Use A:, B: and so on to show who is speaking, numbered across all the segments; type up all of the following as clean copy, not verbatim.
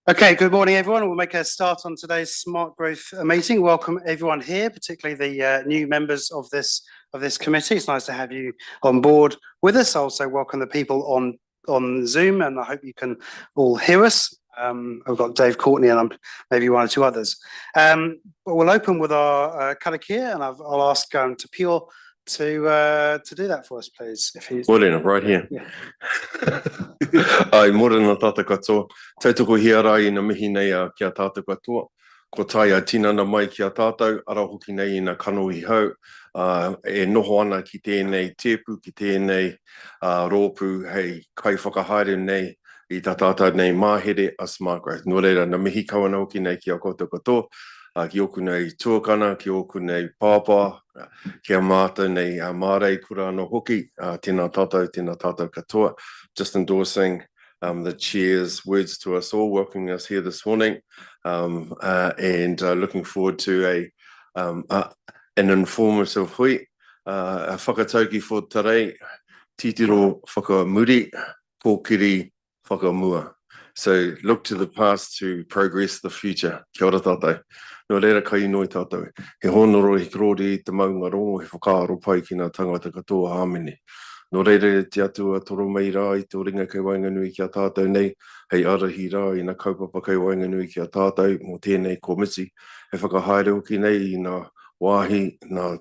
A: Okay, good morning, everyone. We'll make a start on today's Smart Growth meeting. Welcome everyone here, particularly the new members of this committee. It's nice to have you on board with us. I also welcome the people on Zoom, and I hope you can all hear us. I've got Dave Courtney and maybe one or two others. But we'll open with our karakia, and I'll ask Te Pio to do that for us, please. If he's
B: Morena, right here.
A: Yeah.
B: Ai, morena tata katoa. Tautoko hiara I na mihi nei a kia tata katoa. Ko tai a tinana mai kia tātou, ara hoki nei I na kano I hau. E noho ana ki tēnei tēpu, ki tēnei rōpū, hei kai whakahaere nei I tā tātou nei māhere a SmartGrowth. Nō reira, na mihi kawana hoki nei ki a koutou katoa. Ki oku nei tuakana, ki oku nei pāpā, kia mātou nei mārei kura anō hoki, tēnā tātou katoa. Just endorsing the chair's words to us all, welcoming us here this morning, and looking forward to an informative hui. A whakatauki for today, titiro whakamuri, kōkiri whakamua. So look to the past to progress the future. Kia ora tātou. Nō reira kai noi tātou. He honoro he krori I te maunga rongo he whakaaro pai ki ngā tangata katoa hāmene. Nō reira te atua toro mai rā I te ringa kei wainganui ki a tātou nei. Hei arahi rā I nā kaupapa kei wainganui ki a tātou mō tēnei komiti. He whakahaere hoki nei I nā wāhi, nā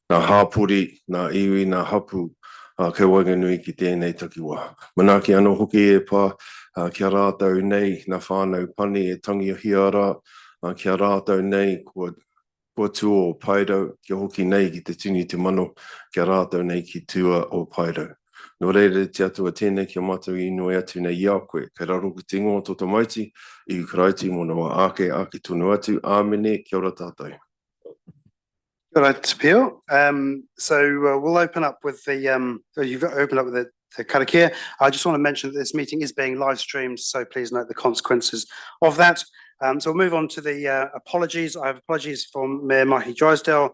B: hāpuri, nā iwi, nā hapu. Kei wainganui ki tēnei takiwā. Manaki anō hoki e pā kia rātou nei, nā whānau pani e tangi o hiara. Kia rātou nei, kua tua o Pairo, kia hoki nei ki te tini te mano, kia rātou nei ki tua o Pairo. Nō reira te atua tēnei kia mātou I noi atu nei I a koe, kei raro ki te ingoa tō mauti, I ukarauti mō noa ake tonu atu, āmene, kia ora tātou.
A: All right, Te Pio. So we'll open up with you've opened up with the karakia. I just want to mention that this meeting is being live streamed, so please note the consequences of that. So we'll move on to the apologies. I have apologies from Mayor Mahi Drysdale,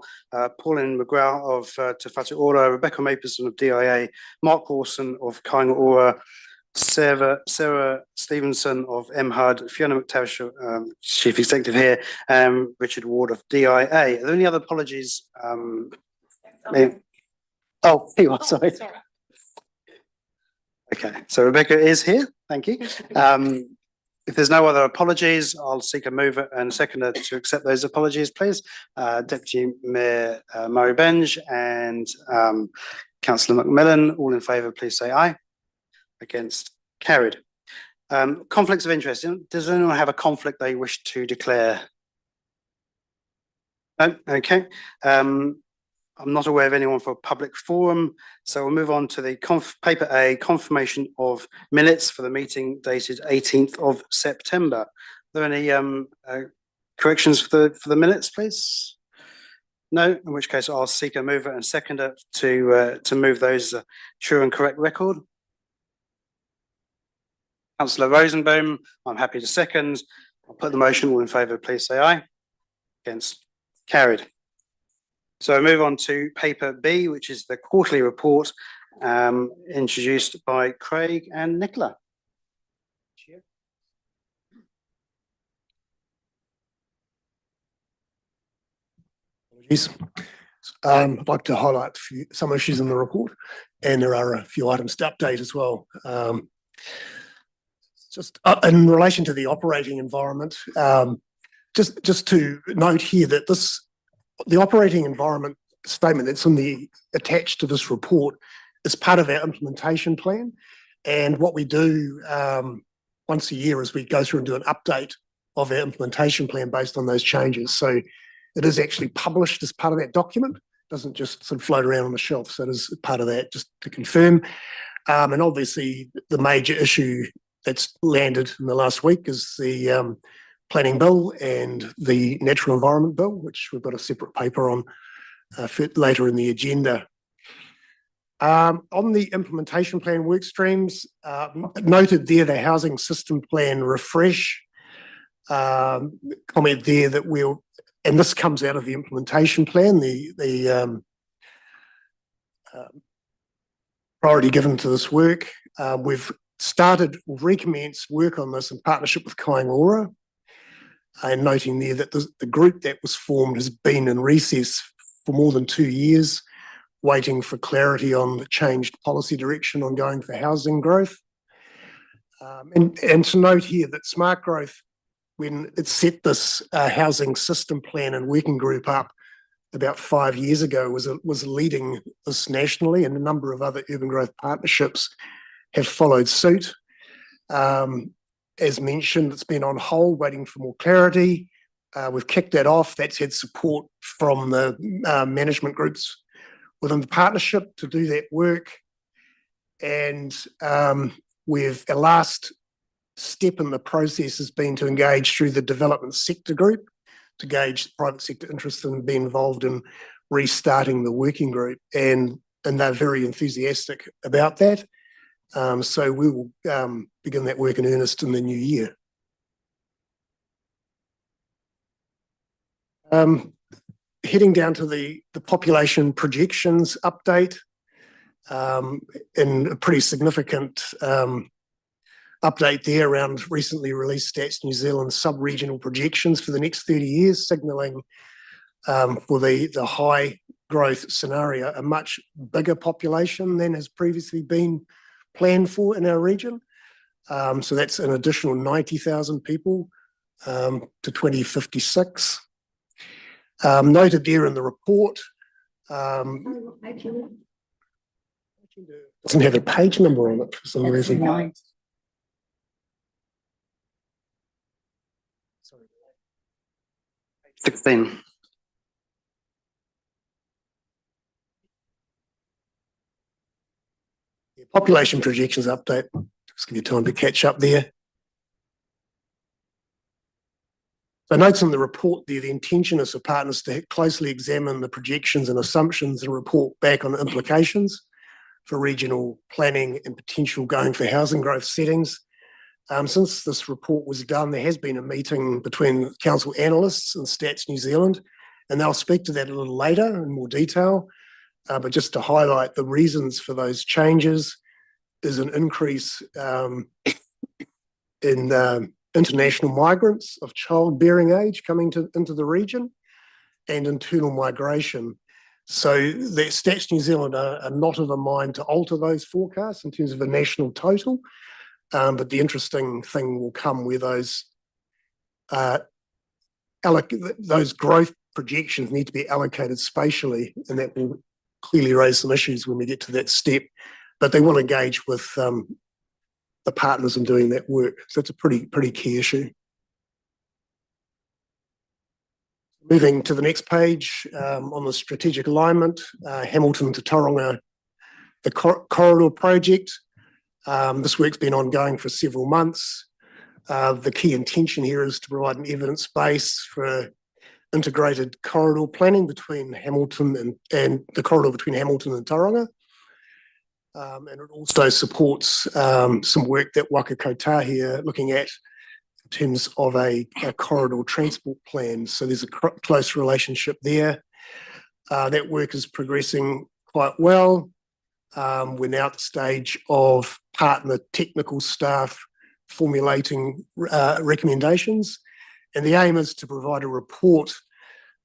A: Pauline McGrath of Te Whatu Ora, Rebecca Maperson of DIA, Mark Rawson of Kāinga Ora, Sarah Stevenson of MHUD, Fiona McTavish, Chief Executive here, Richard Ward of DIA. Are there any other apologies? Oh, here you are, sorry. Okay, so Rebecca is here, thank you. If there's no other apologies, I'll seek a mover and a seconder to accept those apologies, please. Deputy Mayor Murray Benge and Councillor Macmillan, all in favour, please say aye. Against, carried. Conflicts of interest. Does anyone have a conflict they wish to declare? No? Okay. I'm not aware of anyone for a public forum, so we'll move on to the paper A, confirmation of minutes for the meeting dated 18th of September. Are there any corrections for the minutes, please? No, in which case I'll seek a mover and seconder to move those true and correct record. Councillor Rosenbaum, I'm happy to second. I'll put the motion. All in favour, please say aye. Against, carried. So I move on to paper B, which is the quarterly report introduced by Craig and Nicola.
C: I'd like to highlight some issues in the report, and there are a few items to update as well. Just in relation to the operating environment, just to note here that the operating environment statement that's attached to this report is part of our implementation plan. And what we do once a year is we go through and do an update of our implementation plan based on those changes. So it is actually published as part of that document. It doesn't just sort of float around on the shelf. So it is part of that, just to confirm. And obviously the major issue that's landed in the last week is the planning bill and the natural environment bill, which we've got a separate paper on later in the agenda. On the implementation plan work streams, noted there the housing system plan refresh, comment there that and this comes out of the implementation plan, the priority given to this work. We've recommenced work on this in partnership with Kaingaora, and noting there that the group that was formed has been in recess for more than 2 years, waiting for clarity on the changed policy direction on going for housing growth. And to note here that SmartGrowth, when it set this housing system plan and working group up about 5 years ago, was leading this nationally, and a number of other urban growth partnerships have followed suit. As mentioned, it's been on hold, waiting for more clarity. We've kicked that off. That's had support from the management groups within the partnership to do that work. And our last step in the process has been to engage through the development sector group to gauge private sector interest and be involved in restarting the working group. And they're very enthusiastic about that. So we will begin that work in earnest in the new year. Heading down to the population projections update, in a pretty significant update there around recently released Stats New Zealand sub-regional projections for the next 30 years, signalling for the high growth scenario a much bigger population than has previously been planned for in our region. So that's an additional 90,000 people to 2056. Noted there in the report, doesn't have a page number on it for some reason. Sorry.
A: 16.
C: Population projections update. Just give you time to catch up there. So notes in the report there, the intention is for partners to closely examine the projections and assumptions and report back on the implications for regional planning and potential going for housing growth settings. Since this report was done, there has been a meeting between council analysts and Stats New Zealand, and they'll speak to that a little later in more detail. But just to highlight the reasons for those changes is an increase in international migrants of childbearing age coming into the region and internal migration. So the Stats New Zealand are not of a mind to alter those forecasts in terms of a national total, but the interesting thing will come where those growth projections need to be allocated spatially, and that will clearly raise some issues when we get to that step. But they will engage with the partners in doing that work. So it's a pretty key issue. Moving to the next page, on the strategic alignment, Hamilton to Tauranga, the corridor project. This work's been ongoing for several months. The key intention here is to provide an evidence base for integrated corridor planning between Hamilton and the corridor between Hamilton and Tauranga. And it also supports some work that Waka Kotahi are looking at in terms of a corridor transport plan. So there's a close relationship there. That work is progressing quite well. We're now at the stage of partner technical staff formulating recommendations. And the aim is to provide a report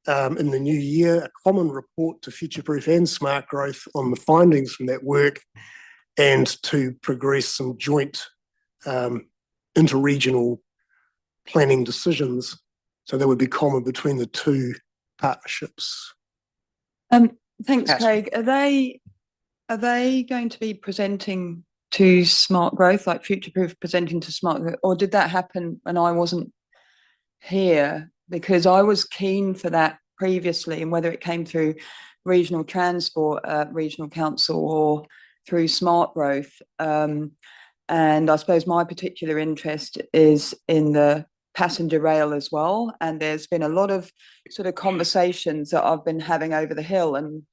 C: in the new year, a common report to Future-Proof and SmartGrowth on the findings from that work, and to progress some joint interregional planning decisions. So that would be common between the two partnerships.
D: Thanks, Craig. Are they going to be presenting to SmartGrowth, like Future-Proof presenting to SmartGrowth, or did that happen when I wasn't here? Because I was keen for that previously, and whether it came through regional transport, regional council, or through SmartGrowth. And I suppose my particular interest is in the passenger rail as well. And there's been a lot of sort of conversations that I've been having over the hill, and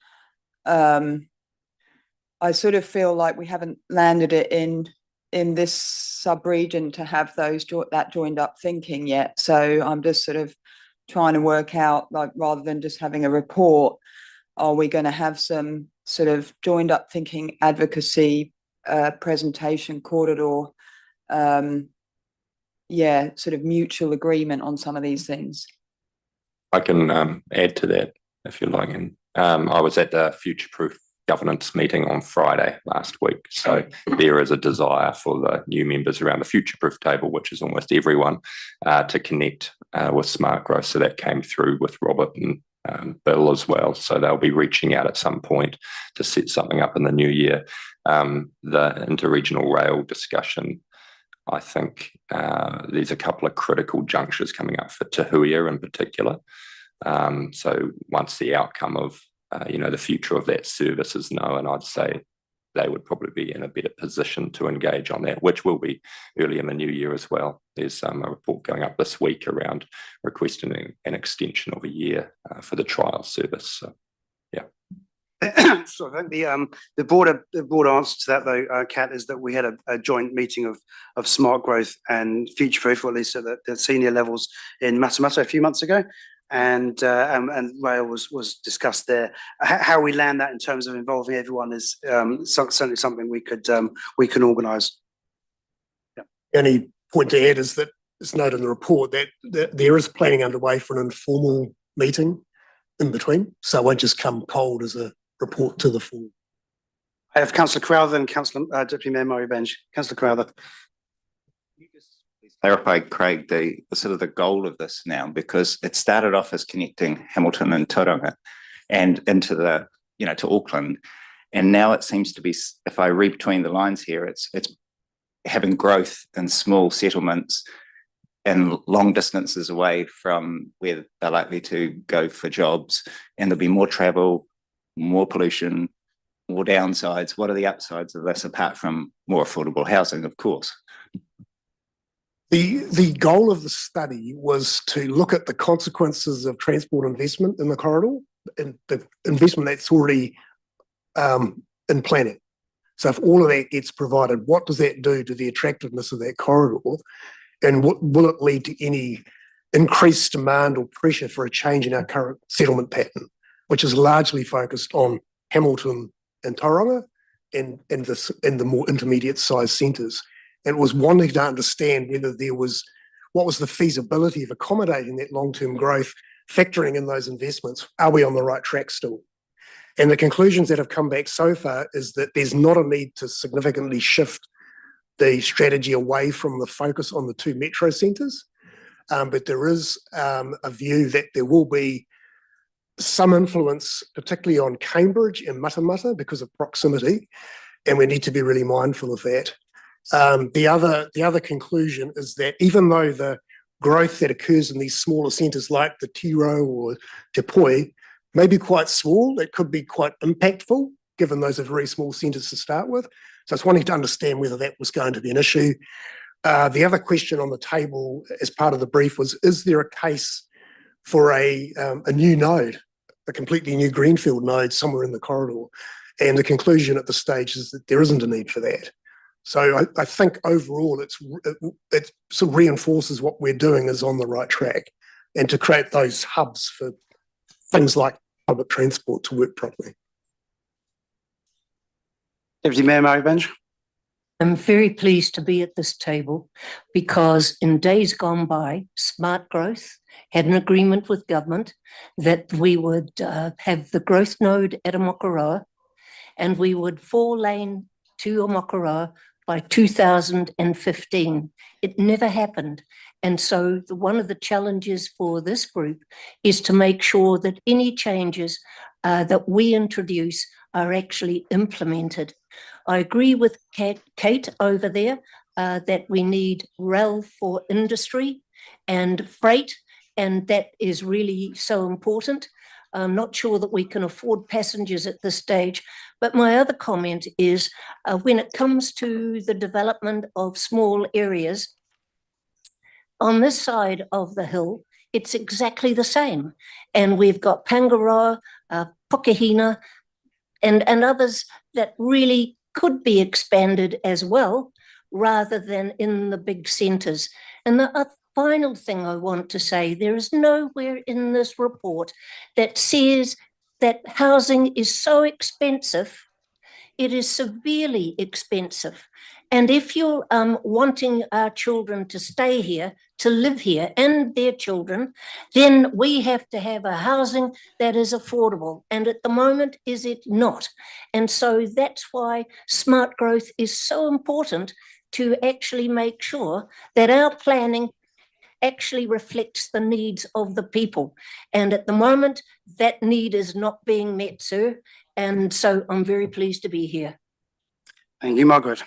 D: I sort of feel like we haven't landed it in this sub-region to have that joined up thinking yet. So I'm just sort of trying to work out, like, rather than just having a report, are we going to have some sort of joined up thinking advocacy presentation, corridor, sort of mutual agreement on some of these things.
E: I can add to that if you like. And I was at the Future Proof governance meeting on Friday last week. So there is a desire for the new members around the Future Proof table, which is almost everyone, to connect with SmartGrowth. So that came through with Robert and Bill as well. So they'll be reaching out at some point to set something up in the new year. The interregional rail discussion, I think there's a couple of critical junctures coming up for Te Huia in particular. So once the outcome of the future of that service is known, I'd say they would probably be in a better position to engage on that, which will be early in the new year as well. There's a report going up this week around requesting an extension of a year for the trial service. So, yeah.
A: So I think the broad answer to that though, Kat, is that we had a joint meeting of SmartGrowth and Future Proof, or at least at the senior levels in Matamata a few months ago. And rail was discussed there. How we land that in terms of involving everyone is certainly something we can organise.
C: Yeah. The only point to add is that it's noted in the report that there is planning underway for an informal meeting in between, so it won't just come cold as a report to the full.
A: I have Councillor Crowther and Councillor Deputy Mayor Murray Benj. Councillor Crowther.
F: Clarify, Craig, the sort of the goal of this now, because it started off as connecting Hamilton and Tauranga and into the, to Auckland. And now it seems to be, if I read between the lines here, it's having growth in small settlements and long distances away from where they're likely to go for jobs. And there'll be more travel, more pollution, more downsides. What are the upsides of this apart from more affordable housing, of course?
C: The goal of the study was to look at the consequences of transport investment in the corridor and the investment that's already in planning. So if all of that gets provided, what does that do to the attractiveness of that corridor? And will it lead to any increased demand or pressure for a change in our current settlement pattern, which is largely focused on Hamilton and Tauranga and the more intermediate sized centres? And was wanting to understand whether what was the feasibility of accommodating that long-term growth, factoring in those investments. Are we on the right track still? And the conclusions that have come back so far is that there's not a need to significantly shift the strategy away from the focus on the two metro centres, but there is a view that there will be some influence, particularly on Cambridge and Matamata because of proximity, and we need to be really mindful of that. The other conclusion is that even though the growth that occurs in these smaller centres like the Tiro or Te Poi may be quite small, it could be quite impactful, given those are very small centres to start with. So it's wanting to understand whether that was going to be an issue. The other question on the table as part of the brief was, is there a case for a new node, a completely new greenfield node somewhere in the corridor? And the conclusion at the stage is that there isn't a need for that. So I think overall it sort of reinforces what we're doing is on the right track, and to create those hubs for things like public transport to work properly.
A: Deputy Mayor Murray Benj.
G: I'm very pleased to be at this table because in days gone by, SmartGrowth had an agreement with government that we would have the growth node at Omokoroa and we would 4-lane to Omokoroa by 2015. It never happened. And so one of the challenges for this group is to make sure that any changes that we introduce are actually implemented. I agree with Kate over there that we need rail for industry and freight, and that is really so important. I'm not sure that we can afford passengers at this stage, but my other comment is when it comes to the development of small areas, on this side of the hill, it's exactly the same. And we've got Pangaroa, Pukehina, and others that really could be expanded as well, rather than in the big centres. And the final thing I want to say, there is nowhere in this report that says that housing is so expensive It is severely expensive. And if you're wanting our children to stay here, to live here, and their children, then we have to have a housing that is affordable. And at the moment, is it not? And so that's why smart growth is so important, to actually make sure that our planning actually reflects the needs of the people. And at the moment, that need is not being met, sir. And so I'm very pleased to be here.
A: Thank you, Margaret.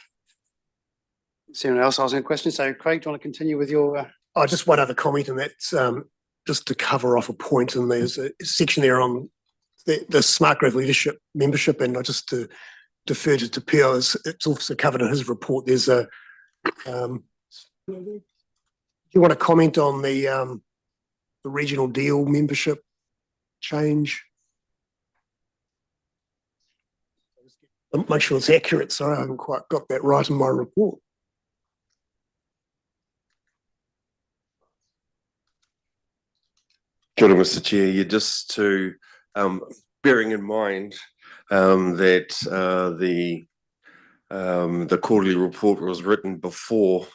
A: Is anyone else asking a question? So Craig, do you want to continue with your...
C: Just one other comment, and that's just to cover off a point, and there's a section there on the Smart Growth Leadership membership, and I just to defer to Pio, it's also covered in his report. There's a do you want to comment on the regional deal membership change? Make sure it's accurate. Sorry, I haven't quite got that right in my report.
B: Kia ora, Mr. Chair. Yeah, just to bearing in mind that the quarterly report was written before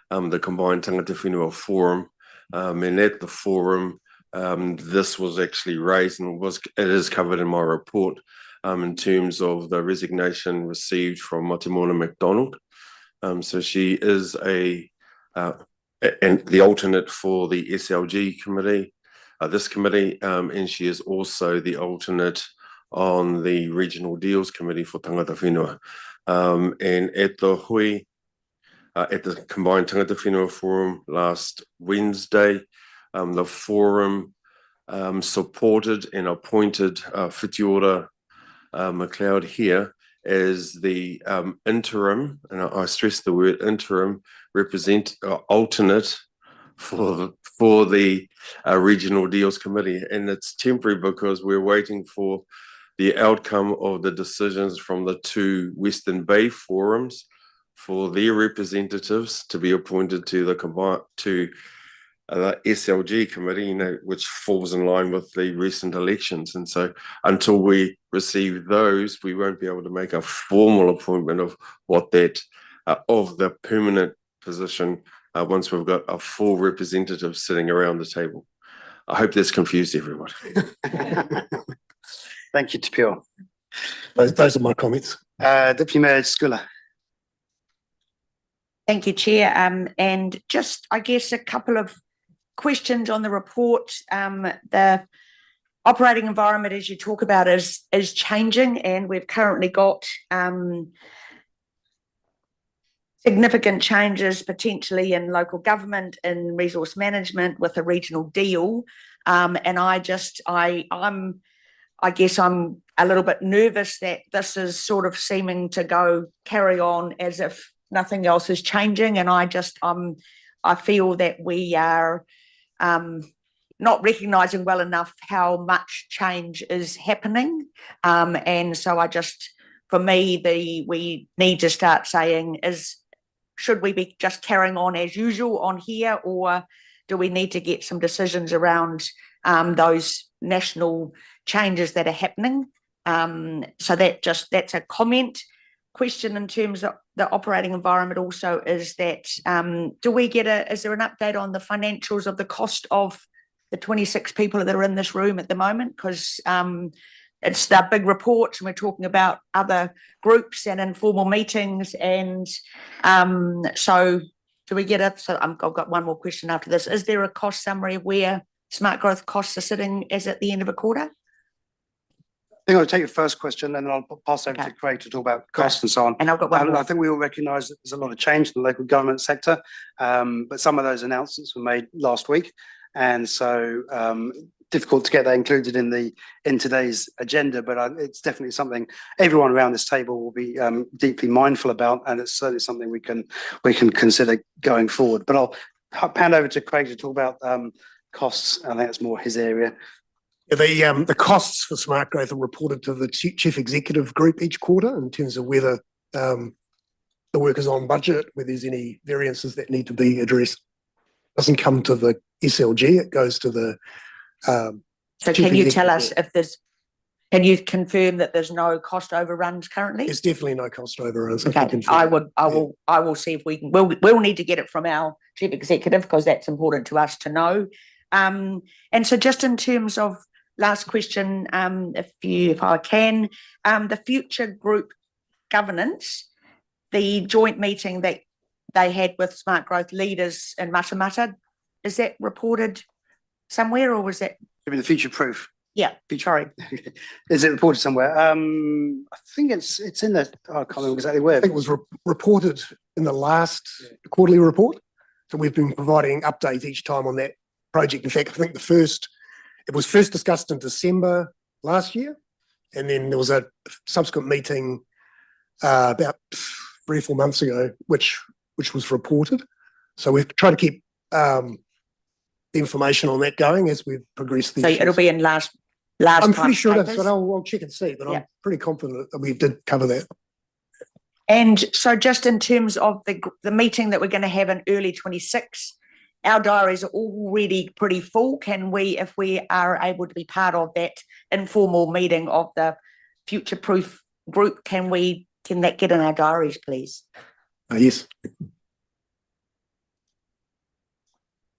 B: the combined tangata whenua forum, and at the forum this was actually raised, and it is covered in my report in terms of the resignation received from Matimona MacDonald. So she is and the alternate for the SLG committee, this committee, and she is also the alternate on the Regional Deals Committee for Tangata Whenua. And at the hui, at the Combined Tangata Whenua Forum last Wednesday, the forum supported and appointed Whitiora McLeod here as the interim, and I stress the word interim, alternate for the Regional Deals Committee. And it's temporary because we're waiting for the outcome of the decisions from the two Western Bay forums for their representatives to be appointed to the SLG committee, which falls in line with the recent elections. And so until we receive those, we won't be able to make a formal appointment of what that of the permanent position once we've got a full representative sitting around the table. I hope that's confused everyone.
A: Thank you, Pio.
C: Those are my comments.
A: Deputy Mayor Skula.
H: Thank you, Chair. And just, I guess, a couple of questions on the report. The operating environment, as you talk about, is changing, and we've currently got significant changes potentially in local government and resource management with a regional deal. And I guess I'm a little bit nervous that this is sort of seeming to carry on as if nothing else is changing. And I feel that we are not recognising well enough how much change is happening. And so for me, we need to start saying, should we be just carrying on as usual on here, or do we need to get some decisions around those national changes that are happening? So that's a comment. Question in terms of the operating environment also is that is there an update on the financials of the cost of the 26 people that are in this room at the moment? Because it's the big reports, and we're talking about other groups and informal meetings, and so do we get so I've got one more question after this. Is there a cost summary of where Smart Growth costs are sitting as at the end of a quarter?
A: I think I'll take your first question, and then I'll pass over to Craig to talk about costs and so on.
H: And I've got one more.
A: I think we all recognise that there's a lot of change in the local government sector, but some of those announcements were made last week, and so difficult to get that included in today's agenda. But it's definitely something everyone around this table will be deeply mindful about, and it's certainly something we can consider going forward. But I'll hand over to Craig to talk about costs. I think that's more his area.
C: The costs for Smart Growth are reported to the Chief Executive Group each quarter in terms of whether the work is on budget, whether there's any variances that need to be addressed. It doesn't come to the SLG, it goes to the
H: so can you tell us if there's Can you confirm that there's no cost overruns currently?
C: There's definitely no cost overruns. I can
H: Okay,
C: confirm.
H: I will see if we can, we'll need to get it from our chief executive because that's important to us to know. And so just in terms of last question, if I can, the future group governance, the joint meeting that they had with Smart Growth leaders in Matamata, is that reported somewhere or was that?
A: I mean, the future proof.
H: Yeah, sorry.
A: Is it reported somewhere? I think it's in the, I can't remember exactly where.
C: I think it was reported in the last quarterly report. So we've been providing updates each time on that project. In fact, I think it was first discussed in December last year. And then there was a subsequent meeting about 3 or 4 months ago, which was reported. So we've tried to keep the information on that going as we progress.
H: So it'll be in last
C: I'm pretty
H: month's
C: sure it is,
H: papers?
C: but I'll check and see, but
H: Yeah.
C: I'm pretty confident that we did cover that.
H: And so just in terms of the meeting that we're going to have in early 26, our diaries are already pretty full. Can we, if we are able to be part of that informal meeting of the Future Proof group, can that get in our diaries, please?
C: Yes.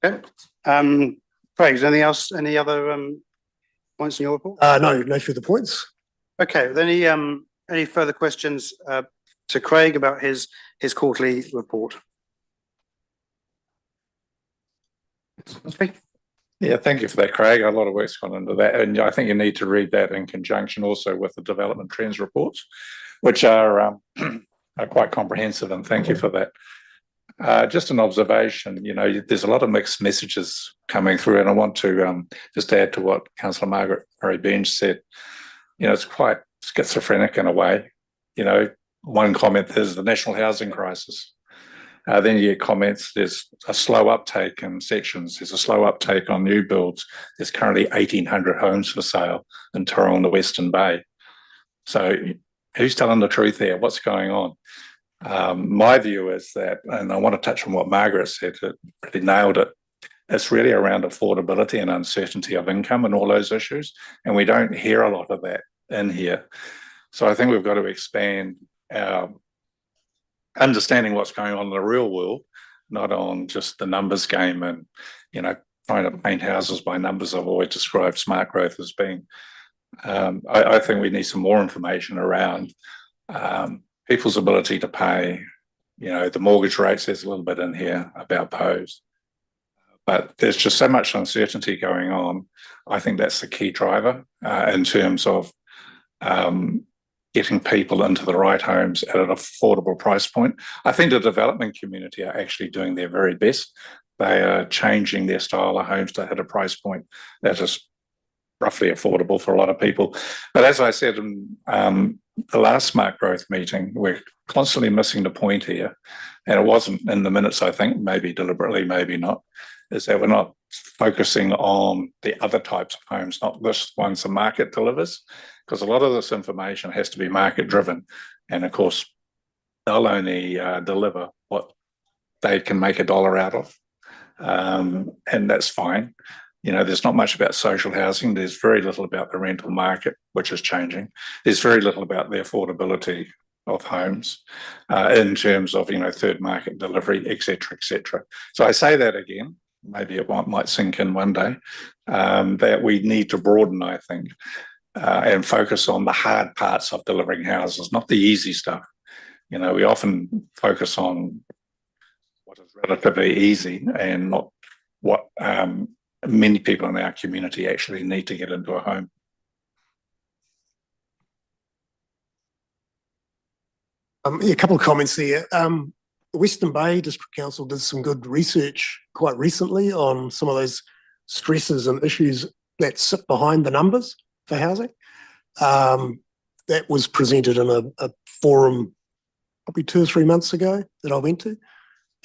A: Okay. Craig, is there anything else, any other points in your report?
C: No further points.
A: Okay, any further questions to Craig about his quarterly report? Okay.
I: Yeah, thank you for that, Craig. A lot of work's gone into that. And I think you need to read that in conjunction also with the development trends reports, which are quite comprehensive. And thank you for that. Just an observation, there's a lot of mixed messages coming through. And I want to just add to what Councillor Margaret Murray-Bench said. It's quite schizophrenic in a way. One comment is the national housing crisis. Then you get comments, there's a slow uptake in sections, there's a slow uptake on new builds. There's currently 1,800 homes for sale in Tauranga, the Western Bay. So who's telling the truth there? What's going on? My view is that, and I want to touch on what Margaret said, it really nailed it. It's really around affordability and uncertainty of income and all those issues. And we don't hear a lot of that in here. So I think we've got to expand our understanding what's going on in the real world, not on just the numbers game and, trying to paint houses by numbers. I've always described smart growth as being, I think we need some more information around people's ability to pay, the mortgage rates. There's a little bit in here about POS, but there's just so much uncertainty going on. I think that's the key driver in terms of getting people into the right homes at an affordable price point. I think the development community are actually doing their very best. They are changing their style of homes to hit a price point that is roughly affordable for a lot of people. But as I said in the last Smart Growth meeting, we're constantly missing the point here. And it wasn't in the minutes, I think, maybe deliberately, maybe not, is that we're not focusing on the other types of homes, not this ones the market delivers, because a lot of this information has to be market driven. And of course, they'll only deliver what they can make $1 out of. And that's fine. There's not much about social housing. There's very little about the rental market, which is changing. There's very little about the affordability of homes in terms of, third market delivery, et cetera, So I say that again, maybe it might sink in one day, that we need to broaden, I think, and focus on the hard parts of delivering houses, not the easy stuff. We often focus on what is relatively easy and not what many people in our community actually need to get into a home.
C: A couple of comments there. The Western Bay District Council did some good research quite recently on some of those stresses and issues that sit behind the numbers for housing. That was presented in a forum probably 2 or 3 months ago that I went to.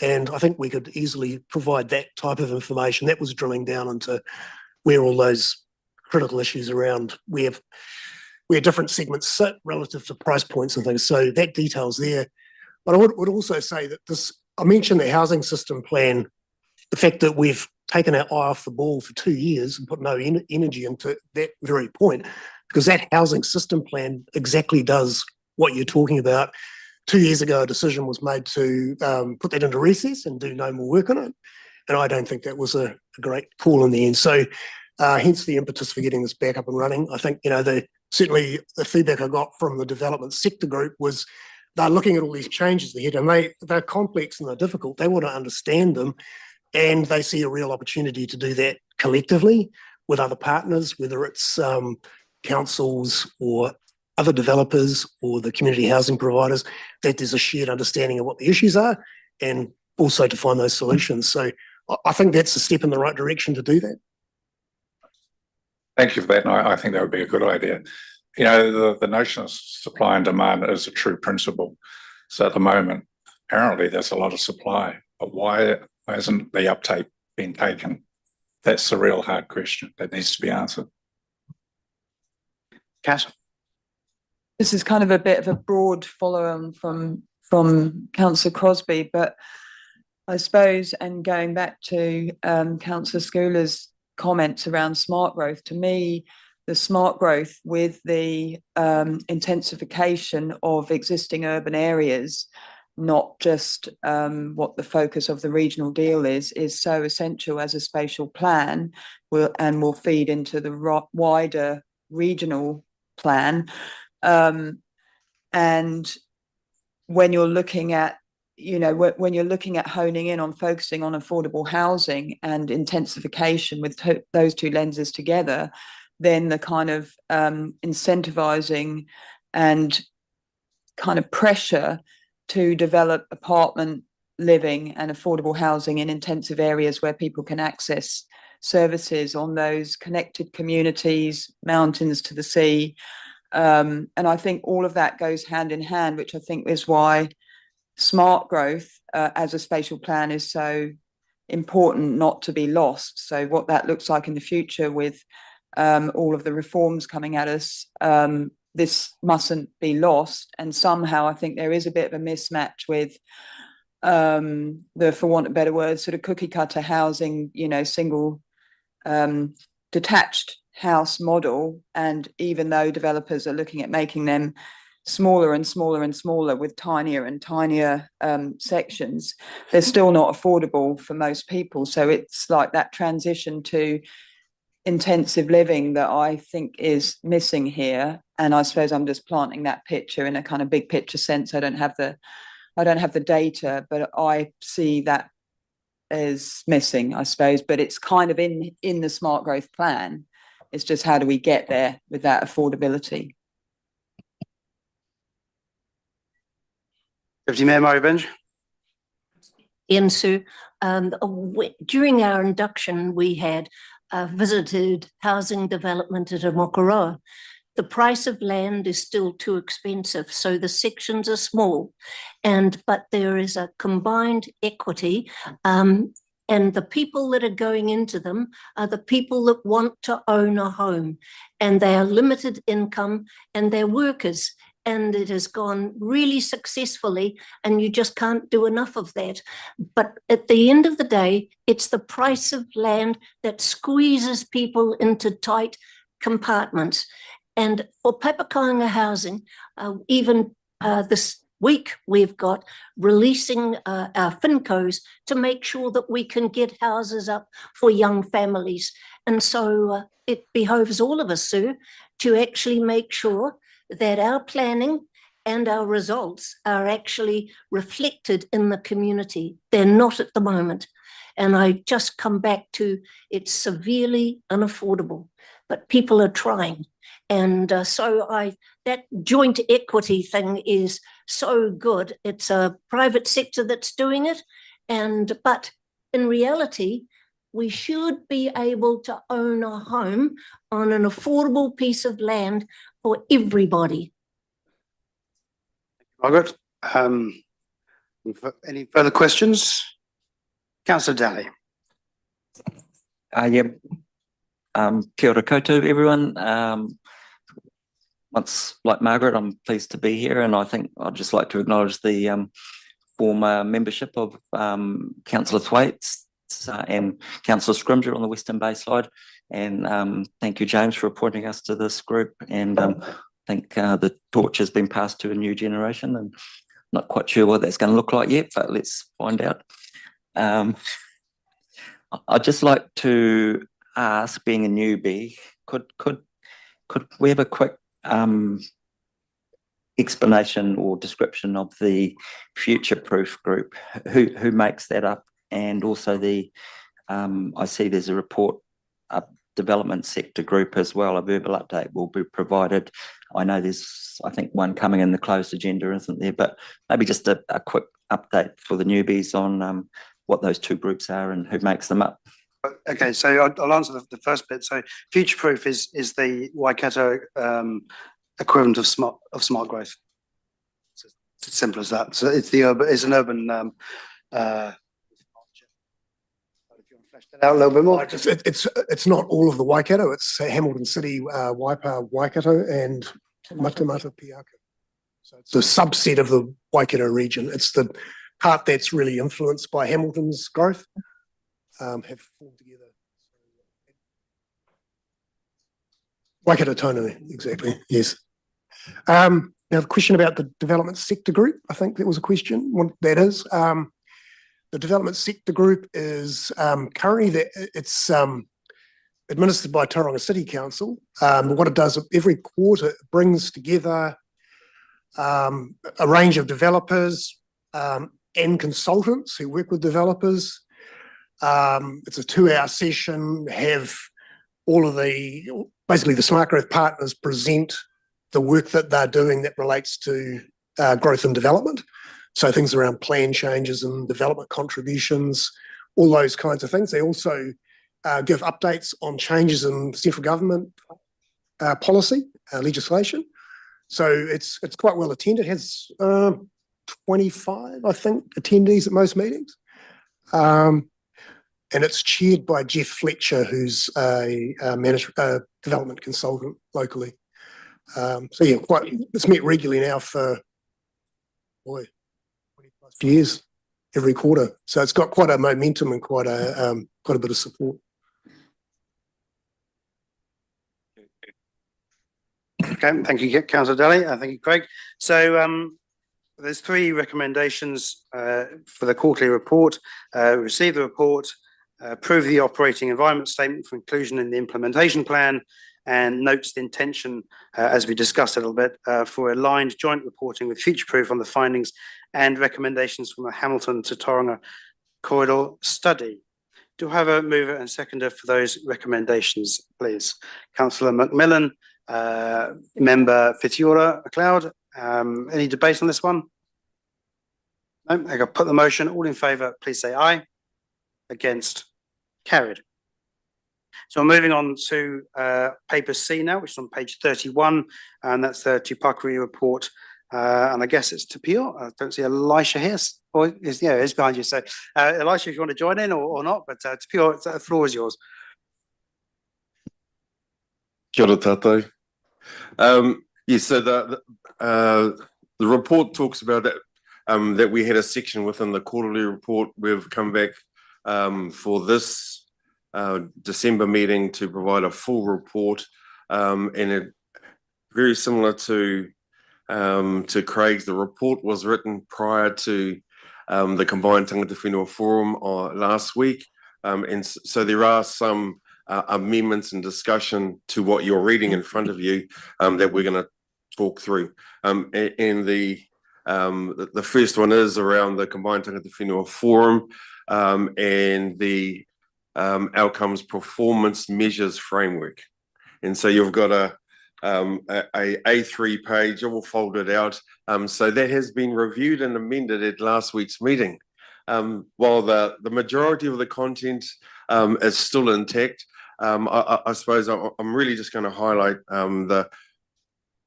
C: And I think we could easily provide that type of information. That was drilling down into where all those critical issues around where different segments sit relative to price points and things. So that detail's there. But I would also say that I mentioned the housing system plan, the fact that we've taken our eye off the ball for 2 years and put no energy into that very point. because that housing system plan exactly does what you're talking about. 2 years ago, a decision was made to put that into recess and do no more work on it. And I don't think that was a great call in the end. So hence the impetus for getting this back up and running. I think, certainly the feedback I got from the development sector group was they're looking at all these changes ahead, and they're complex and they're difficult. They want to understand them, and they see a real opportunity to do that collectively with other partners, whether it's councils or other developers or the community housing providers, that there's a shared understanding of what the issues are and also to find those solutions. So I think that's a step in the right direction to do that.
I: Thank you for that. And I think that would be a good idea. The notion of supply and demand is a true principle. So at the moment, apparently there's a lot of supply, but why hasn't the uptake been taken? That's the real hard question that needs to be answered.
A: Kat?
D: This is kind of a bit of a broad follow-on from Councillor Crosby, but I suppose, and going back to Councillor Schooler's comments around smart growth, to me, the smart growth with the intensification of existing urban areas, not just what the focus of the regional deal is so essential as a spatial plan and will feed into the wider regional plan. And when you're looking at, when you're looking at honing in on focusing on affordable housing and intensification with those two lenses together, then the kind of incentivizing and kind of pressure to develop apartment living and affordable housing in intensive areas where people can access services on those connected communities, mountains to the sea. And I think all of that goes hand in hand, which I think is why smart growth as a spatial plan is so important not to be lost. So what that looks like in the future with all of the reforms coming at us, this mustn't be lost. And somehow I think there is a bit of a mismatch with the, for want of better words, sort of cookie cutter housing, single detached house model. And even though developers are looking at making them smaller and smaller and smaller with tinier and tinier sections, they're still not affordable for most people. So it's like that transition to intensive living that I think is missing here. And I suppose I'm just planting that picture in a kind of big picture sense. I don't have the data, but I see that as missing, I suppose. But it's kind of in the smart growth plan. It's just how do we get there with that affordability?
A: Deputy Mayor Murray Benj.
G: Ian Sue, during our induction, we had visited housing development at Mokoroa. The price of land is still too expensive, so the sections are small, but there is a combined equity, and the people that are going into them are the people that want to own a home, and they are limited income and they're workers. And it has gone really successfully, and you just can't do enough of that. But at the end of the day, it's the price of land that squeezes people into tight compartments. And for Papakāinga housing, even this week, we've got releasing our FinCos to make sure that we can get houses up for young families. And so it behoves all of us, Sue, to actually make sure that our planning and our results are actually reflected in the community. They're not at the moment. And I just come back to it's severely unaffordable, but people are trying. And so that joint equity thing is so good. It's a private sector that's doing it. But in reality, we should be able to own a home on an affordable piece of land for everybody.
A: Margaret, any further questions? Councillor Daly.
J: Kia ora koutou, everyone. Once, like Margaret, I'm pleased to be here, and I think I'd just like to acknowledge the former membership of Councillor Thwaites and Councillor Scrimger on the Western Bay side, And thank you, James, for appointing us to this group. And I think the torch has been passed to a new generation, and not quite sure what that's going to look like yet, but let's find out. I'd just like to ask, being a newbie, could we have a quick explanation or description of the Future Proof group? Who makes that up? And also I see there's a report, a development sector group as well. A verbal update will be provided. I know there's, I think, one coming in the closed agenda, isn't there? But maybe just a quick update for the newbies on what those two groups are and who makes them up.
A: Okay, so I'll answer the first bit. So Future Proof is the Waikato equivalent of SmartGrowth. It's as simple as that. So it's an urban if you want to flesh that out a little bit more.
C: It's not all of the Waikato. It's Hamilton City, Waipa, Waikato, and Matamata Piaka. So it's a subset of the Waikato region. It's the part that's really influenced by Hamilton's growth. Have formed together. Waikato Tonu, exactly. Yes. Now the question about the development sector group, I think that was a question. What that is. The development sector group is currently it's administered by Tauranga City Council. What it does every quarter, it brings together a range of developers and consultants who work with developers. It's a 2-hour session, have all of basically the SmartGrowth partners present the work that they're doing that relates to growth and development. So things around plan changes and development contributions, all those kinds of things. They also give updates on changes in central government policy, legislation. So it's quite well attended. It has 25, I think, attendees at most meetings. And it's chaired by Jeff Fletcher, who's a development consultant locally. So yeah, it's met regularly now for 20+ years, every quarter. So it's got quite a momentum and quite a bit of support.
A: Okay, thank you, Councillor Daly. Thank you, Craig. So there's 3 recommendations for the quarterly report. Receive the report, approve the operating environment statement for inclusion in the implementation plan, and notes the intention, as we discussed a little bit, for aligned joint reporting with Future Proof on the findings and recommendations from the Hamilton to Tauranga corridor study. Do I have a mover and seconder for those recommendations, please? Councillor Macmillan, Member Fitzgerald McLeod. Any debate on this one? No, I got put the motion. All in favour, please say aye. Against? Carried. So we're moving on to paper C now, which is on page 31, and that's the Tupakuri report. And I guess it's Tapio. I don't see Elisha here. Or it's behind you. So Elisha, if you want to join in or not, but Tapio, the floor is yours.
B: Kia ora tātou. Yes, so the report talks about that we had a section within the quarterly report. We've come back for this December meeting to provide a full report, and very similar to Craig's. The report was written prior to the Combined Tangata Whenua Forum last week, and so there are some amendments and discussion to what you're reading in front of you that we're going to talk through. And the first one is around the Combined Tangata Whenua Forum and the outcomes performance measures framework. And so you've got a A3 page all folded out. So that has been reviewed and amended at last week's meeting. While the majority of the content is still intact, I suppose I'm really just going to highlight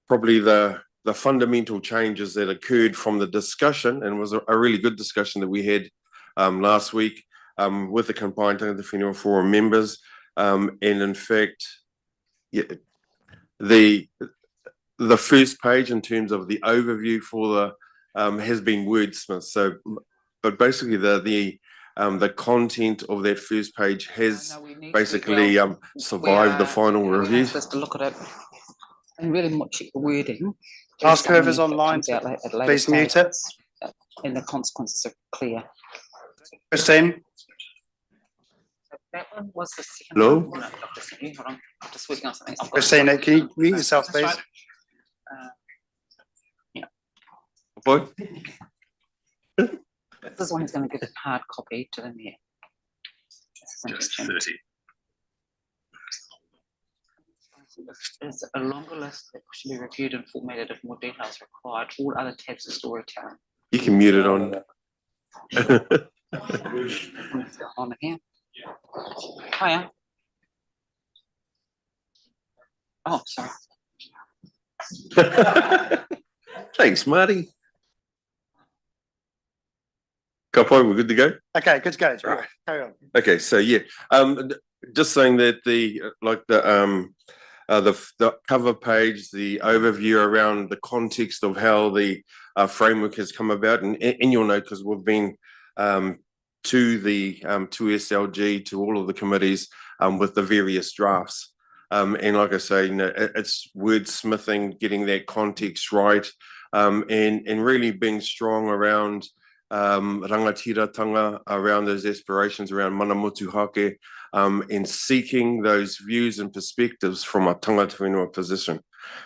B: probably the fundamental changes that occurred from the discussion, and it was a really good discussion that we had last week with the Combined Tangata Whenua Forum members. And in fact, yeah, the first page in terms of the overview for the has been wordsmith. So, but basically the the content of that first page has
K: No, we need to,
B: basically
K: well,
B: survived the
K: we are
B: final review.
K: Just to look at it and really check the wording.
A: Ask whoever's
K: If it
A: online
K: comes out
A: to
K: at a later
A: please mute
K: stage,
A: it.
K: and the consequences are clear.
A: Christine?
K: That one was the second
B: Hello?
K: one. No, not the second. Hold on. I'm just working on something. I've got-
A: Christina, can you mute yourself,
K: That's
A: please?
K: right.
B: Boy?
K: This is one who's going to give a hard copy to the mayor. Just 30. There's a longer list that should be reviewed and formatted if more details are required. All other tabs are storytelling.
B: You can mute it on.
K: On here. Hiya. Oh, sorry.
B: Thanks, Marty. Kapo, we're good to go?
A: Okay, good to go.
B: Right.
A: Carry on.
B: Okay, so yeah, just saying that the cover page, the overview around the context of how the framework has come about, and you'll know because we've been to SLG, to all of the committees with the various drafts. And like I say, it's wordsmithing, getting that context right, and really being strong around rangatiratanga, around those aspirations, around mana motu hake, and seeking those views and perspectives from a tangata whenua position.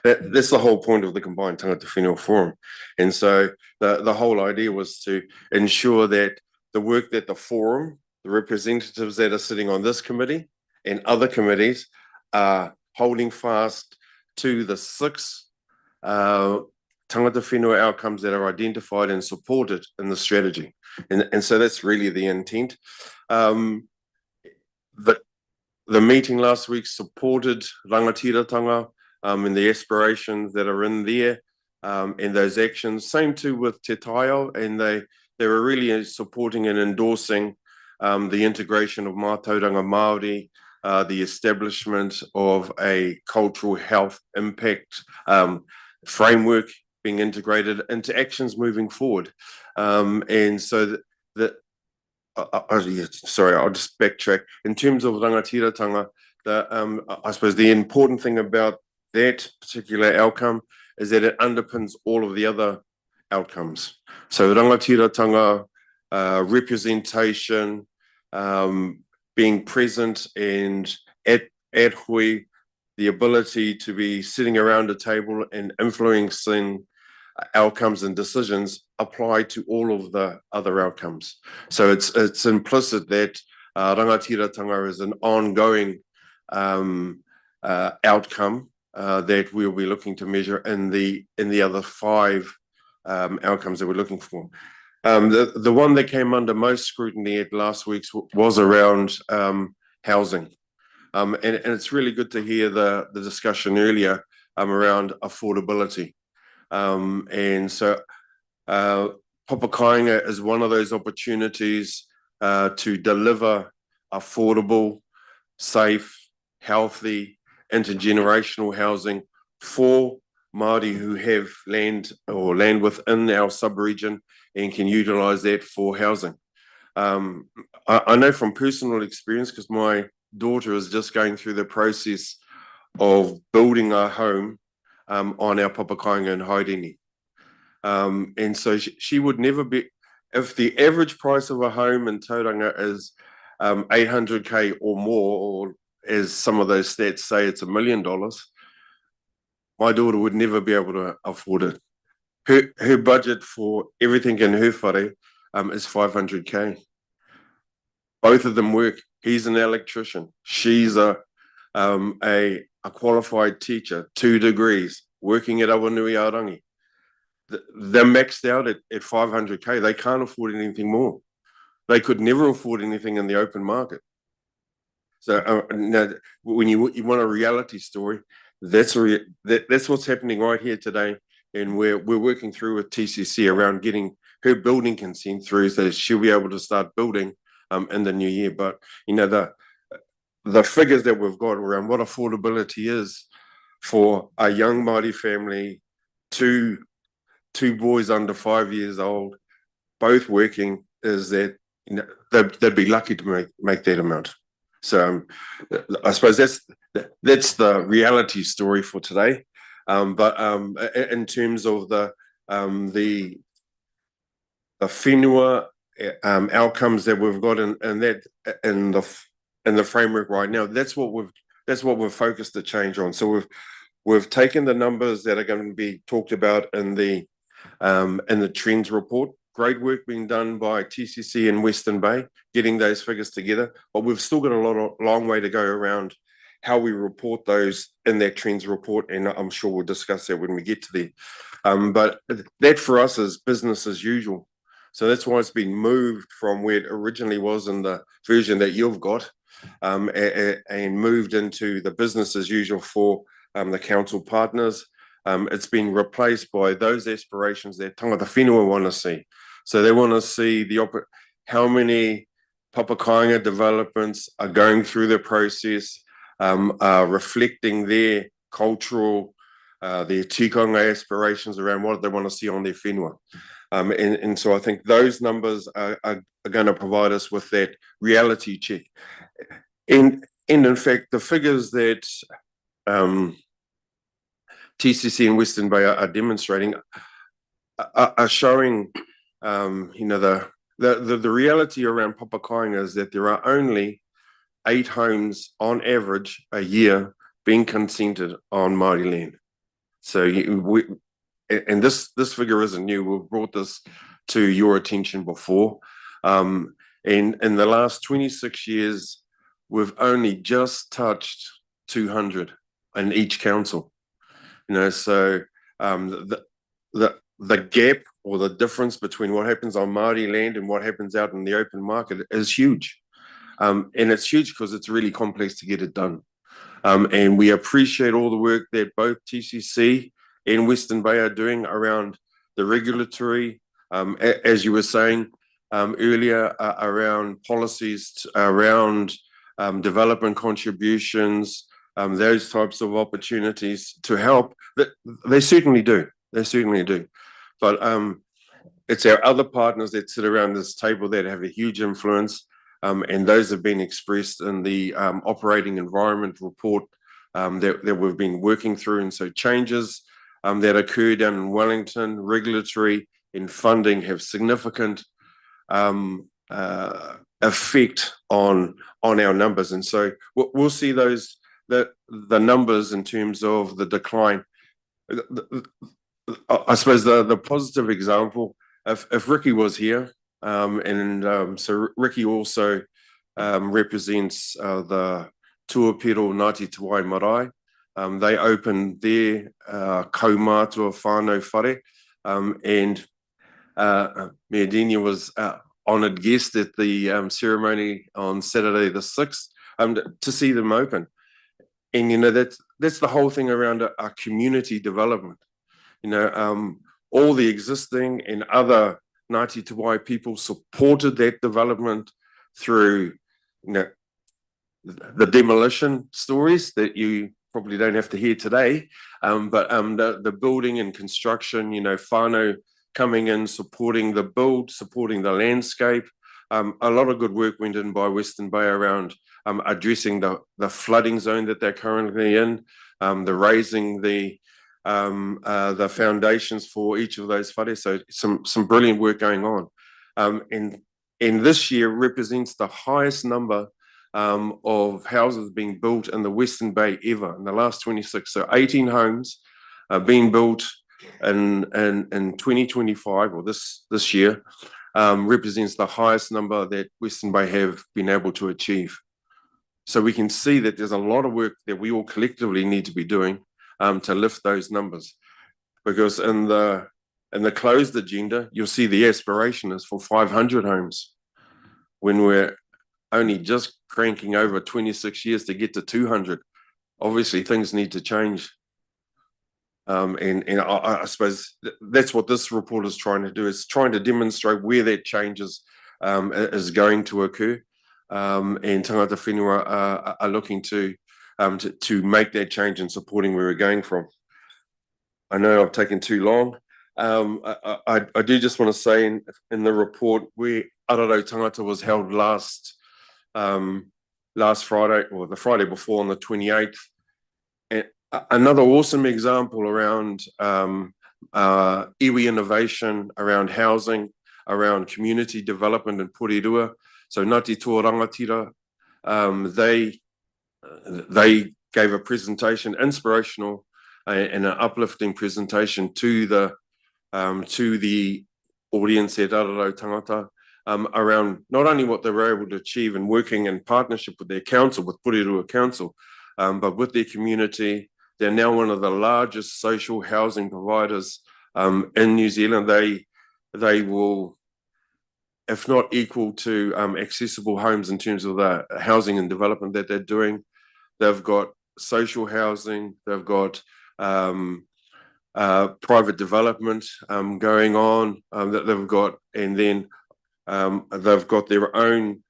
B: That's the whole point of the combined tangata whenua forum. And so the whole idea was to ensure that the work that the forum, the representatives that are sitting on this committee and other committees are holding fast to the 6 tangata whenua outcomes that are identified and supported in the strategy. And so that's really the intent. The meeting last week supported rangatiratanga and the aspirations that are in there and those actions. Same too with Te Taio, and they were really supporting and endorsing the integration of mātauranga Māori, the establishment of a cultural health impact framework being integrated into actions moving forward. And so sorry, I'll just backtrack. In terms of rangatiratanga, I suppose the important thing about that particular outcome is that it underpins all of the other outcomes. So rangatiratanga, representation, being present and at hui, the ability to be sitting around a table and influencing outcomes and decisions apply to all of the other outcomes. So it's implicit that rangatiratanga is an ongoing outcome that we'll be looking to measure in the other 5 outcomes that we're looking for. The one that came under most scrutiny at last week's was around housing. And it's really good to hear the discussion earlier around affordability. And so Papakainga is one of those opportunities to deliver affordable, safe, healthy, intergenerational housing for Māori who have land or land within our sub-region and can utilise that for housing. I know from personal experience, because my daughter is just going through the process of building a home on our Papakainga in Haerengi. And so she would never be, if the average price of a home in Tauranga is 800K or more, or as some of those stats say, it's $1 million, my daughter would never be able to afford it. Her budget for everything in her whare is 500K. Both of them work. He's an electrician. She's a qualified teacher, 2 degrees, working at Awanuiarangi. They're maxed out at 500K. They can't afford anything more. They could never afford anything in the open market. So now, when you want a reality story, that's what's happening right here today. And we're working through with TCC around getting her building consent through so that she'll be able to start building in the new year. But you know, the figures that we've got around what affordability is for a young Māori family, two boys under 5 years old, both working, is that, you know, they'd be lucky to make that amount. So I suppose that's the reality story for today. But in terms of the whenua outcomes that we've got in the framework right now, that's what we've focused the change on. So we've taken the numbers that are going to be talked about in the trends report. Great work being done by TCC and Western Bay, getting those figures together, but we've still got a long way to go around how we report those in that trends report, and I'm sure we'll discuss that when we get to there. But that for us is business as usual. So that's why it's been moved from where it originally was in the version that you've got, and moved into the business as usual for the council partners. It's been replaced by those aspirations that tangata whenua want to see. So they want to see how many Papakainga developments are going through the process, reflecting their cultural, their tikanga aspirations around what they want to see on their whenua. And so I think those numbers are going to provide us with that reality check. And in fact, the figures that TCC and Western Bay are demonstrating are showing, the reality around Papakainga is that there are only 8 homes on average a year being consented on Māori land. So and this figure isn't new. We've brought this to your attention before. And in the last 26 years, we've only just touched 200 in each council. So the gap or the difference between what happens on Māori land and what happens out in the open market is huge. And it's huge because it's really complex to get it done. And we appreciate all the work that both TCC and Western Bay are doing around the regulatory, as you were saying earlier, around policies, around development contributions, those types of opportunities to help. They certainly do. They certainly do. But it's our other partners that sit around this table that have a huge influence, and those have been expressed in the operating environment report that we've been working through. And so changes that occur down in Wellington, regulatory and funding have significant effect on our numbers. And so we'll see the numbers in terms of the decline. I suppose the positive example, if Ricky was here, so Ricky also represents the Tuapiro Ngāti Te Wai Marae. They opened their kaumātua whānau whare, and Meadenia was honoured guest at the ceremony on Saturday the 6th to see them open. And that's the whole thing around our community development. All the existing and other Ngāti Te Wai people supported that development through the demolition stories that you probably don't have to hear today, but the building and construction, whānau coming in, supporting the build, supporting the landscape. A lot of good work went in by Western Bay around addressing the flooding zone that they're currently in, the raising the foundations for each of those whare. So some brilliant work going on. And this year represents the highest number of houses being built in the Western Bay ever in the last 26. So 18 homes are being built in 2025 or this year, represents the highest number that Western Bay have been able to achieve. So we can see that there's a lot of work that we all collectively need to be doing to lift those numbers, because in the closed agenda, you'll see the aspiration is for 500 homes when we're only just cranking over 26 years to get to 200. Obviously, things need to change. And I suppose that's what this report is trying to do, is trying to demonstrate where that change is going to occur. And tangata whenua are looking to make that change and supporting where we're going from. I know I've taken too long. I do just want to say in the report, we Araro Tangata was held last Friday, or the Friday before, on the 28th. And another awesome example around iwi innovation, around housing, around community development in Porirua. So Ngāti Toa Rangatira, they gave a presentation, inspirational and an uplifting presentation to the audience at Araro Tangata, around not only what they were able to achieve in working in partnership with their council, with Porirua Council, but with their community. They're now one of the largest social housing providers in New Zealand. They will, if not equal to accessible homes in terms of the housing and development that they're doing. They've got social housing, they've got private development going on that they've got, and then they've got their own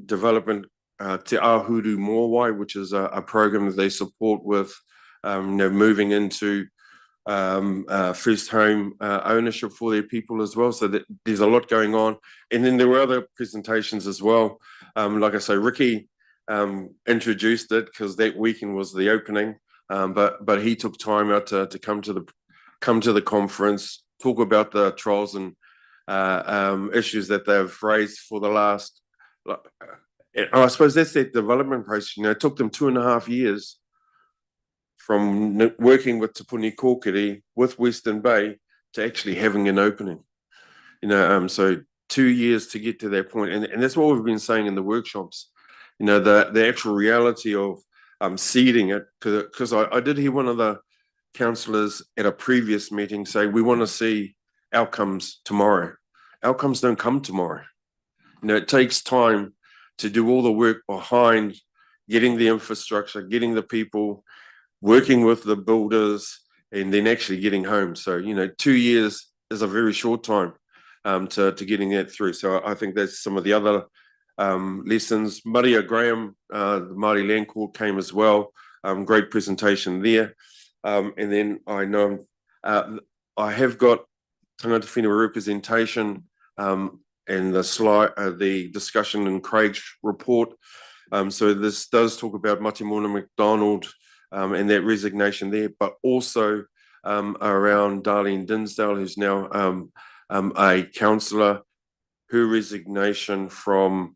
B: development, Te Ahuru Mōwai, which is a program that they support with moving into first home ownership for their people as well. So that there's a lot going on. And then there were other presentations as well. Like I say, Ricky introduced it because that weekend was the opening, but he took time out to come to the conference, talk about the trials and issues that they've raised for the last. I suppose that's that development process. It took them 2.5 years from working with Te Puni Kōkiri with Western Bay to actually having an opening. So 2 years to get to that point, and that's what we've been saying in the workshops. The actual reality of seeding it, because I did hear one of the councillors at a previous meeting say we want to see outcomes tomorrow. Outcomes don't come tomorrow. It takes time to do all the work behind getting the infrastructure, getting the people, working with the builders, and then actually getting home. So 2 years is a very short time to getting that through. So I think that's some of the other lessons. Maria Graham, the Māori Land Court, came as well. Great presentation there. And then I know I have got tangata whenua representation and the discussion in Craig's report. So this does talk about Matimona McDonald and that resignation there, but also around Darlene Dinsdale, who's now a councillor. Her resignation from,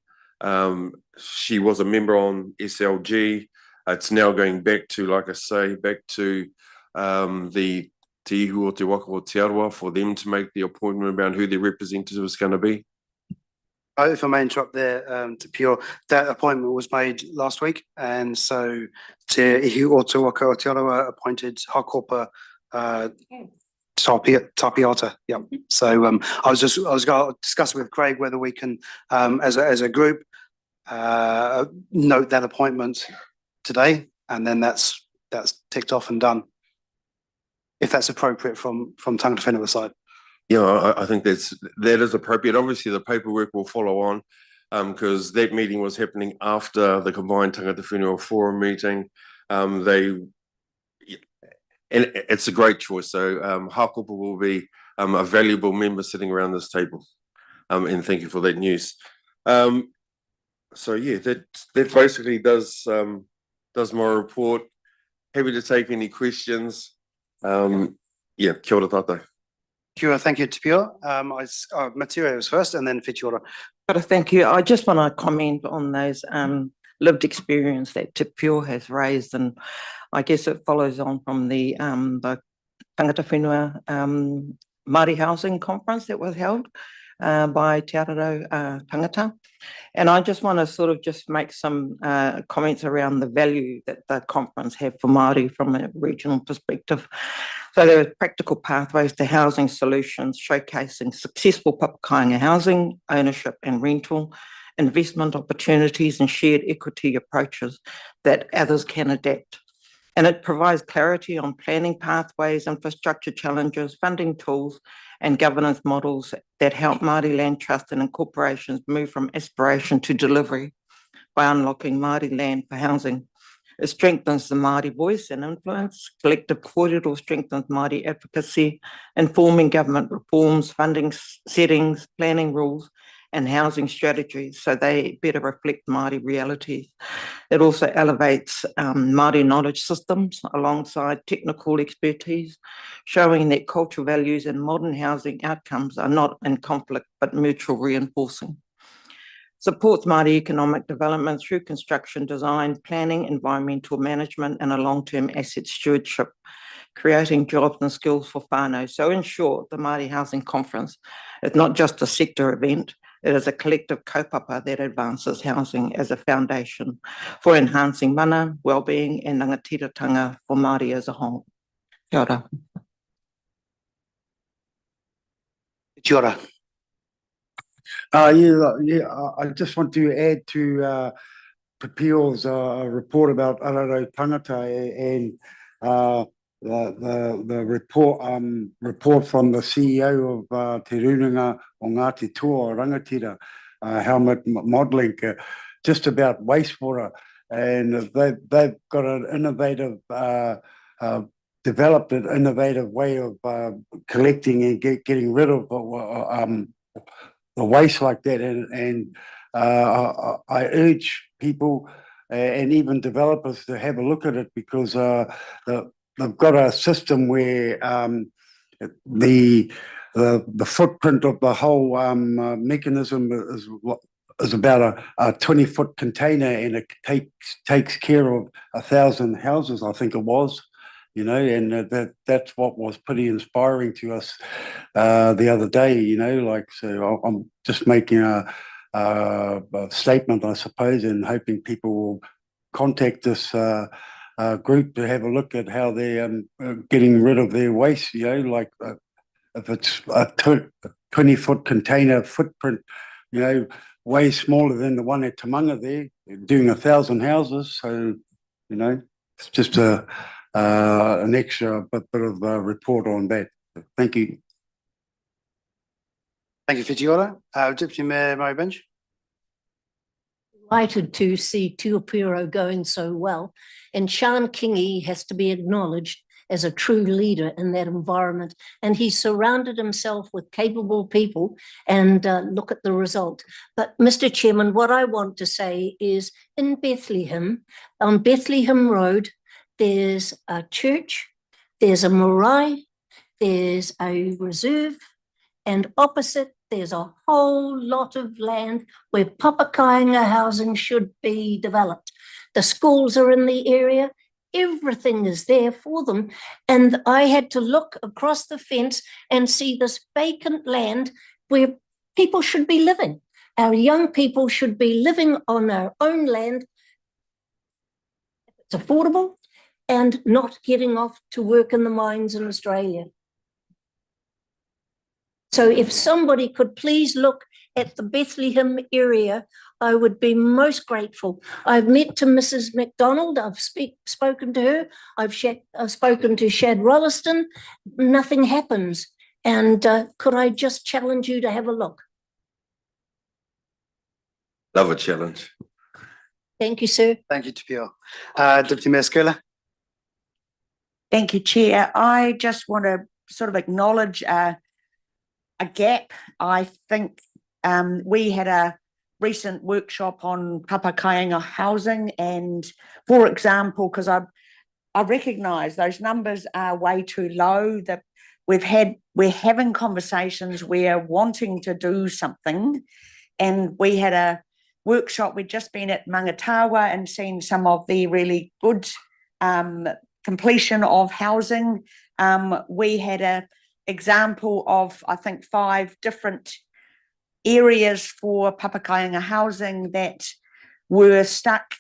B: she was a member on SLG. It's now going back to, like I say, back to the Te Ihu o Te Waka o Te Aroa for them to make the appointment about who their representative is going to be.
A: If I may interrupt there, to Pure, that appointment was made last week, and so Te Ihu o Te Waka o Te Aroa appointed Hakopa Tapiota. Yeah. So I was going to discuss with Craig whether we can, as a group, note that appointment today, and then that's ticked off and done, if that's appropriate from tangata whenua side.
B: Yeah, I think that is appropriate. Obviously, the paperwork will follow on because that meeting was happening after the combined tangata whenua forum meeting. And it's a great choice. So Hakopa will be a valuable member sitting around this table. And thank you for that news. So yeah, that basically does my report. Happy to take any questions. Yeah, kia ora tātou.
A: Kia ora, thank you, Te Pure. Materia was first, and then Whitiora.
L: But thank you. I just want to comment on those lived experience that Te Pure has raised, and I guess it follows on from the tangata whenua Māori housing conference that was held by Te Araro tangata. And I just want to sort of just make some comments around the value that the conference had for Māori from a regional perspective. So there were practical pathways to housing solutions, showcasing successful papakainga housing, ownership and rental, investment opportunities and shared equity approaches that others can adapt. And it provides clarity on planning pathways, infrastructure challenges, funding tools, and governance models that help Māori land trust and corporations move from aspiration to delivery by unlocking Māori land for housing. It strengthens the Māori voice and influence. Collective kōrero strengthens Māori advocacy, informing government reforms, funding settings, planning rules, and housing strategies so they better reflect Māori realities. It also elevates Māori knowledge systems alongside technical expertise, showing that cultural values and modern housing outcomes are not in conflict but mutual reinforcing. Supports Māori economic development through construction design, planning, environmental management, and a long-term asset stewardship, creating jobs and skills for whānau. So in short, the Māori Housing Conference is not just a sector event, it is a collective kaupapa that advances housing as a foundation for enhancing mana, wellbeing, and rangatiratanga for Māori as a whole. Kia ora.
A: Kia ora.
M: I just want to add to Peel's report about Araro Tangata and the report from the CEO of Te Runanga o Ngāti Toa Rangatira, Helmut Modlink, just about wastewater, and they've got an innovative developed an innovative way of collecting and getting rid of the waste like that, and I urge people and even developers to have a look at it, because they've got a system where the footprint of the whole mechanism is about a 20-foot container, and it takes care of 1,000 houses, I think it was. You know, and that's what was pretty inspiring to us the other day. You know, like, so I'm just making a statement, I suppose, and hoping people will contact this group to have a look at how they're getting rid of their waste. You know, like if it's a 20-foot container footprint, you know, way smaller than the one at Tamanga there, doing 1,000 houses. So, you know, it's just an extra bit of a report on that. Thank you.
A: Thank you, Whitiora. Deputy Mayor Murray Bench.
G: Delighted to see Tuapiro going so well, and Sean Kingi has to be acknowledged as a true leader in that environment, and he surrounded himself with capable people, and look at the result. But Mr. Chairman, what I want to say is, in Bethlehem, on Bethlehem Road, there's a church, there's a marae, there's a reserve, and opposite there's a whole lot of land where papakainga housing should be developed. The schools are in the area, everything is there for them. And I had to look across the fence and see this vacant land where people should be living. Our young people should be living on our own land. It's affordable and not getting off to work in the mines in Australia. So if somebody could please look at the Bethlehem area, I would be most grateful. I've met to Mrs. McDonald, I've spoken to her, I've spoken to Shad Rolliston, nothing happens. And could I just challenge you to have a look?
B: Love a challenge.
G: Thank you, sir.
A: Thank you, Tuapiro. Deputy Mayor Skula.
H: Thank you, Chair. I just want to sort of acknowledge a gap. I think we had a recent workshop on papakainga housing, and for example, because I recognise those numbers are way too low, that we're having conversations, we're wanting to do something, and we had a workshop, we'd just been at Mangatawa and seen some of the really good completion of housing. We had a example of, I think, 5 different areas for papakainga housing that were stuck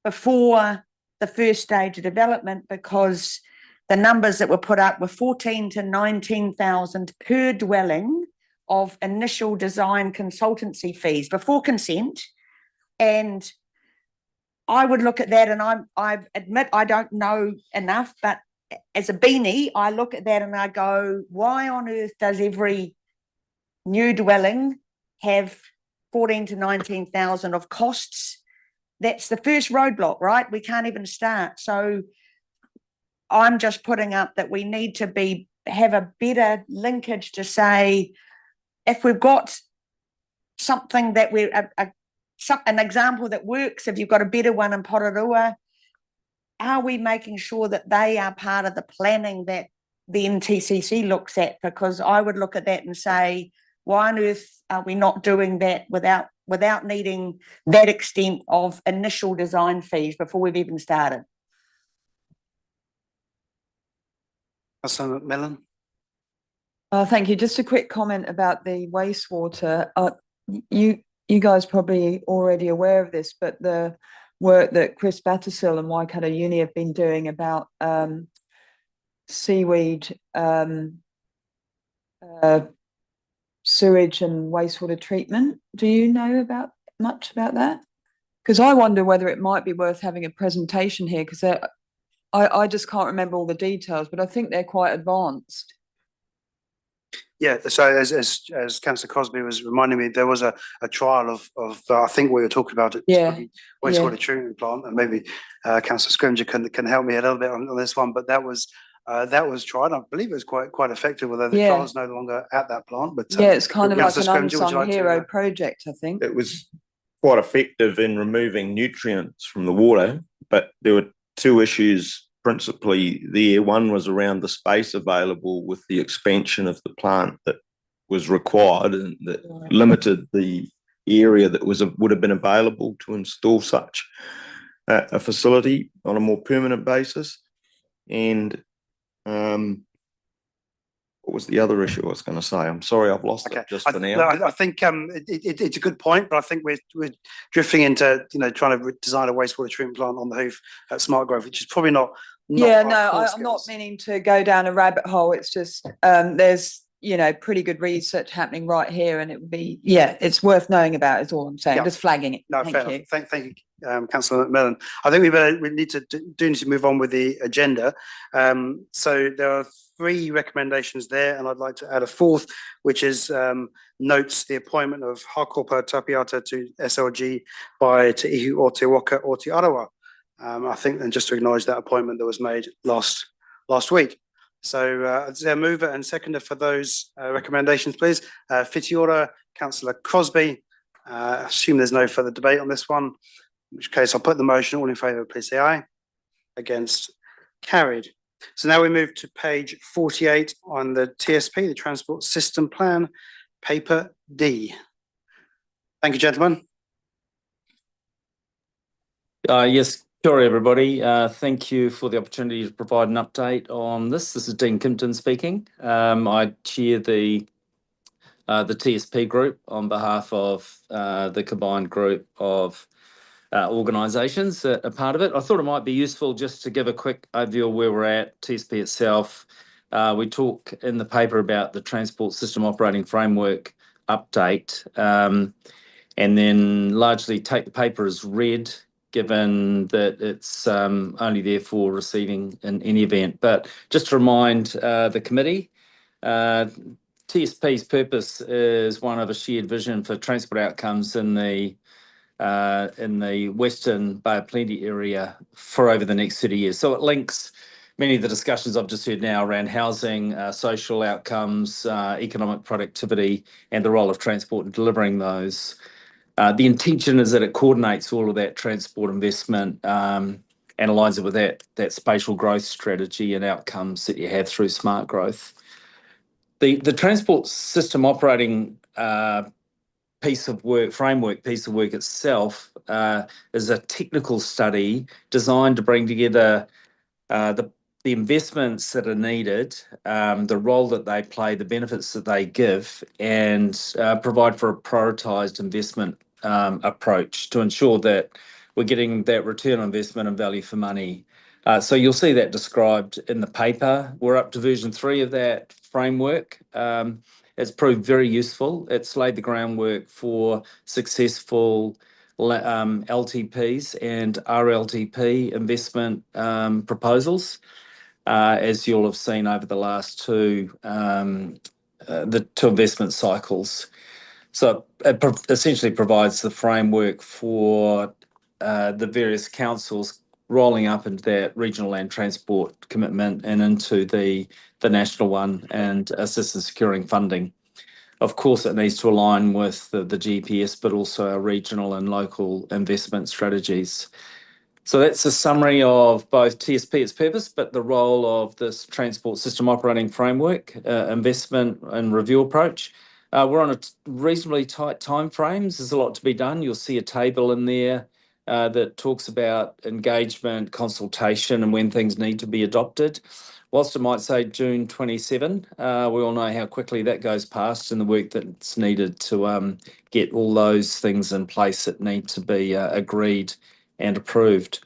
H: before the first stage of development, because the numbers that were put up were 14,000 to 19,000 per dwelling of initial design consultancy fees before consent. And I would look at that, and I admit I don't know enough, but as a beanie, I look at that and I go, why on earth does every new dwelling have 14,000 to 19,000 of costs? That's the first roadblock, right? We can't even start. So I'm just putting up that we need to have a better linkage to say, if we've got something that we're an example that works. If you've got a better one in Porirua, are we making sure that they are part of the planning that the NTCC looks at? Because I would look at that and say, why on earth are we not doing that without needing that extent of initial design fees before we've even started?
A: Councillor Mellon.
D: Thank you. Just a quick comment about the wastewater. You guys probably already aware of this, but the work that Chris Battersill and Waikato Uni have been doing about seaweed, sewage and wastewater treatment. Do you know much about that? Because I wonder whether it might be worth having a presentation here, because I just can't remember all the details, but I think they're quite advanced.
A: Yeah, so as Councillor Crosby was reminding me, there was a trial of I think we were talking about it, wastewater treatment plant, and maybe Councillor Scrimger can help me a little bit on this one, but that was tried. I believe it was quite effective, although the trial is no longer at that plant. But
D: it's kind of like an unsung hero project, I think.
N: It was quite effective in removing nutrients from the water, but there were two issues principally there. One was around the space available with the expansion of the plant that was required, and that limited the area that would have been available to install such a facility on a more permanent basis. And what was the other issue I was going to say? I'm sorry, I've lost it just for now.
A: I think it's a good point, but I think we're drifting into trying to design a wastewater treatment plant on the hoof at SmartGrowth, which is probably not.
D: I'm not meaning to go down a rabbit hole. It's just there's pretty good research happening right here, and it would be it's worth knowing about. Is all I'm saying. Just flagging it.
A: No, thank you. Thank you, Councillor McMillan. I think we need to move on with the agenda. So there are 3 recommendations there, and I'd like to add a 4th, which is notes the appointment of Hakopa Tapiata to SLG by Te Ihu o Te Waka o Te Arawa. I think, and just to acknowledge that appointment that was made last week. So is there a mover and seconder for those recommendations, please? Whitiora, Councillor Crosby. Assume there's no further debate on this one, in which case I'll put the motion. All in favour, please say aye. Against, carried. So now we move to page 48 on the TSP, the Transport System Plan, paper D. Thank you, gentlemen.
O: Yes, sorry everybody. Thank you for the opportunity to provide an update on this. This is Dean Kimpton speaking. I chair the TSP group on behalf of the combined group of organisations that are part of it. I thought it might be useful just to give a quick overview of where we're at, TSP itself. We talk in the paper about the Transport System Operating Framework update, and then largely take the paper as read, given that it's only there for receiving in any event. But just to remind the committee, TSP's purpose is one of a shared vision for transport outcomes in the Western Bay of Plenty area for over the next 30 years. So it links many of the discussions I've just heard now around housing, social outcomes, economic productivity, and the role of transport in delivering those. The intention is that it coordinates all of that transport investment and aligns it with that spatial growth strategy and outcomes that you have through smart growth. The transport system operating framework piece of work itself is a technical study designed to bring together the investments that are needed, the role that they play, the benefits that they give, and provide for a prioritised investment approach to ensure that we're getting that return on investment and value for money. So you'll see that described in the paper. We're up to version 3 of that framework. It's proved very useful. It's laid the groundwork for successful LTPs and RLTP investment proposals, as you'll have seen over the last two investment cycles. So it essentially provides the framework for the various councils rolling up into that regional land transport commitment and into the national one, and assist in securing funding. of course, it needs to align with the GPS, but also our regional and local investment strategies. So that's a summary of both TSP, its purpose, but the role of this Transport System Operating Framework, investment and review approach. We're on a reasonably tight time frames. There's a lot to be done. You'll see a table in there that talks about engagement, consultation, and when things need to be adopted. Whilst it might say June 27, we all know how quickly that goes past and the work that's needed to get all those things in place that need to be agreed and approved.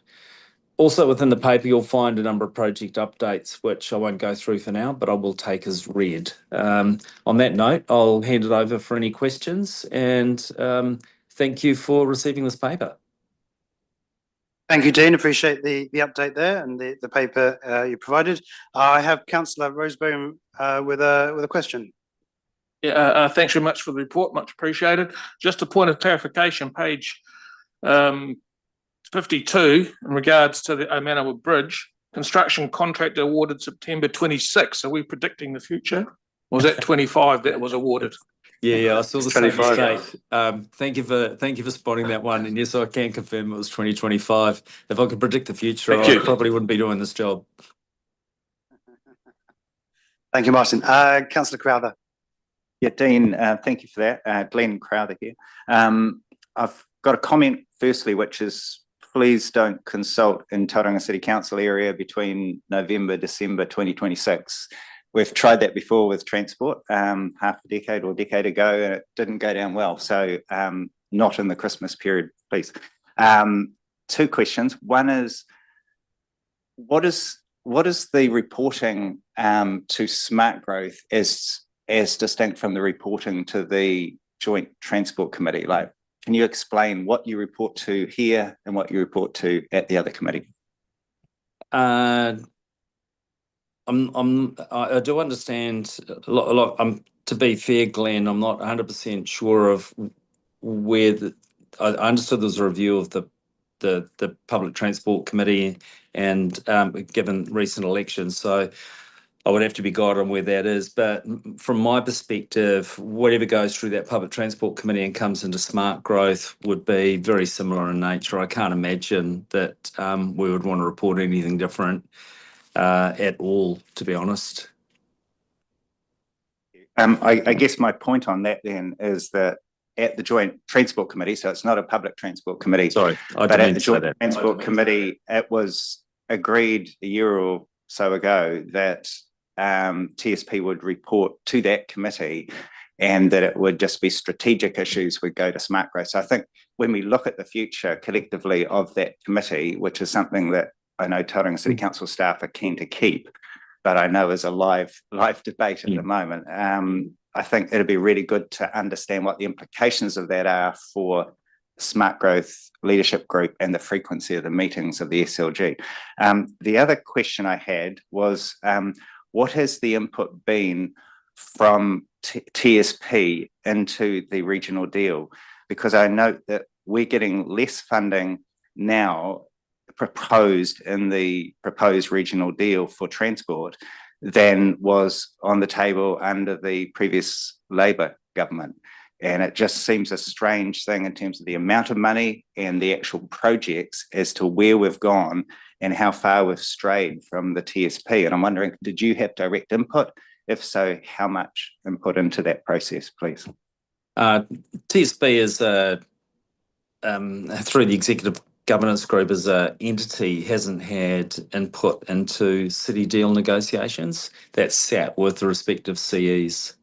O: Also within the paper, you'll find a number of project updates, which I won't go through for now, but I will take as read. On that note, I'll hand it over for any questions, and thank you for receiving this paper.
A: Thank you, Dean. Appreciate the update there and the paper you provided. I have Councillor Roseberry with a question.
P: Yeah, thanks very much for the report, much appreciated. Just a point of clarification, page 52, in regards to the Omanawa Bridge, construction contract awarded September 26. Are we predicting the future? Or was that 25 that was awarded?
O: Yeah, I saw the same mistake. Thank you for spotting that one. And yes, I can confirm it was 2025. If I could predict the future, I probably wouldn't be doing this job.
A: Thank you, Martin. Councillor Crowther.
F: Yeah, Dean, thank you for that. Glenn Crowther here. I've got a comment firstly, which is please don't consult in Tauranga City Council area between November, December 2026. We've tried that before with transport half a decade or decade ago, and it didn't go down well. So not in the Christmas period, please. Two questions. One is, what is the reporting to SmartGrowth as distinct from the reporting to the Joint Transport Committee? Like, can you explain what you report to here and what you report to at the other committee?
O: I do understand a lot. To be fair, Glenn, I'm not 100% sure of where I understood there was a review of the Public Transport Committee and given recent elections, so I would have to be guided on where that is. But from my perspective, whatever goes through that Public Transport Committee and comes into SmartGrowth would be very similar in nature. I can't imagine that we would want to report anything different at all, to be honest.
F: I guess my point on that then is that at the Joint Transport Committee, so it's not a Public Transport Committee.
O: Sorry,
F: but at the Joint Transport Committee, it was agreed a year or so ago that TSP would report to that committee and that it would just be strategic issues would go to SmartGrowth. So I think when we look at the future collectively of that committee, which is something that I know Tauranga City Council staff are keen to keep, but I know is a live debate at the moment. I think it'd be really good to understand what the implications of that are for SmartGrowth leadership group and the frequency of the meetings of the SLG. The other question I had was, what has the input been from TSP into the regional deal? Because I note that we're getting less funding now proposed in the proposed regional deal for transport than was on the table under the previous Labor government. And it just seems a strange thing in terms of the amount of money and the actual projects as to where we've gone and how far we've strayed from the TSP. And I'm wondering, did you have direct input? If so, how much input into that process, please?
O: TSP is through the executive governance group as an entity hasn't had input into city deal negotiations. That's sat with the respective CEs.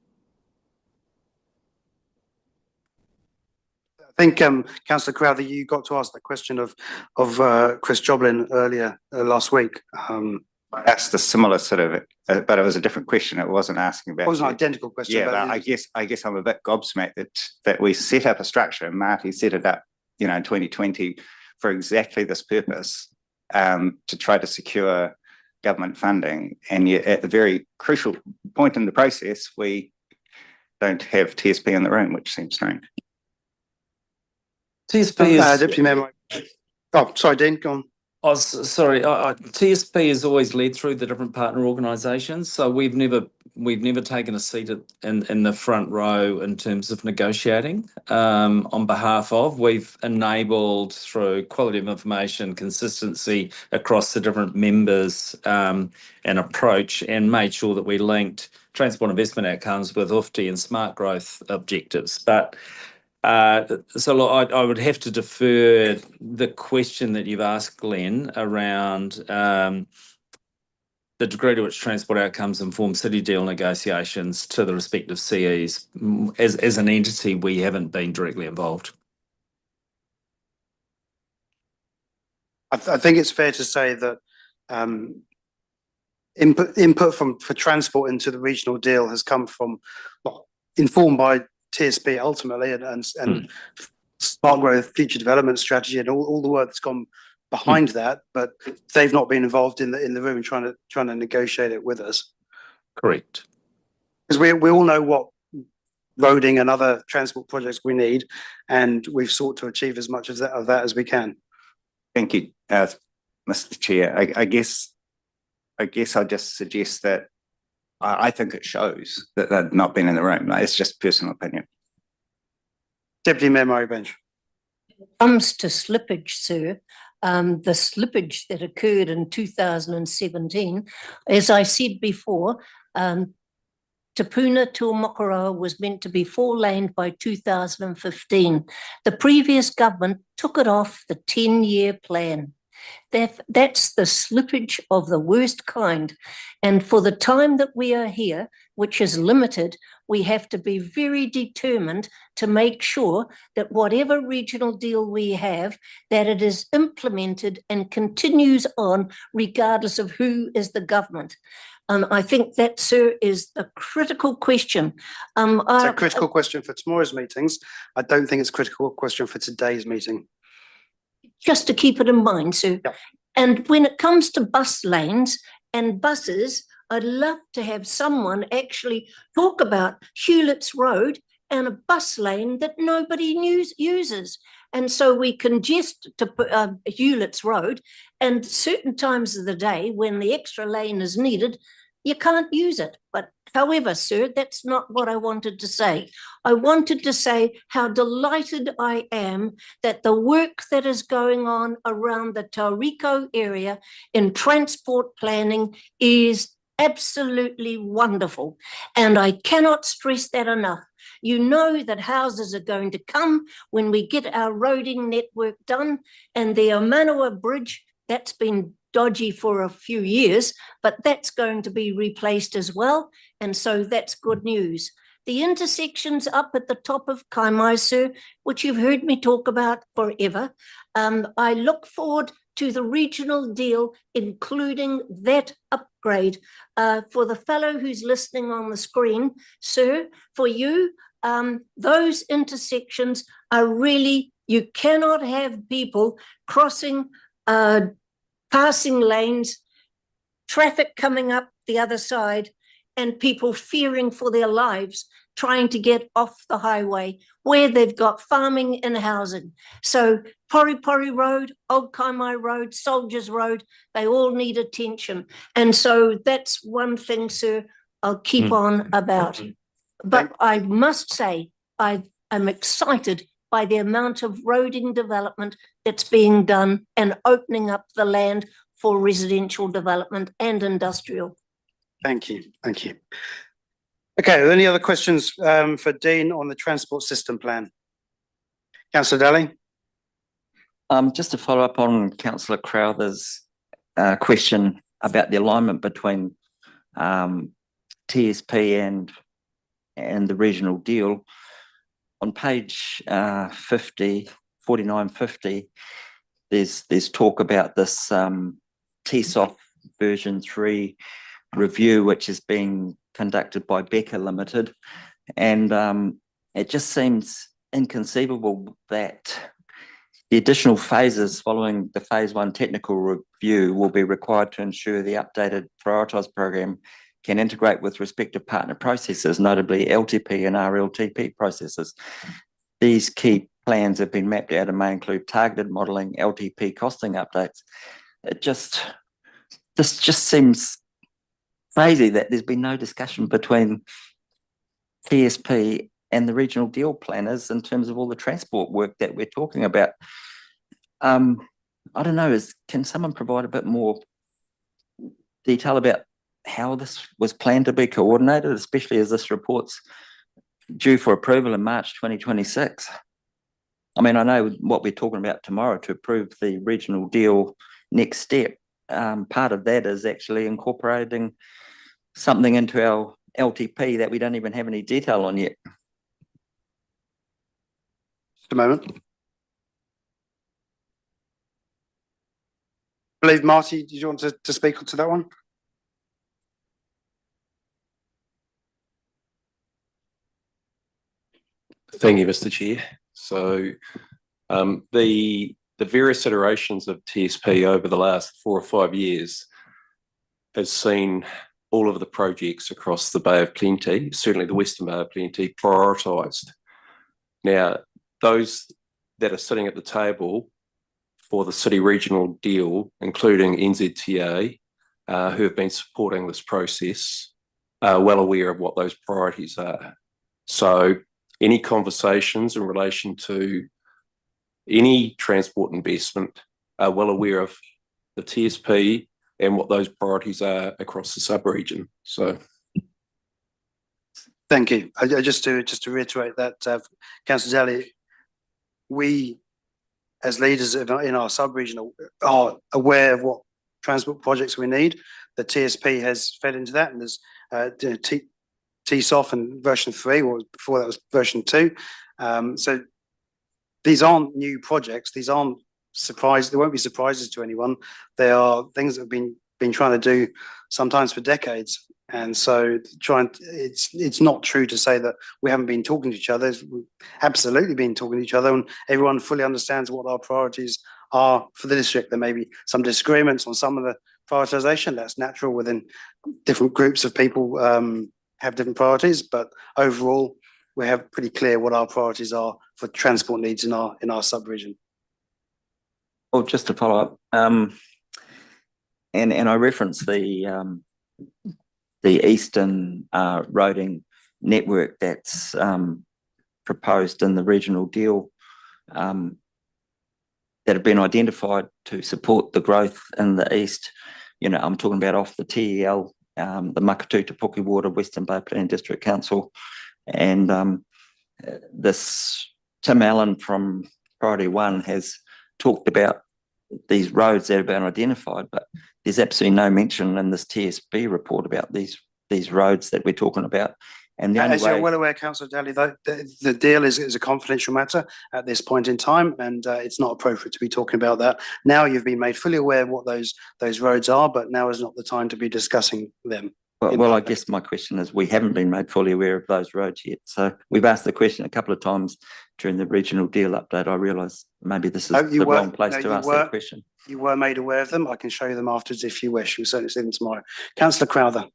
A: I think, Councillor Crowther, you got to ask that question of Chris Joblin earlier last week.
F: I asked a similar sort of, but it was a different question. It wasn't asking about.
A: It was an identical question.
F: Yeah, but I guess I'm a bit gobsmacked that we set up a structure and Marty set it up, in 2020 for exactly this purpose, to try to secure government funding, and yet at the very crucial point in the process, we don't have TSP in the room, which seems strange.
O: TSP is
A: Deputy Mayor. Oh, sorry, Dean, go on.
O: Sorry, TSP has always led through the different partner organisations, so we've never we've never taken a seat in the front row in terms of negotiating on behalf of. We've enabled through quality of information, consistency across the different members and approach, and made sure that we linked transport investment outcomes with UFTI and smart growth objectives. But so look, I would have to defer the question that you've asked, Glenn, around the degree to which transport outcomes inform city deal negotiations to the respective CEs. As an entity, we haven't been directly involved.
A: I think it's fair to say that input for transport into the regional deal has come from, well, informed by TSB ultimately and smart growth, future development strategy, and all the work that's gone behind that, but they've not been involved in the room trying to negotiate it with us.
O: Correct.
A: Because we all know what roading and other transport projects we need, and we've sought to achieve as much of that as we can.
F: Thank you, Mr. Chair. I guess I'll just suggest that I think it shows that they've not been in the room. It's just personal opinion.
A: Deputy Mayor Murray Bench.
G: When it comes to slippage, sir, the slippage that occurred in 2017, as I said before, Te Puna to Mokoroa was meant to be 4-laned by 2015. The previous government took it off the 10-year plan. That's the slippage of the worst kind. And for the time that we are here, which is limited, we have to be very determined to make sure that whatever regional deal we have, that it is implemented and continues on regardless of who is the government. I think that, sir, is a critical question.
A: It's a critical question for tomorrow's meetings. I don't think it's a critical question for today's meeting.
G: Just to keep it in mind, sir.
A: Yep.
G: And when it comes to bus lanes and buses, I'd love to have someone actually talk about Hewlett's Road and a bus lane that nobody uses. And so we congest to Hewlett's Road, and certain times of the day when the extra lane is needed, you can't use it. But however, sir, that's not what I wanted to say. I wanted to say how delighted I am that the work that is going on around the Tauriko area in transport planning is absolutely wonderful. And I cannot stress that enough. You know that houses are going to come when we get our roading network done, and the Omanawa Bridge, that's been dodgy for a few years, but that's going to be replaced as well. And so that's good news. The intersections up at the top of Kaimai, sir, which you've heard me talk about forever, I look forward to the regional deal, including that upgrade. For the fellow who's listening on the screen, sir, for you, those intersections are really, you cannot have people crossing passing lanes, traffic coming up the other side, and people fearing for their lives trying to get off the highway where they've got farming and housing. So Pori Road, Old Kaimai Road, Soldiers Road, they all need attention. And so that's one thing, sir, I'll keep on about. But I must say, I am excited by the amount of roading development that's being done and opening up the land for residential development and industrial.
A: Thank you. Thank you. Okay, are there any other questions for Dean on the transport system plan? Councillor Daly?
J: Just to follow up on Councillor Crowther's question about the alignment between TSP and the regional deal. On page 4950, there's talk about this TSOF version 3 review, which is being conducted by Becker Limited. And it just seems inconceivable that the additional phases following the phase 1 technical review will be required to ensure the updated prioritised program can integrate with respective partner processes, notably LTP and RLTP processes. These key plans have been mapped out and may include targeted modelling, LTP costing updates. This just seems crazy that there's been no discussion between TSP and the regional deal planners in terms of all the transport work that we're talking about. I don't know, can someone provide a bit more detail about how this was planned to be coordinated, especially as this report's due for approval in March 2026? I mean, I know what we're talking about tomorrow to approve the regional deal next step. Part of that is actually incorporating something into our LTP that we don't even have any detail on yet.
A: Just a moment. I believe, Marty, did you want to speak to that one?
Q: Thank you, Mr. Chair. So the various iterations of TSP over the last 4 or 5 years has seen all of the projects across the Bay of Plenty, certainly the Western Bay of Plenty, prioritised. Now, those that are sitting at the table for the city regional deal, including NZTA, who have been supporting this process, are well aware of what those priorities are. So any conversations in relation to any transport investment are well aware of the TSP and what those priorities are across the sub-region. So,
A: thank you. Just to reiterate that, Councillor Daly, we as leaders in our sub-region are aware of what transport projects we need. The TSP has fed into that, and there's TSOF and version 3, or before that was version 2. So these aren't new projects. These aren't surprises. There won't be surprises to anyone. They are things that have been trying to do sometimes for decades. And so it's not true to say that we haven't been talking to each other. We've absolutely been talking to each other, and everyone fully understands what our priorities are for the district. There may be some disagreements on some of the prioritisation. That's natural within different groups of people have different priorities, but overall we have pretty clear what our priorities are for transport needs in our sub-region.
J: Well, just to follow up, and I referenced the eastern roading network that's proposed in the regional deal that have been identified to support the growth in the east. You know, I'm talking about off the TEL, the Makatuta Puki Water, Western Bay Planning District Council, and this Tim Allen from Priority 1 has talked about these roads that have been identified, but there's absolutely no mention in this TSB report about these roads that we're talking about. And the only
A: as you're well aware, Councillor Daly, the deal is a confidential matter at this point in time, and it's not appropriate to be talking about that. Now you've been made fully aware of what those roads are, but now is not the time to be discussing them.
J: Well, I guess my question is, we haven't been made fully aware of those roads yet. So we've asked the question a couple of times during the regional deal update. I realise maybe this is the wrong place to ask that question.
A: You were made aware of them. I can show you them afterwards if you wish. We'll certainly see them tomorrow. Councillor Crowther.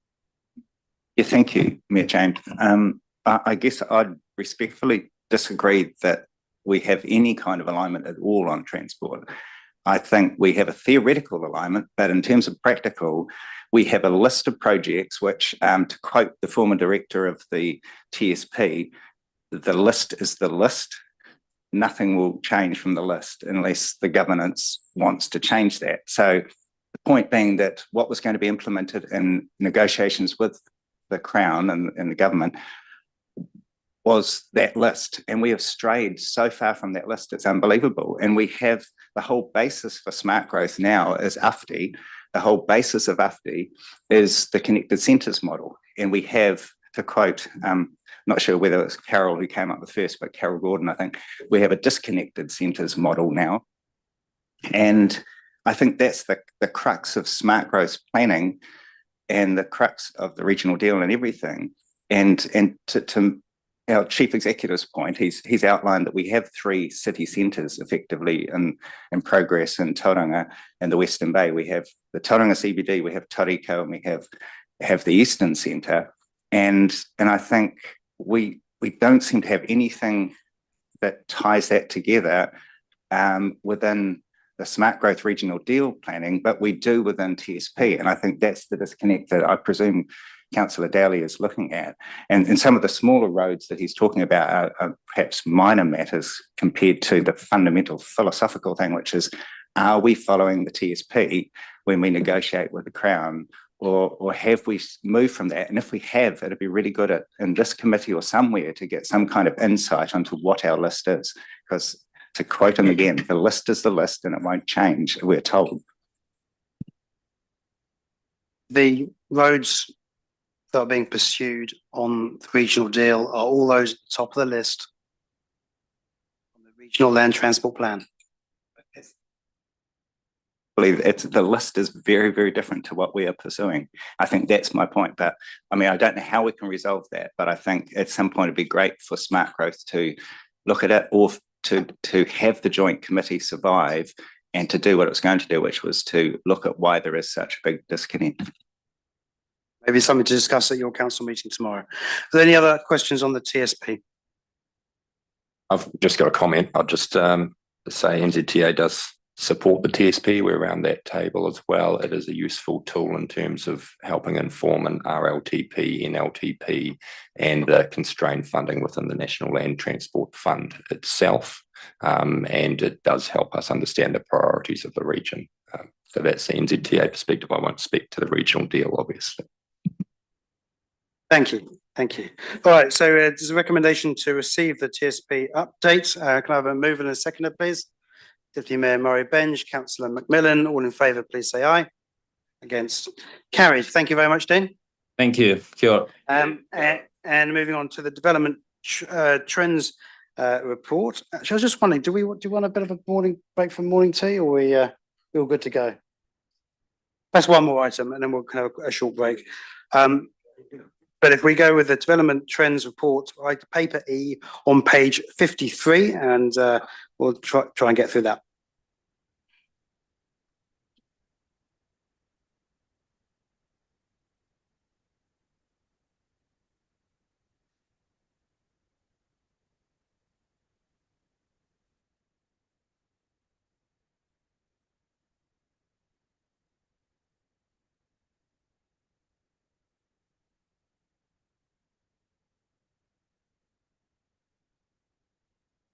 F: Yeah, thank you, Mayor James. I guess I'd respectfully disagree that we have any kind of alignment at all on transport. I think we have a theoretical alignment, but in terms of practical, we have a list of projects which, to quote the former director of the TSP, the list is the list. Nothing will change from the list unless the governance wants to change that. So the point being that what was going to be implemented in negotiations with the Crown and the government was that list, and we have strayed so far from that list, it's unbelievable. And we have the whole basis for smart growth now is UFTI. The whole basis of UFTI is the connected centres model. And we have, to quote, not sure whether it's Carol who came up with first, but Carol Gordon, I think, we have a disconnected centres model now. And I think that's the crux of smart growth planning and the crux of the regional deal and everything. And to our chief executive's point, he's outlined that we have 3 city centres effectively in progress in Tauranga and the Western Bay. We have the Tauranga CBD, we have Tariko, and we have the Eastern Centre. And I think we don't seem to have anything that ties that together within the smart growth regional deal planning, but we do within TSP. And I think that's the disconnect that I presume Councillor Dowley is looking at. And some of the smaller roads that he's talking about are perhaps minor matters compared to the fundamental philosophical thing, which is, are we following the TSP when we negotiate with the Crown, or have we moved from that? And if we have, it'd be really good in this committee or somewhere to get some kind of insight onto what our list is. Because to quote him again, the list is the list and it won't change, we're told.
A: The roads that are being pursued on the regional deal are all those at the top of the list on the regional land transport plan.
F: I believe the list is very, very different to what we are pursuing. I think that's my point. But I mean, I don't know how we can resolve that, but I think at some point it'd be great for Smart Growth to look at it, or to have the joint committee survive and to do what it was going to do, which was to look at why there is such a big disconnect.
A: Maybe something to discuss at your council meeting tomorrow. Are there any other questions on the TSP?
E: I've just got a comment. I'll just say NZTA does support the TSP. We're around that table as well. It is a useful tool in terms of helping inform an RLTP, NLTP, and the constrained funding within the National Land Transport Fund itself. And it does help us understand the priorities of the region. So that's the NZTA perspective. I won't speak to the regional deal, obviously.
A: Thank you. Thank you. All right, so there's a recommendation to receive the TSP update. Can I have a mover and a seconder, please? Deputy Mayor Murray Benge, Councillor Macmillan, all in favour, please say aye. Against? Carried. Thank you very much, Dean.
O: Thank you. Kia ora.
A: And moving on to the development trends report. Actually, I was just wondering, do you want a bit of a morning break from morning tea, or we all good to go? That's one more item, and then we'll have a short break. But if we go with the development trends report, right, paper E on page 53, and we'll try and get through that.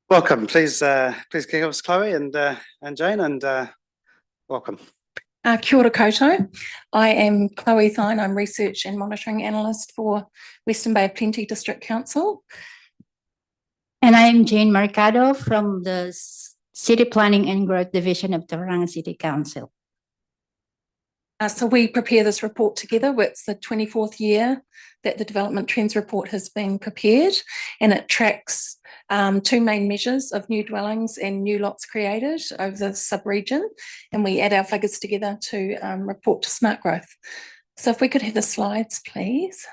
A: Welcome. Please kick off, Chloe and Jane, and welcome.
R: Kia ora koutou. I am Chloe Thine. I'm Research and Monitoring Analyst for Western Bay of Plenty District Council.
S: And I am Jane Mercado from the City Planning and Growth Division of Tauranga City Council.
R: So we prepare this report together. It's the 24th year that the Development Trends Report has been prepared, and it tracks two main measures of new dwellings and new lots created over the sub-region, and we add our figures together to report to Smart Growth. So if we could have the slides, please.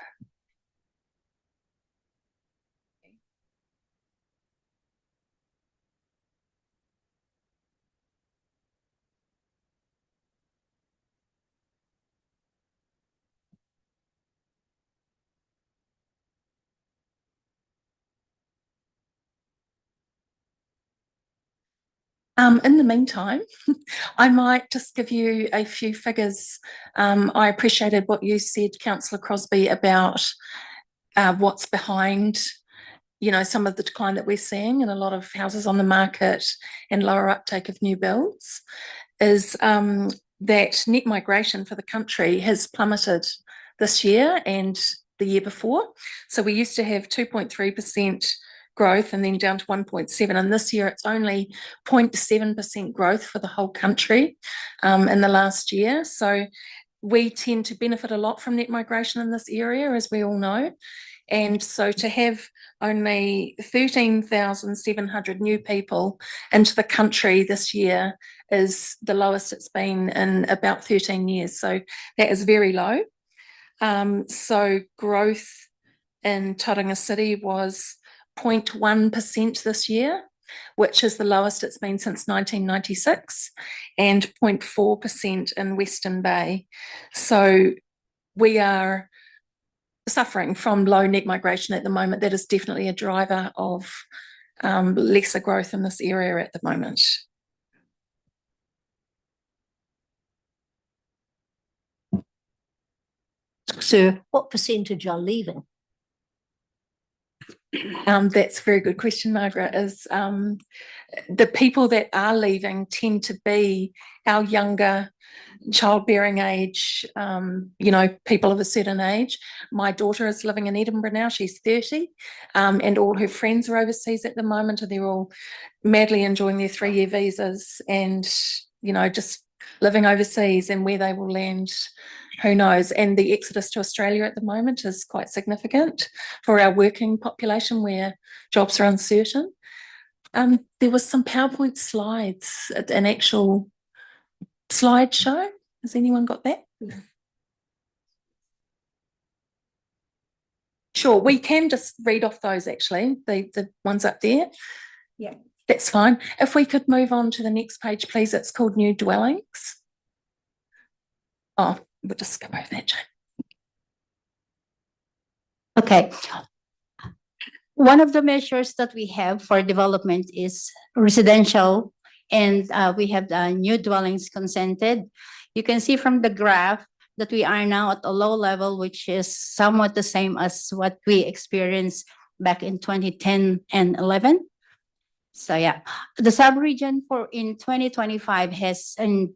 R: In the meantime, I might just give you a few figures. I appreciated what you said, Councillor Crosby, about what's behind, some of the decline that we're seeing in a lot of houses on the market and lower uptake of new builds, is that net migration for the country has plummeted this year and the year before. So we used to have 2.3% growth and then down to 1.7%, and this year it's only 0.7% growth for the whole country in the last year. So we tend to benefit a lot from net migration in this area, as we all know. And so to have only 13,700 new people into the country this year is the lowest it's been in about 13 years. So that is very low. So growth in Tauranga City was 0.1% this year, which is the lowest it's been since 1996, and 0.4% in Western Bay. So we are suffering from low net migration at the moment. That is definitely a driver of lesser growth in this area at the moment.
G: Sir, what percentage are leaving?
R: That's a very good question, Margaret, is the people that are leaving tend to be our younger childbearing age, people of a certain age. My daughter is living in Edinburgh now, she's 30, and all her friends are overseas at the moment, and they're all madly enjoying their 3-year visas and, just living overseas, and where they will land, who knows. And the exodus to Australia at the moment is quite significant for our working population where jobs are uncertain. There was some PowerPoint slides, an actual slideshow. Has anyone got that? Sure, we can just read off those actually, the ones up there. Yeah. That's fine. If we could move on to the next page, please. It's called New Dwellings. Oh, we'll just skip over that, Jane.
S: Okay. One of the measures that we have for development is residential, and we have the new dwellings consented. You can see from the graph that we are now at a low level, which is somewhat the same as what we experienced back in 2010 and 11. So yeah, the sub-region in 2025 has an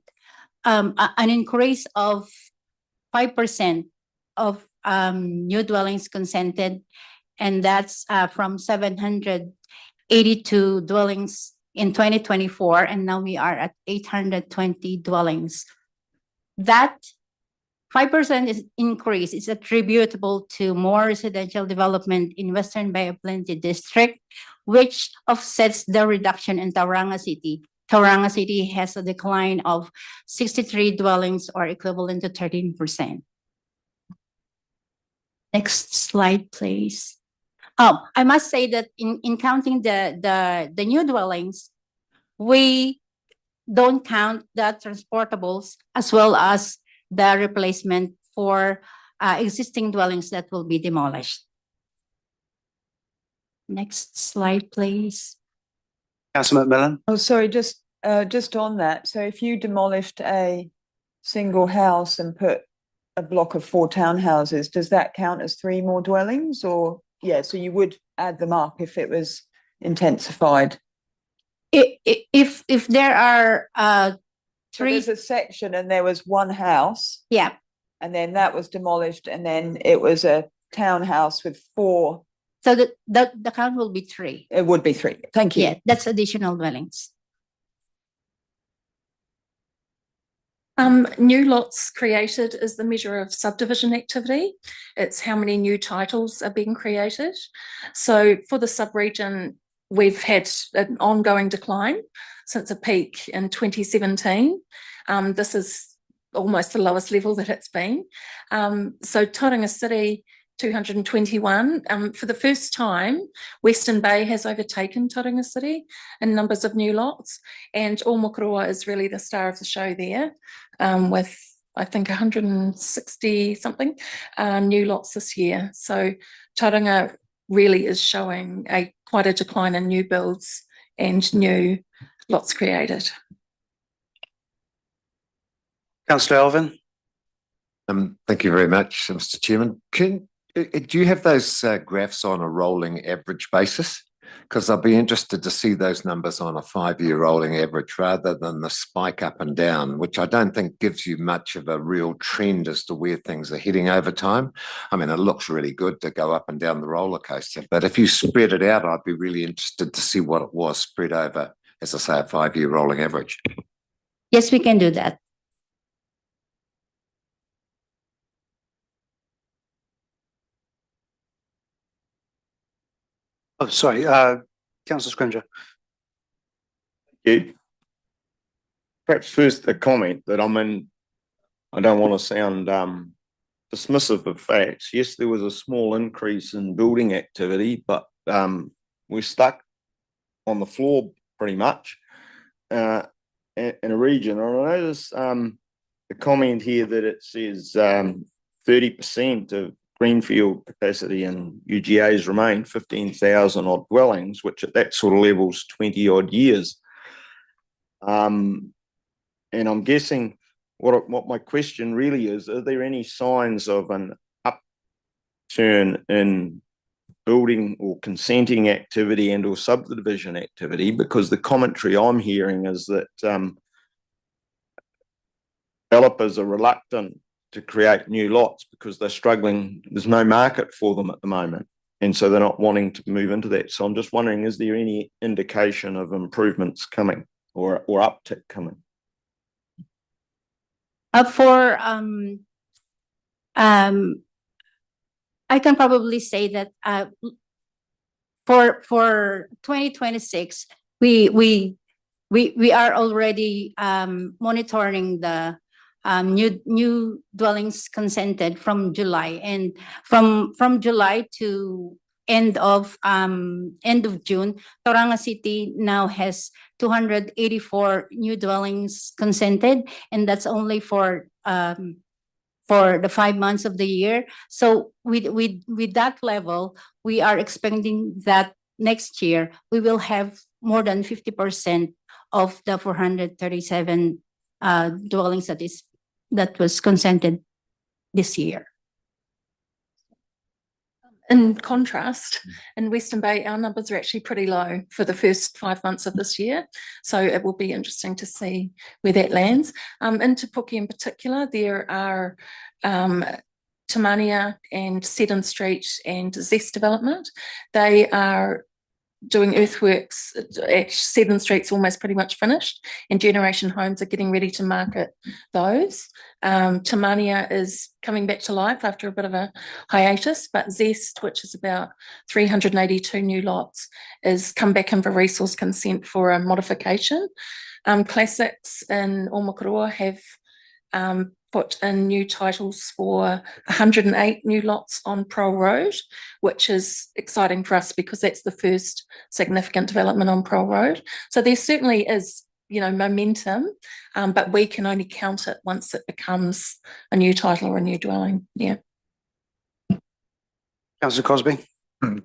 S: increase of 5% of new dwellings consented, and that's from 782 dwellings in 2024, and now we are at 820 dwellings. That 5% increase is attributable to more residential development in Western Bay of Plenty District, which offsets the reduction in Tauranga City. Tauranga City has a decline of 63 dwellings, or equivalent to 13%. Next slide, please. Oh, I must say that in counting the new dwellings, we don't count the transportables as well as the replacement for existing dwellings that will be demolished. Next slide, please.
A: Councillor McMillan.
D: Oh, sorry, just on that. So if you demolished a single house and put a block of 4 townhouses, does that count as 3 more dwellings? Or yeah, so you would add them up if it was intensified.
S: If there are
D: So there's a section and there was 1 house.
S: Yeah.
D: And then that was demolished, and then it was a townhouse with 4.
S: So the count will be 3.
D: It would be 3. Thank you.
S: Yeah, that's additional dwellings.
R: New lots created is the measure of subdivision activity. It's how many new titles are being created. So for the sub-region, we've had an ongoing decline since a peak in 2017. This is almost the lowest level that it's been. So Tauranga City, 221. For the first time, Western Bay has overtaken Tauranga City in numbers of new lots, and Omokoroa is really the star of the show there, with I think 160 something new lots this year. So Tauranga really is showing quite a decline in new builds and new lots created.
A: Councillor Elvin.
T: Thank you very much, Mr. Chairman. Do you have those graphs on a rolling average basis? Because I'll be interested to see those numbers on a 5-year rolling average rather than the spike up and down, which I don't think gives you much of a real trend as to where things are heading over time. I mean, it looks really good to go up and down the roller coaster, but if you spread it out, I'd be really interested to see what it was spread over, as I say, a 5-year rolling average.
S: Yes, we can do that.
A: Oh, sorry, Councillor Scrimger.
N: Thank you. Perhaps first a comment that I don't want to sound dismissive of facts. Yes, there was a small increase in building activity, but we're stuck on the floor pretty much in a region. And I notice the comment here that it says 30% of greenfield capacity in UGAs remain, 15,000 odd dwellings, which at that sort of level's 20 odd years. And I'm guessing what my question really is, are there any signs of an turn in building or consenting activity and or subdivision activity? Because the commentary I'm hearing is that developers are reluctant to create new lots because they're struggling. There's no market for them at the moment. And so they're not wanting to move into that. So I'm just wondering, is there any indication of improvements coming or uptick coming?
S: I can probably say that for 2026, we are already monitoring the new dwellings consented from July, and from July to end of June, Tauranga City now has 284 new dwellings consented, and that's only for the 5 months of the year. So with that level, we are expecting that next year we will have more than 50% of the 437 dwellings that was consented this year.
R: In contrast, in Western Bay, our numbers are actually pretty low for the first 5 months of this year. So it will be interesting to see where that lands. In Te Puke in particular, there are Tamania and Seddon Street and Zest development. They are doing earthworks. Seddon Street's almost pretty much finished, and Generation Homes are getting ready to market those. Tamania is coming back to life after a bit of a hiatus, but Zest, which is about 382 new lots, is come back in for resource consent for a modification. Classics in Omakoroa have put in new titles for 108 new lots on Pearl Road, which is exciting for us because that's the first significant development on Pearl Road. So there certainly is, momentum, but we can only count it once it becomes a new title or a new dwelling. Yeah.
A: Councillor Crosby.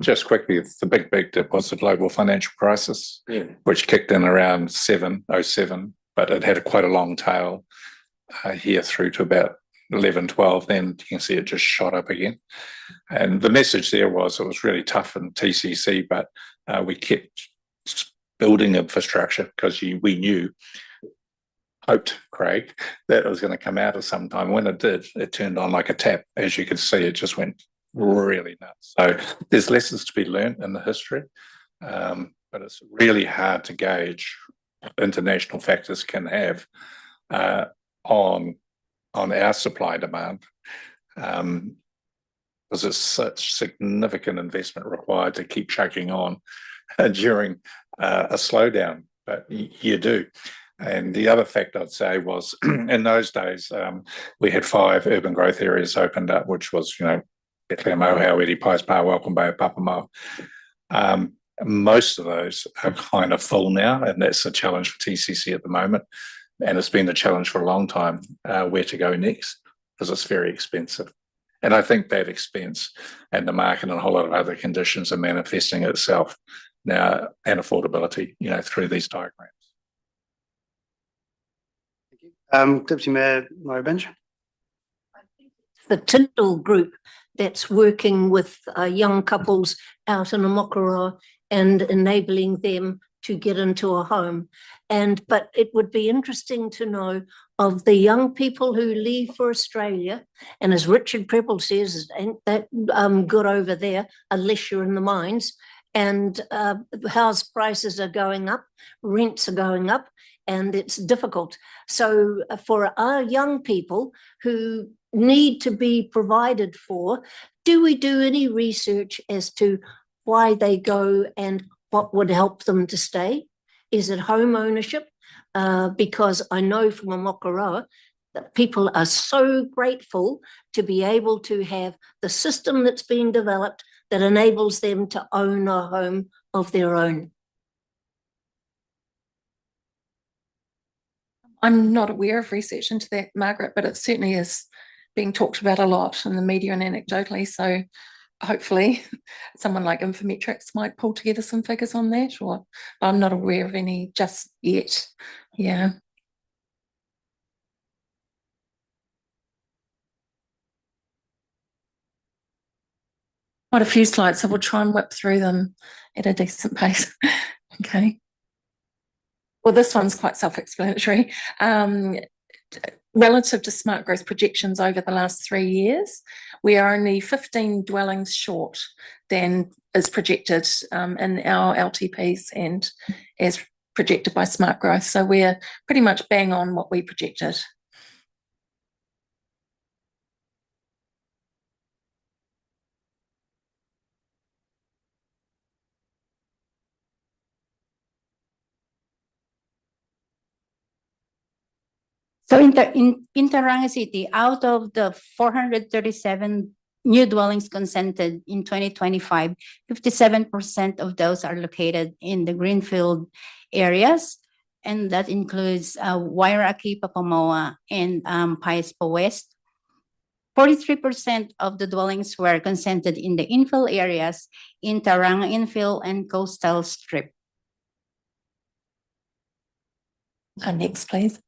I: Just quickly, the big dip was the global financial crisis, which kicked in around 07, but it had quite a long tail here through to about 11, 12. Then you can see it just shot up again. And the message there was it was really tough in TCC, but we kept building infrastructure because we hoped, Craig, that it was going to come out at some time. When it did, it turned on like a tap. As you could see, it just went really nuts. So there's lessons to be learned in the history, but it's really hard to gauge what international factors can have on our supply demand, because it's such significant investment required to keep chugging on during a slowdown, but you do. And the other fact I'd say was in those days, we had 5 urban growth areas opened up, which was, Bethlehem, Ohau, Edi, Pies Pa, Welcome Bay, Papamoa. Most of those are kind of full now, and that's a challenge for TCC at the moment. And it's been a challenge for a long time where to go next, because it's very expensive. And I think that expense and the market and a whole lot of other conditions are manifesting itself now, and affordability, through these diagrams.
A: Deputy Mayor Murray Bench.
G: The Tyndall group that's working with young couples out in Omakoroa and enabling them to get into a home. But it would be interesting to know of the young people who leave for Australia, and as Richard Preble says, it ain't that good over there unless you're in the mines, and house prices are going up, rents are going up, and it's difficult. So for our young people who need to be provided for, do we do any research as to why they go and what would help them to stay? Is it home ownership? Because I know from Omakoroa that people are so grateful to be able to have the system that's been developed that enables them to own a home of their own.
R: I'm not aware of research into that, Margaret, but it certainly is being talked about a lot in the media and anecdotally. So hopefully someone like Infometrics might pull together some figures on that, or I'm not aware of any just yet. Yeah. Quite a few slides, so we'll try and whip through them at a decent pace. Okay. Well, this one's quite self-explanatory. Relative to smart growth projections over the last 3 years, we are only 15 dwellings short than is projected in our LTPs and as projected by smart growth. So we're pretty much bang on what we projected.
S: So in Tauranga City, out of the 437 new dwellings consented in 2025, 57% of those are located in the greenfield areas. And that includes Wairaki, Papamoa, and Paispa West. 43% of the dwellings were consented in the infill areas in Tauranga Infill and Coastal Strip.
R: Next, please.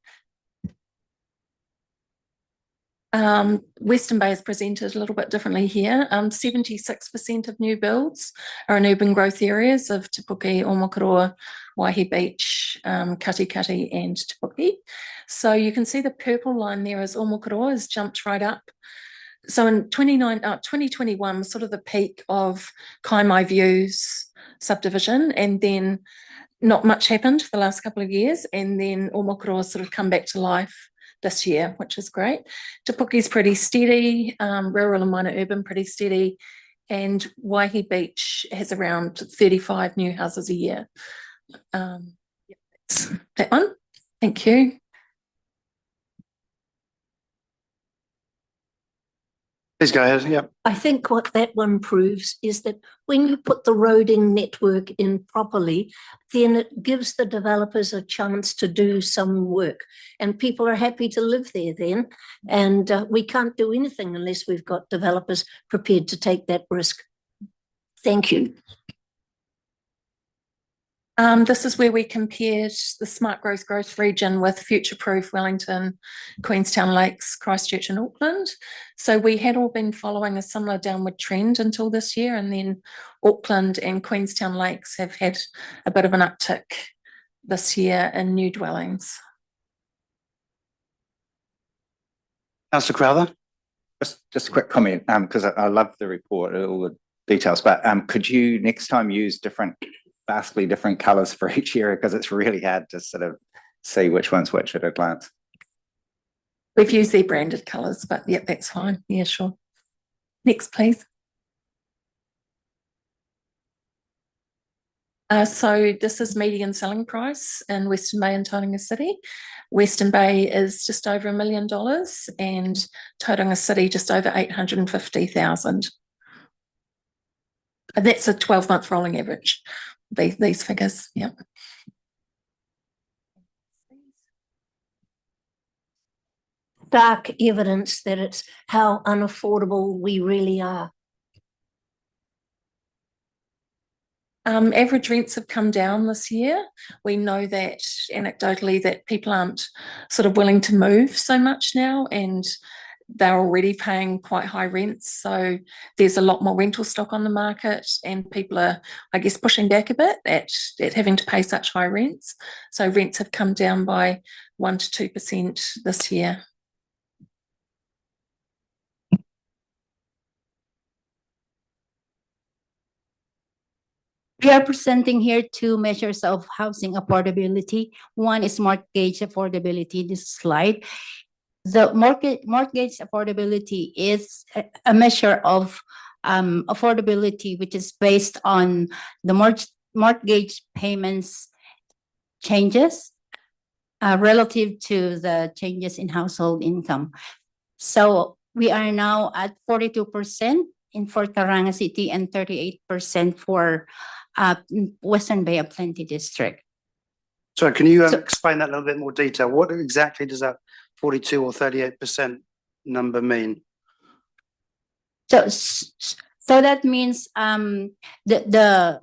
R: Western Bay is presented a little bit differently here. 76% of new builds are in urban growth areas of Te Puke, Omokoroa, Waihi Beach, Katikati and Te Puke. So you can see the purple line there as Omokoroa has jumped right up. So in 2021 was sort of the peak of Kaimai Views subdivision, and then not much happened for the last couple of years, and then Omokoroa sort of come back to life this year, which is great. Te Puke's pretty steady, rural and minor urban pretty steady, and Waihi Beach has around 35 new houses a year. That's that one. Thank you.
A: Please go ahead. Yeah.
G: I think what that one proves is that when you put the roading network in properly, then it gives the developers a chance to do some work, and people are happy to live there then. And we can't do anything unless we've got developers prepared to take that risk. Thank you.
R: This is where we compared the smart growth region with future-proof Wellington, Queenstown Lakes, Christchurch and Auckland. So we had all been following a similar downward trend until this year, and then Auckland and Queenstown Lakes have had a bit of an uptick this year in new dwellings.
A: Councillor Crowther.
F: Just a quick comment, because I love the report, all the details, but could you next time use vastly different colours for each area, because it's really hard to sort of see which one's which at a glance.
R: We've used their branded colours, but yeah, that's fine. Yeah, sure. Next, please. So this is median selling price in Western Bay and Tauranga City. Western Bay is just over $1 million and Tauranga City just over 850,000. And that's a 12-month rolling average. These figures, yeah.
G: Stark evidence that it's how unaffordable we really are.
R: Average rents have come down this year. We know that anecdotally that people aren't sort of willing to move so much now, and they're already paying quite high rents. So there's a lot more rental stock on the market, and people are, I guess, pushing back a bit at having to pay such high rents. So rents have come down by 1 to 2% this year.
S: We are presenting here two measures of housing affordability. One is mortgage affordability, this slide. The mortgage affordability is a measure of affordability, which is based on the mortgage payments changes relative to the changes in household income. So we are now at 42% for Tauranga City and 38% for Western Bay of Plenty District.
A: So can you explain that in a little bit more detail? What exactly does that 42 or 38% number mean?
S: So that means the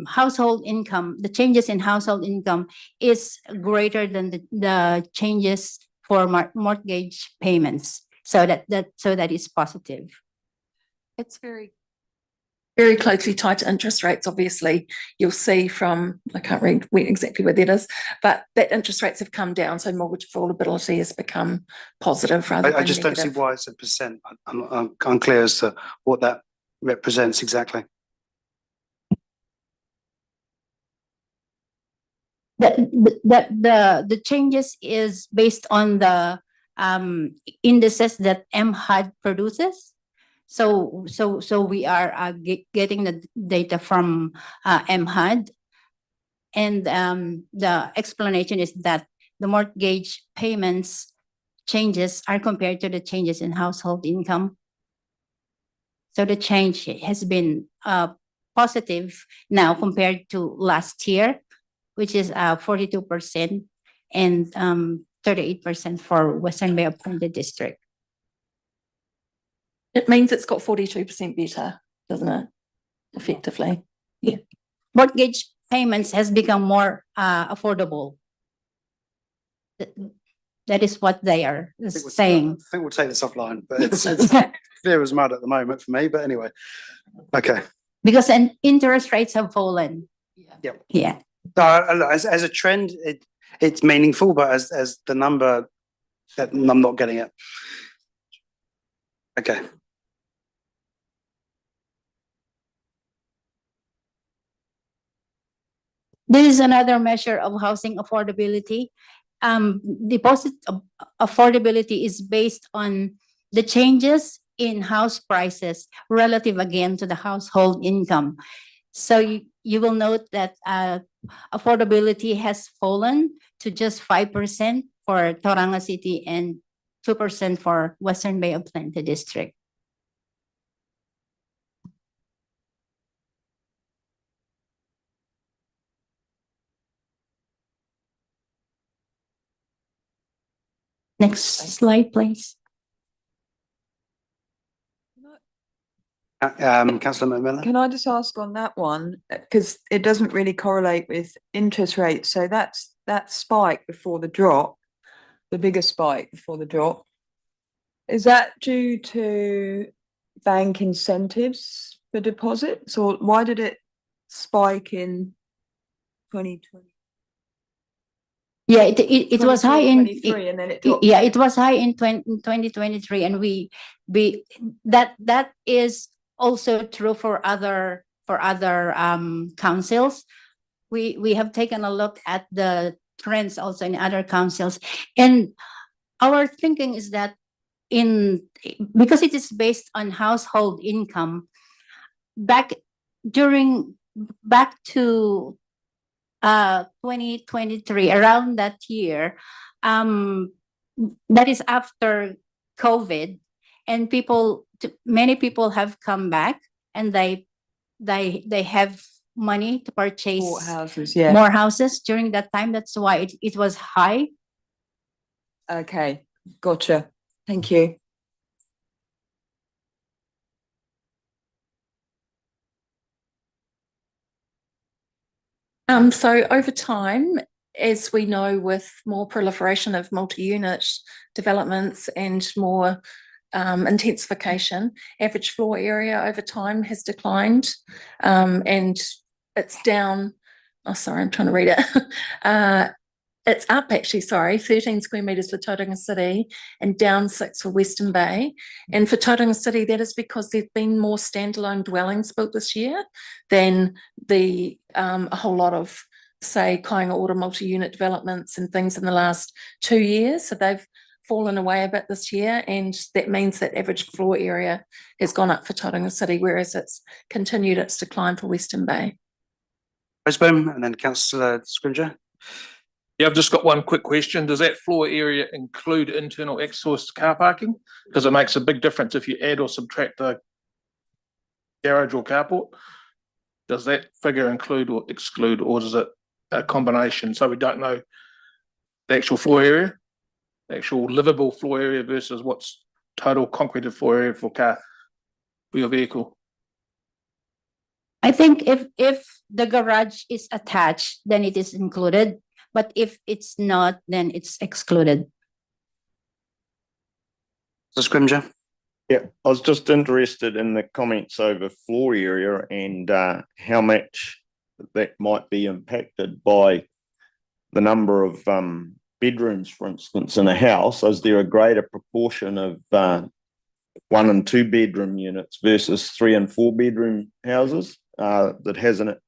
S: household income, the changes in household income is greater than the changes for mortgage payments. So that is positive.
R: It's very closely tied to interest rates. Obviously, you'll see from, I can't read exactly where that is, but that interest rates have come down. So mortgage affordability has become positive rather
A: I
R: than
A: just don't see
R: negative.
A: why it's a percent. I'm unclear as to what that represents exactly.
S: The changes is based on the indices that MHUD produces. So we are getting the data from MHUD, and the explanation is that the mortgage payments changes are compared to the changes in household income. So the change has been positive now compared to last year, which is 42% and 38% for Western Bay of Clinton District.
R: It means it's got 42% better, doesn't it? Effectively.
S: Yeah. Mortgage payments has become more affordable. That is what they are saying.
A: I think we'll take this offline, but it's clear as mud at the moment for me. But anyway, okay.
S: Because interest rates have fallen.
A: Yep.
S: Yeah.
A: As a trend, it's meaningful, but as the number, that I'm not getting it. Okay.
S: This is another measure of housing affordability. Deposit affordability is based on the changes in house prices relative again to the household income. So you will note that affordability has fallen to just 5% for Tauranga City and 2% for Western Bay of Plenty District. Next slide, please.
A: Councillor McMillan.
D: Can I just ask on that one, because it doesn't really correlate with interest rates. So that's that spike before the drop, the bigger spike before the drop. Is that due to bank incentives for deposits, or why did it spike in 2020?
S: Yeah, it was high in
D: 2023 and then it dropped.
S: yeah, it was high in 2023, and we that is also true for other councils. We have taken a look at the trends also in other councils, and our thinking is that because it is based on household income, back to 2023, around that year, that is after COVID, and many people have come back, and they have money to purchase
D: More houses, yeah.
S: more houses during that time. That's why it was high.
D: Okay, gotcha. Thank you.
R: So over time, as we know, with more proliferation of multi-unit developments and more intensification, average floor area over time has declined, and it's down. Oh, sorry, I'm trying to read it. It's up actually, 13 square metres for Tauranga City and down 6 for Western Bay. And for Tauranga City, that is because there've been more standalone dwellings built this year than a whole lot of, say, Kāinga Ora multi-unit developments and things in the last 2 years. So they've fallen away a bit this year, and that means that average floor area has gone up for Tauranga City, whereas it's continued its decline for Western Bay.
A: Brisbane, and then Councillor Scrimger.
P: Yeah, I've just got one quick question. Does that floor area include internal exhaust car parking? Because it makes a big difference if you add or subtract the garage or carport. Does that figure include or exclude, or is it a combination? So we don't know the actual floor area, the actual livable floor area versus what's total concreted floor area for your vehicle.
S: I think if the garage is attached, then it is included. But if it's not, then it's excluded.
A: So Scrimger.
N: Yeah, I was just interested in the comments over floor area and how much that might be impacted by the number of bedrooms, for instance, in a house. Is there a greater proportion of 1 and 2 bedroom units versus 3 and 4 bedroom houses that hasn't it,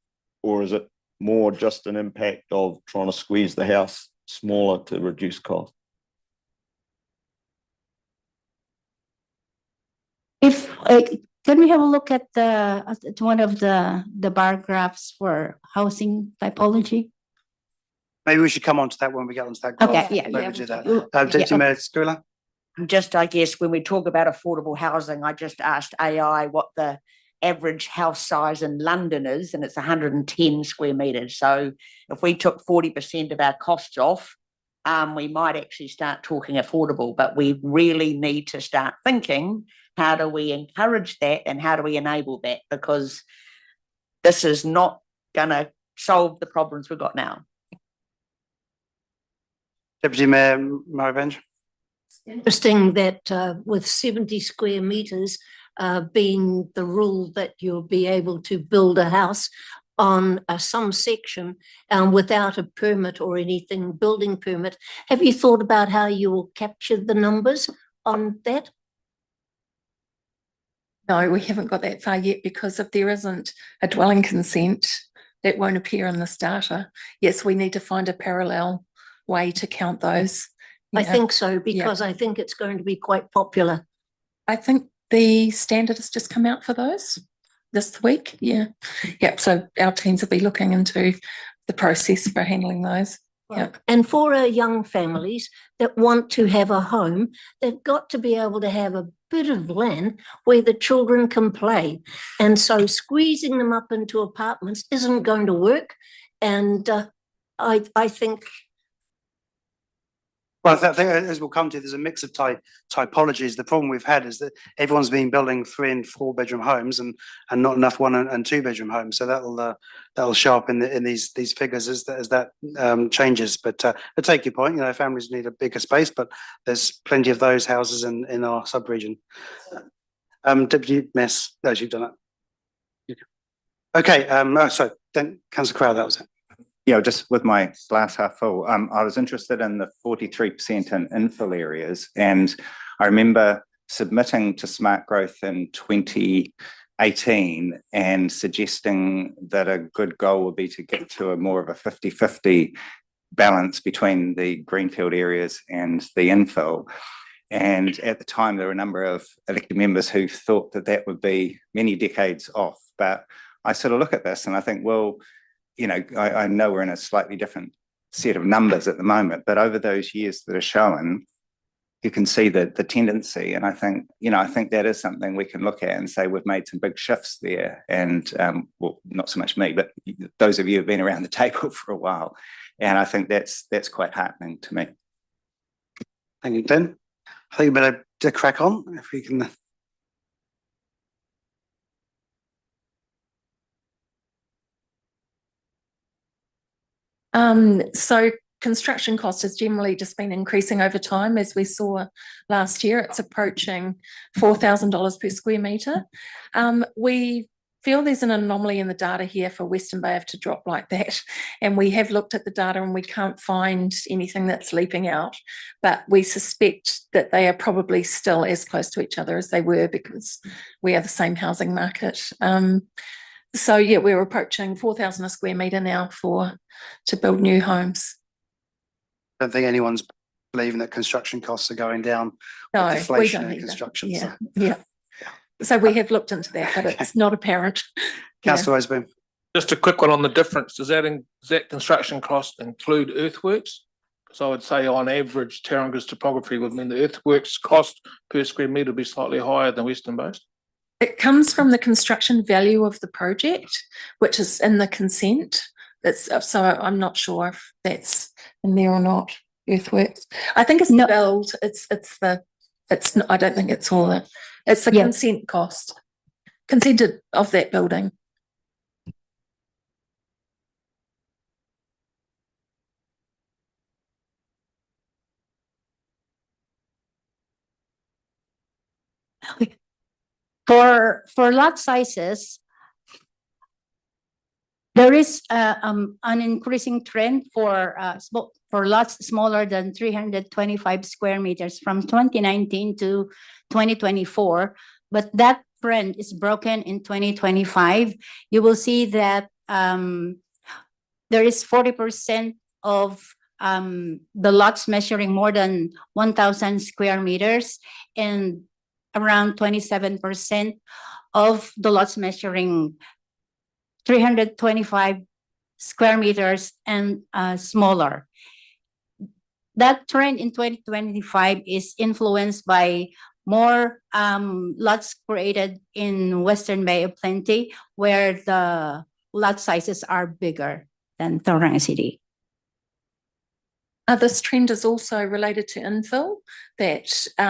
N: or is it more just an impact of trying to squeeze the house smaller to reduce cost?
S: If, can we have a look at at one of the bar graphs for housing typology?
A: Maybe we should come on to that when we get onto that.
S: Okay,
A: graph.
S: yeah,
A: Maybe
S: yeah.
A: do that.
S: Yeah.
A: Deputy Mayor Sculler?
H: Just, I guess, when we talk about affordable housing, I just asked AI what the average house size in London is, and it's 110 square meters. So if we took 40% of our costs off, we might actually start talking affordable, but we really need to start thinking, how do we encourage that and how do we enable that? Because this is not going to solve the problems we've got now.
A: Deputy Mayor Marivenge?
G: Interesting that with 70 square meters being the rule that you'll be able to build a house on some section without a permit or anything, building permit. Have you thought about how you will capture the numbers on that?
R: No, we haven't got that far yet, because if there isn't a dwelling consent, that won't appear in this data. Yes, we need to find a parallel way to count those.
G: I think so, because I think it's going to be quite popular.
R: I think the standard has just come out for those this week. Yeah. Yep. So our teams will be looking into the process for handling those. Yeah.
G: And for our young families that want to have a home, they've got to be able to have a bit of land where the children can play. And so squeezing them up into apartments isn't going to work. And I think.
A: Well, I think as we'll come to, there's a mix of typologies. The problem we've had is that everyone's been building 3 and 4 bedroom homes and not enough 1 and 2 bedroom homes. So that'll show up in these figures as that changes. But I take your point. You know, families need a bigger space, but there's plenty of those houses in our sub region. Deputy Miss, no, you've done it. Okay. So then, Councillor Crowd, that was it.
F: Yeah, just with my glass half full, I was interested in the 43% in infill areas. And I remember submitting to SmartGrowth in 2018 and suggesting that a good goal would be to get to a more of a 50-50 balance between the greenfield areas and the infill. And at the time, there were a number of elected members who thought that that would be many decades off. But I sort of look at this and I think, well, you know, I know we're in a slightly different set of numbers at the moment, but over those years that are shown, you can see the tendency. And I think, you know, I think that is something we can look at and say we've made some big shifts there. And well, not so much me, but those of you who've been around the table for a while. And I think that's quite heartening to me.
A: Thank you, Glenn. I think we better crack on if we can.
R: So construction cost has generally just been increasing over time. As we saw last year, it's approaching $4,000 per square metre. We feel there's an anomaly in the data here for Western Bay to drop like that. And we have looked at the data and we can't find anything that's leaping out, but we suspect that they are probably still as close to each other as they were because we are the same housing market. So yeah, we're approaching 4,000 a square metre now to build new homes.
A: I don't think anyone's believing that construction costs are going down.
R: No,
A: with deflation
R: we don't
A: in
R: either.
A: construction.
R: Yeah,
A: So.
R: yeah. So we have looked into that, but it's not apparent.
A: Councillor Osborne.
P: Just a quick one on the difference. Does that construction cost include earthworks? Because I would say on average, Taranga's topography would mean the earthworks cost per square metre would be slightly higher than Western Bay's.
R: It comes from the construction value of the project, which is in the consent. So I'm not sure if that's in there or not. Earthworks. I think it's the build. I don't think it's all that. It's the consent cost, consented of that building.
S: For lot sizes, there is an increasing trend for lots smaller than 325 square meters from 2019 to 2024, but that trend is broken in 2025. You will see that there is 40% of the lots measuring more than 1,000 square meters and around 27% of the lots measuring 325 square meters and smaller. That trend in 2025 is influenced by more lots created in Western Bay of Plenty, where the lot sizes are bigger than Tauranga City.
R: This trend is also related to infill, that,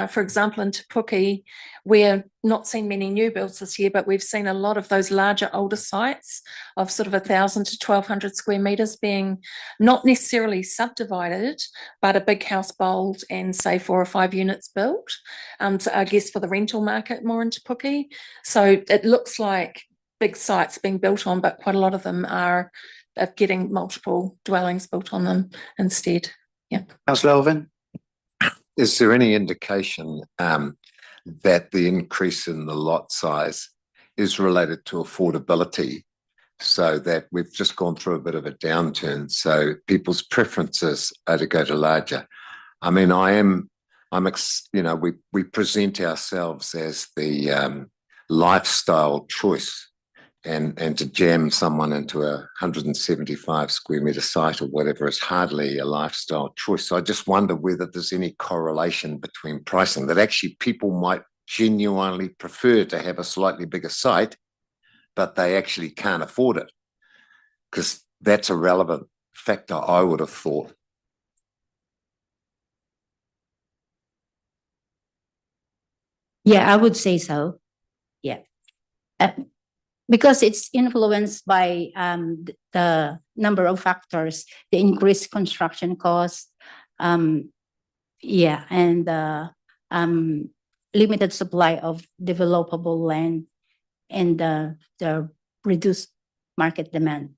R: for example, in Te Puke, we're not seeing many new builds this year, but we've seen a lot of those larger, older sites of sort of 1,000 to 1,200 square meters being not necessarily subdivided, but a big house bold and say 4 or 5 units built, so I guess for the rental market more in Te Puke. So it looks like big sites being built on, but quite a lot of them are getting multiple dwellings built on them instead. Yeah.
A: Councillor Elvin?
T: Is there any indication that the increase in the lot size is related to affordability, so that we've just gone through a bit of a downturn, so people's preferences are to go to larger? I mean, we present ourselves as the lifestyle choice, and to jam someone into a 175 square meter site or whatever is hardly a lifestyle choice. So I just wonder whether there's any correlation between pricing, that actually people might genuinely prefer to have a slightly bigger site, but they actually can't afford it, because that's a relevant factor, I would have thought.
S: Yeah, I would say so. Yeah. Because it's influenced by the number of factors, the increased construction cost, and the limited supply of developable land, and the reduced market demand.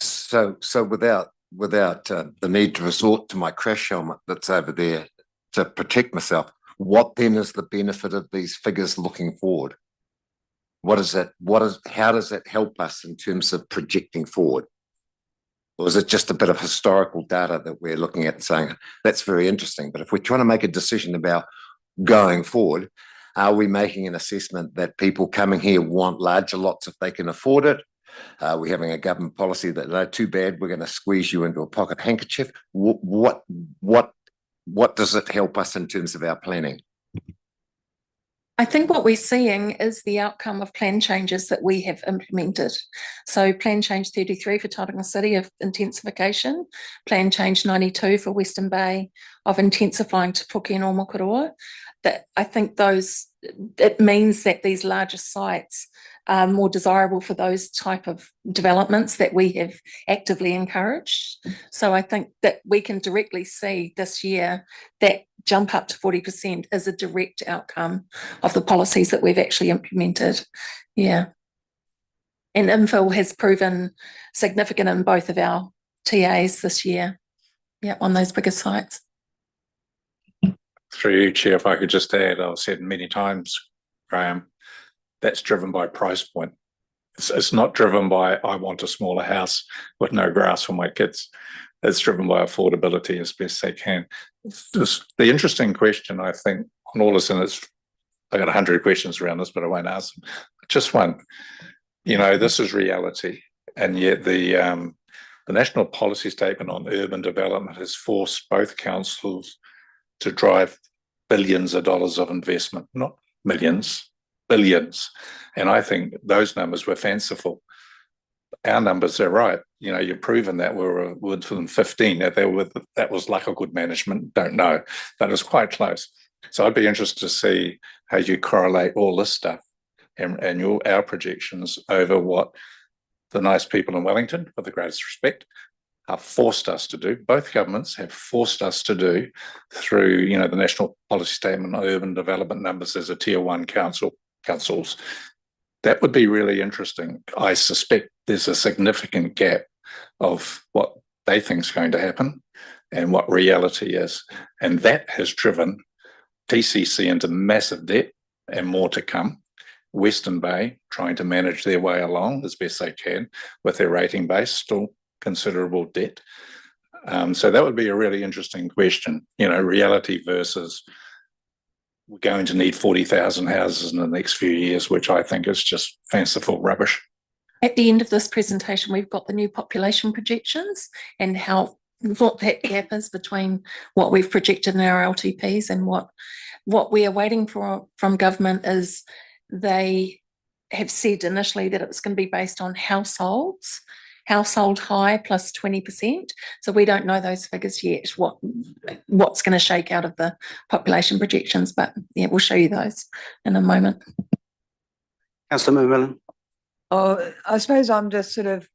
T: So without the need to resort to my crash helmet that's over there to protect myself, what then is the benefit of these figures looking forward? How does it help us in terms of projecting forward? Or is it just a bit of historical data that we're looking at and saying, that's very interesting, but if we're trying to make a decision about going forward, are we making an assessment that people coming here want larger lots if they can afford it? Are we having a government policy that, no, too bad, we're going to squeeze you into a pocket handkerchief? What does it help us in terms of our planning?
R: I think what we're seeing is the outcome of plan changes that we have implemented. So plan change 33 for Tauranga City of intensification, plan change 92 for Western Bay of intensifying Te Puke and Omokuroa. That I think it means that these larger sites are more desirable for those type of developments that we have actively encouraged. So I think that we can directly see this year that jump up to 40% is a direct outcome of the policies that we've actually implemented. Yeah. And infill has proven significant in both of our TAs this year. Yeah, on those bigger sites.
I: Through you, Chair, if I could just add, I've said many times, Graham, that's driven by price point. It's not driven by, I want a smaller house with no grass for my kids. It's driven by affordability as best they can. The interesting question, I think, on all this, and I got 100 questions around this, but I won't ask them. Just one. This is reality, and yet the National Policy Statement on Urban Development has forced both councils to drive billions of dollars of investment, not millions, billions. And I think those numbers were fanciful. Our numbers are right. You've proven that we're within 15. That was lack of good management. Don't know. But it's quite close. So I'd be interested to see how you correlate all this stuff and our projections over what the nice people in Wellington, with the greatest respect, have forced us to do. Both governments have forced us to do through, the National Policy Statement on Urban Development numbers as a Tier 1 council councils. That would be really interesting. I suspect there's a significant gap of what they think is going to happen and what reality is. And that has driven TCC into massive debt and more to come. Western Bay trying to manage their way along as best they can with their rating base, still considerable debt. So that would be a really interesting question, you know, reality versus we're going to need 40,000 houses in the next few years, which I think is just fanciful rubbish.
R: At the end of this presentation, we've got the new population projections and what that gap is between what we've projected in our LTPs and what we are waiting for from government is they have said initially that it was going to be based on household high plus 20%. So we don't know those figures yet, what's going to shake out of the population projections, but yeah, we'll show you those in a moment.
A: Councillor McMillan.
D: Oh, I suppose I'm just sort of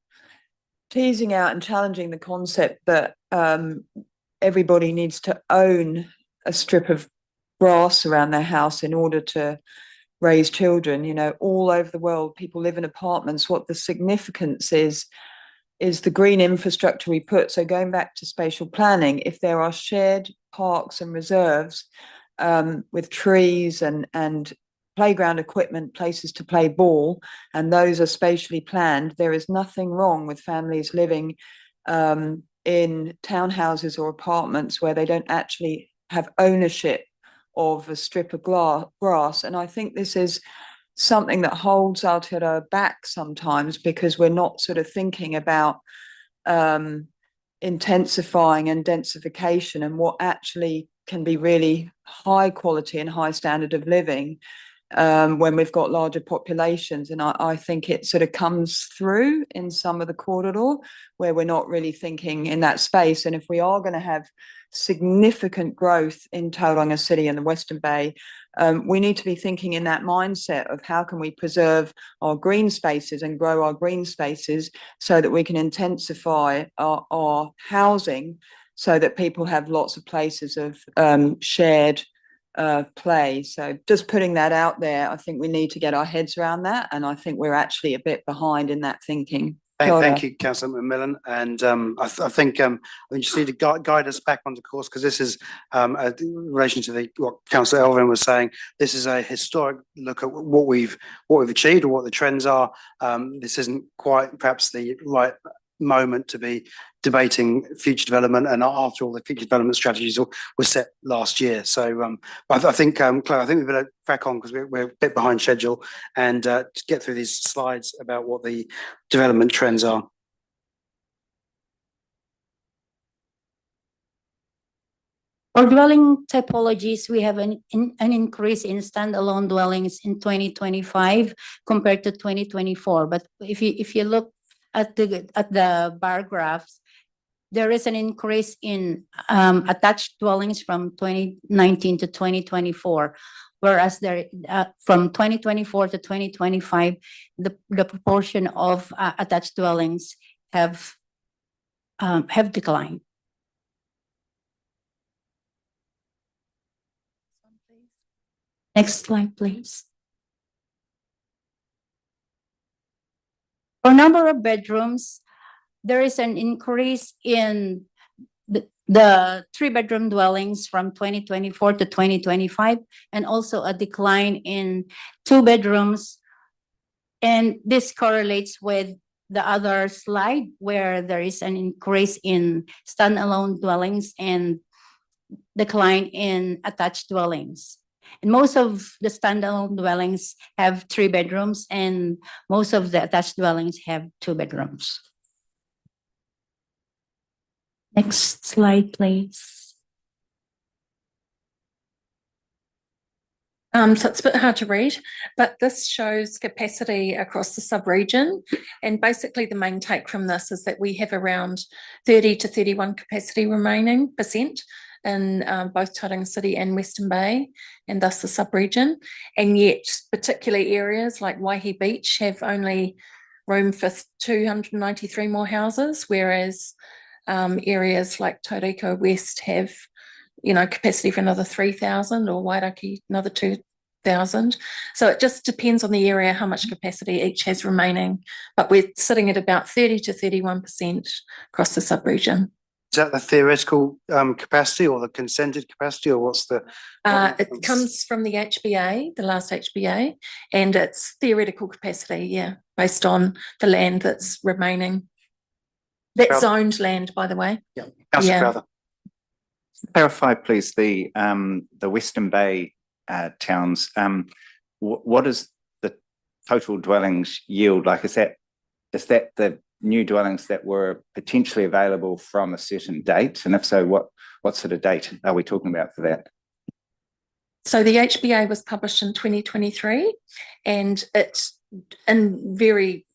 D: teasing out and challenging the concept that everybody needs to own a strip of grass around their house in order to raise children. You know, all over the world, people live in apartments. What the significance is the green infrastructure we put. So going back to spatial planning, if there are shared parks and reserves with trees and playground equipment, places to play ball, and those are spatially planned, there is nothing wrong with families living in townhouses or apartments where they don't actually have ownership of a strip of grass. And I think this is something that holds Aotearoa back sometimes because we're not sort of thinking about intensifying and densification and what actually can be really high quality and high standard of living when we've got larger populations. And I think it sort of comes through in some of the corridor where we're not really thinking in that space. And if we are going to have significant growth in Tauranga City and the Western Bay, we need to be thinking in that mindset of how can we preserve our green spaces and grow our green spaces so that we can intensify our housing so that people have lots of places of shared play. So just putting that out there, I think we need to get our heads around that, and I think we're actually a bit behind in that thinking.
A: Thank you, Councillor McMillan. And I think we just need to guide us back onto course, because this is in relation to what Councillor Elvin was saying. This is a historic look at what we've achieved or what the trends are. This isn't quite perhaps the right moment to be debating future development, and after all, the future development strategies were set last year. So I think, Claire, I think we better crack on because we're a bit behind schedule, and to get through these slides about what the development trends are.
S: For dwelling typologies, we have an increase in standalone dwellings in 2025 compared to 2024. But if you look at the bar graphs, there is an increase in attached dwellings from 2019 to 2024, whereas there from 2024 to 2025, the proportion of attached dwellings have declined. Next slide, please. For number of bedrooms, there is an increase in the 3-bedroom dwellings from 2024 to 2025, and also a decline in 2 bedrooms. And this correlates with the other slide where there is an increase in standalone dwellings and decline in attached dwellings. And most of the standalone dwellings have 3 bedrooms, and most of the attached dwellings have 2 bedrooms. Next slide, please.
R: So it's a bit hard to read, but this shows capacity across the sub-region. And basically the main take from this is that we have around 30 to 31 capacity remaining % in both Tauranga City and Western Bay, and thus the sub-region. And yet particularly areas like Waihi Beach have only room for 293 more houses, whereas areas like Tauriko West have, you know, capacity for another 3,000, or Wairaki another thousand. So it just depends on the area, how much capacity each has remaining. But we're sitting at about 30 to 31% across the sub-region.
A: Is that the theoretical capacity or the consented capacity, or what's the?
R: It comes from the HBA, the last HBA, and it's theoretical capacity, yeah, based on the land that's remaining. That's zoned land, by the way.
A: Yeah. Councillor Crowther.
F: Clarify, please, the Western Bay towns. What is the total dwellings yield like? Is that the new dwellings that were potentially available from a certain date? And if so, what sort of date are we talking about for that?
R: So the HBA was published in 2023, and it, in very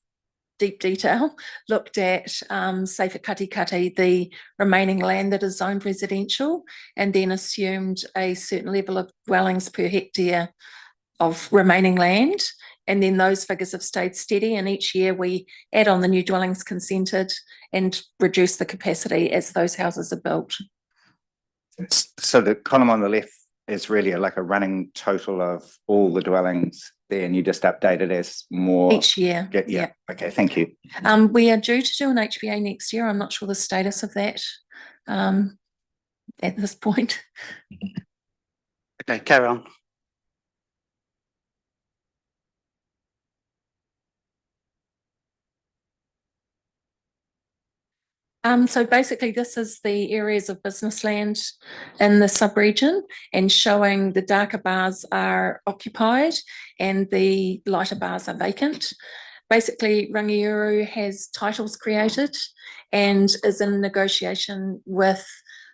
R: deep detail, looked at, say for Kati Kati, the remaining land that is zoned residential, and then assumed a certain level of dwellings per hectare of remaining land. And then those figures have stayed steady, and each year we add on the new dwellings consented and reduce the capacity as those houses are built.
F: So the column on the left is really like a running total of all the dwellings there, and you just update it as more
R: each year.
F: Yeah. Okay, thank you.
R: We are due to do an HBA next year. I'm not sure the status of that at this point.
A: Okay, carry on.
R: So basically this is the areas of business land in the sub-region, and showing the darker bars are occupied and the lighter bars are vacant. Basically, Rangiuru has titles created and is in negotiation with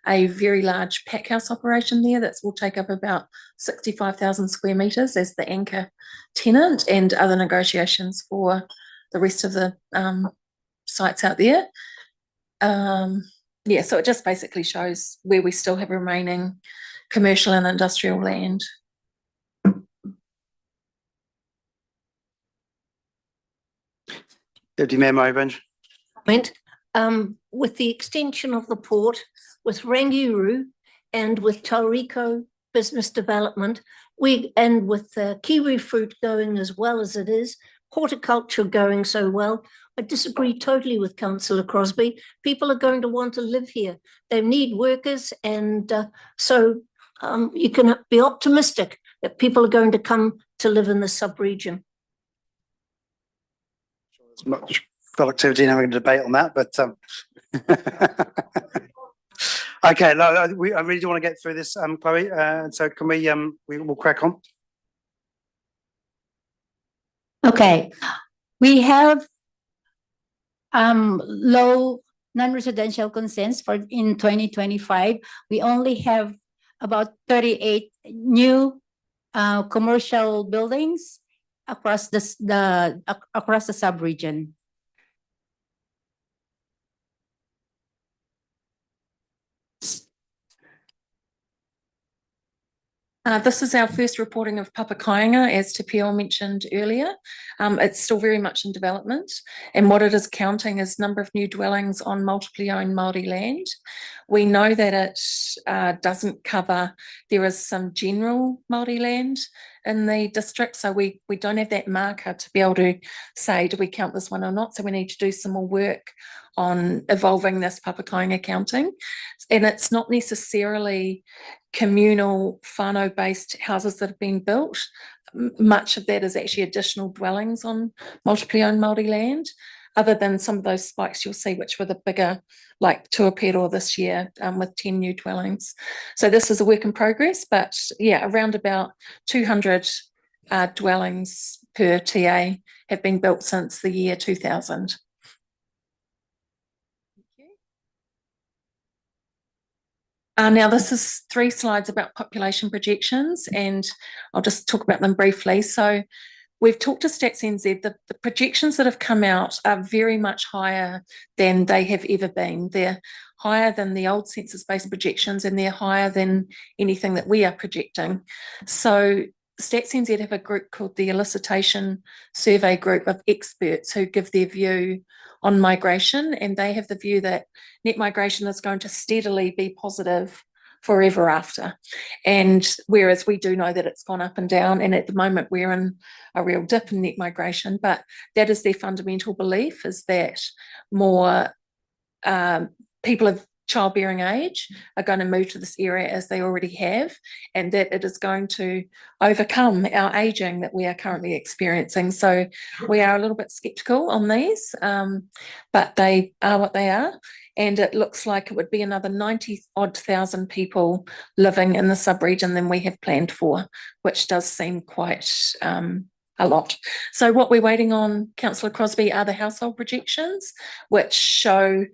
R: a very large pack house operation there that will take up about 65,000 square metres as the anchor tenant, and other negotiations for the rest of the sites out there. Yeah, so it just basically shows where we still have remaining commercial and industrial land.
A: Deputy Mayor Murray Benj.
G: With the extension of the port, with Rangiuru and with Tauriko business development, and with kiwi fruit going as well as it is, horticulture going so well, I disagree totally with Councillor Crosby. People are going to want to live here. They need workers, and so you can be optimistic that people are going to come to live in the sub-region.
A: There's much productivity and having a debate on that, but okay, no, I really do want to get through this, Chloe, so can we will crack on.
S: Okay, we have low non-residential consents for in 2025. We only have about 38 new commercial buildings across across the sub-region.
R: This is our first reporting of Papakainga, as Te Pio mentioned earlier. It's still very much in development, and what it is counting is number of new dwellings on multiply owned Māori land. We know that it doesn't cover, there is some general Māori land in the district, so we don't have that marker to be able to say, do we count this one or not? So we need to do some more work on evolving this Papakainga counting. And it's not necessarily communal whānau-based houses that have been built. Much of that is actually additional dwellings on multiply owned Māori land, other than some of those spikes you'll see, which were the bigger, like Tuapero this year, with 10 new dwellings. So this is a work in progress, but yeah, around about 200 dwellings per TA have been built since the year 2000. Now this is 3 slides about population projections, and I'll just talk about them briefly. So we've talked to Stats NZ, the projections that have come out are very much higher than they have ever been. They're higher than the old census-based projections, and they're higher than anything that we are projecting. So Stats NZ have a group called the Elicitation Survey Group of experts who give their view on migration, and they have the view that net migration is going to steadily be positive forever after. And whereas we do know that it's gone up and down, and at the moment we're in a real dip in net migration, but that is their fundamental belief, is that more people of childbearing age are going to move to this area as they already have, and that it is going to overcome our aging that we are currently experiencing. So we are a little bit skeptical on these, but they are what they are. And it looks like it would be another 90-odd thousand people living in the sub-region than we have planned for, which does seem quite a lot. So what we're waiting on, Councillor Crosbie, are the household projections, which show,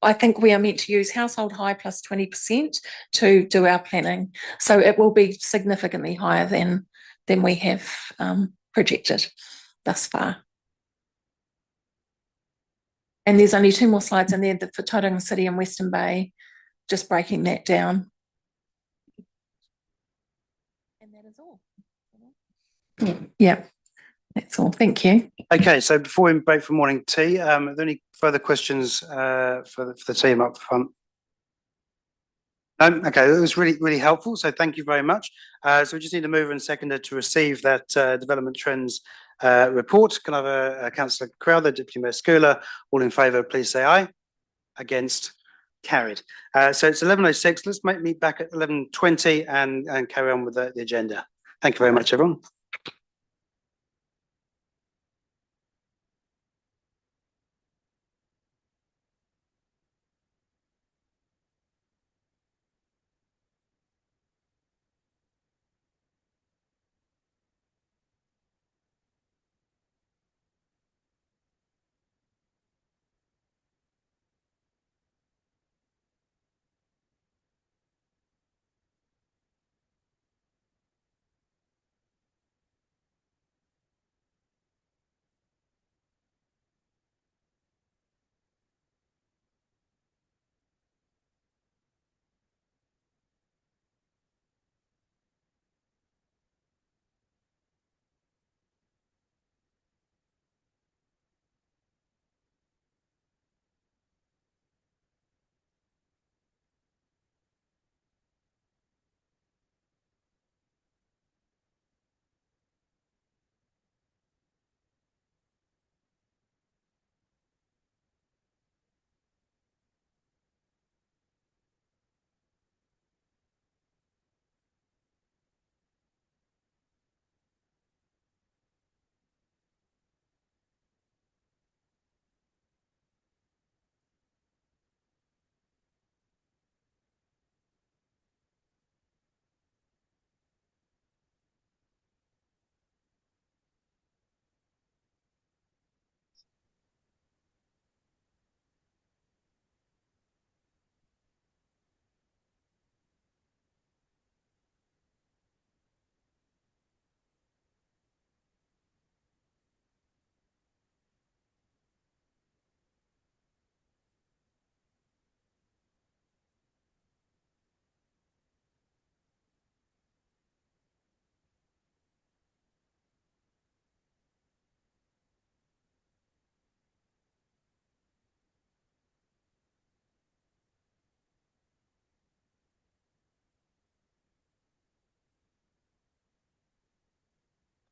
R: I think we are meant to use household high plus 20% to do our planning. So it will be significantly higher than we have projected thus far. And there's only 2 more slides in there for Tauranga City and Western Bay, just breaking that down. And that is all. Yeah, that's all. Thank you.
A: Okay, so before we break for morning tea, are there any further questions for the team up front? No? Okay, it was really helpful, so thank you very much. So we just need a mover and seconder to receive that development trends report. Can I have a Councillor Crowther, Deputy Mayor Schooler, all in favour, please say aye. Against? Carried. So it's 11:06. Let's meet back at 11:20 and carry on with the agenda. Thank you very much, everyone.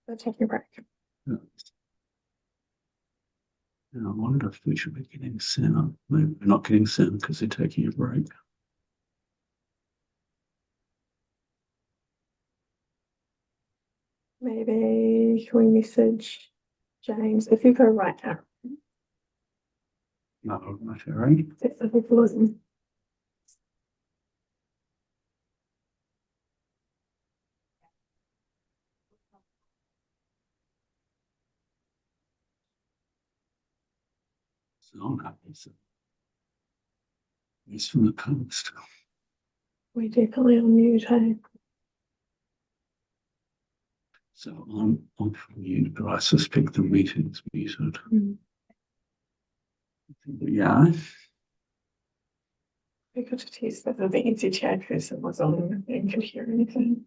R: We'll take your break.
U: Yeah. I wonder if we should be getting sound. Maybe we're not getting sound because they're taking a break.
V: Maybe can we message James if you go right now?
U: No, right, all right.
V: That's the whole
U: So it's from the coast.
V: we definitely on mute, hey?
U: So I'm off mute, but I suspect the meeting's muted. Yeah.
V: We got to test whether the NC chat person was on and could hear anything.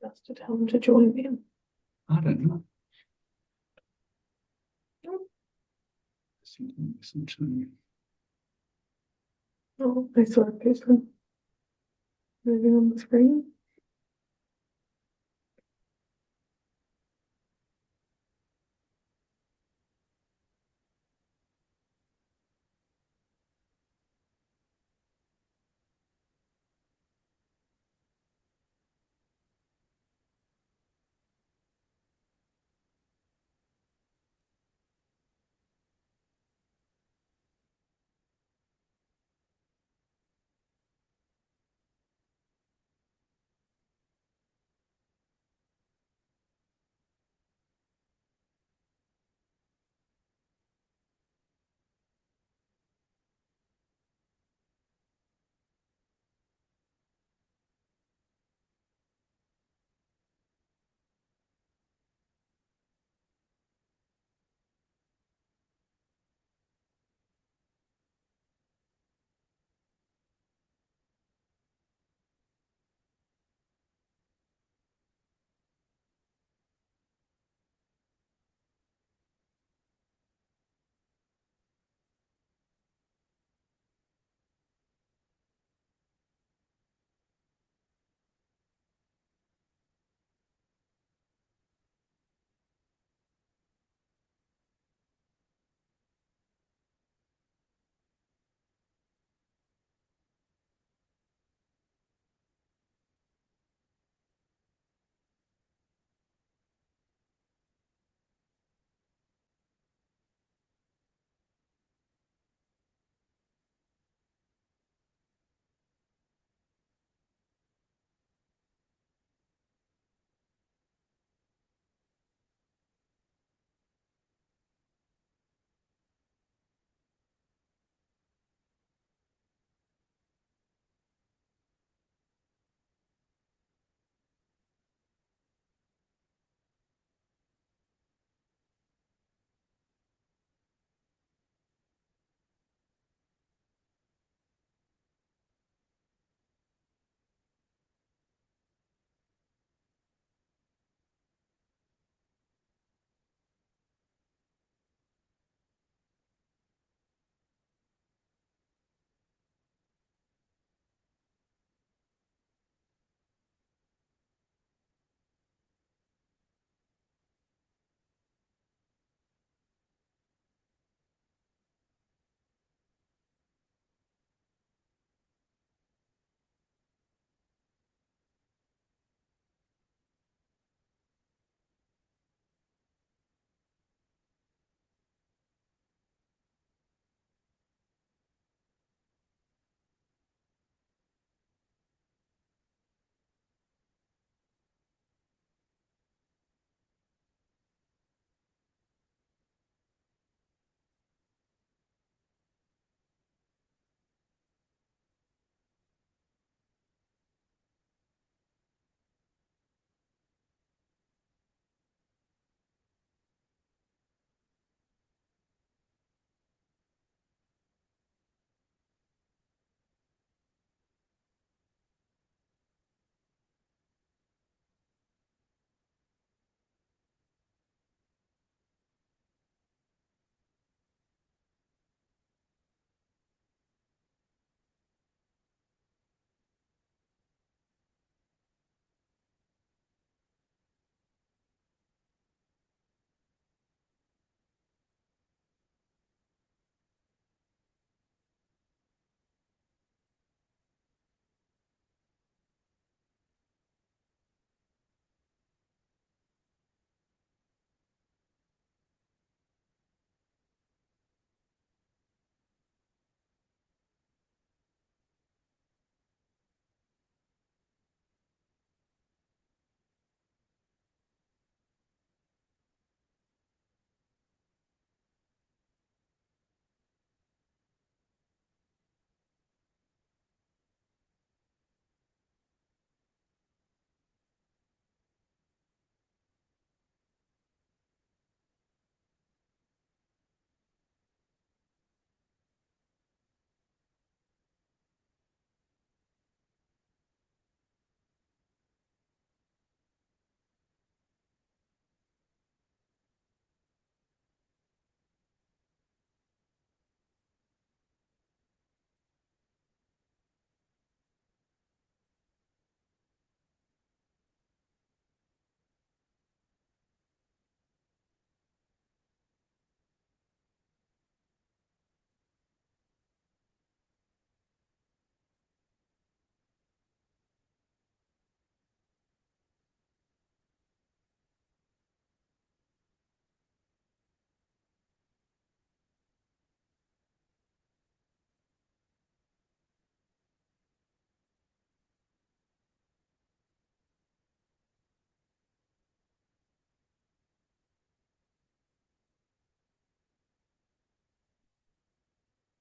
V: us to tell them to join them.
U: I don't know.
V: Oh, I saw a person moving on the screen.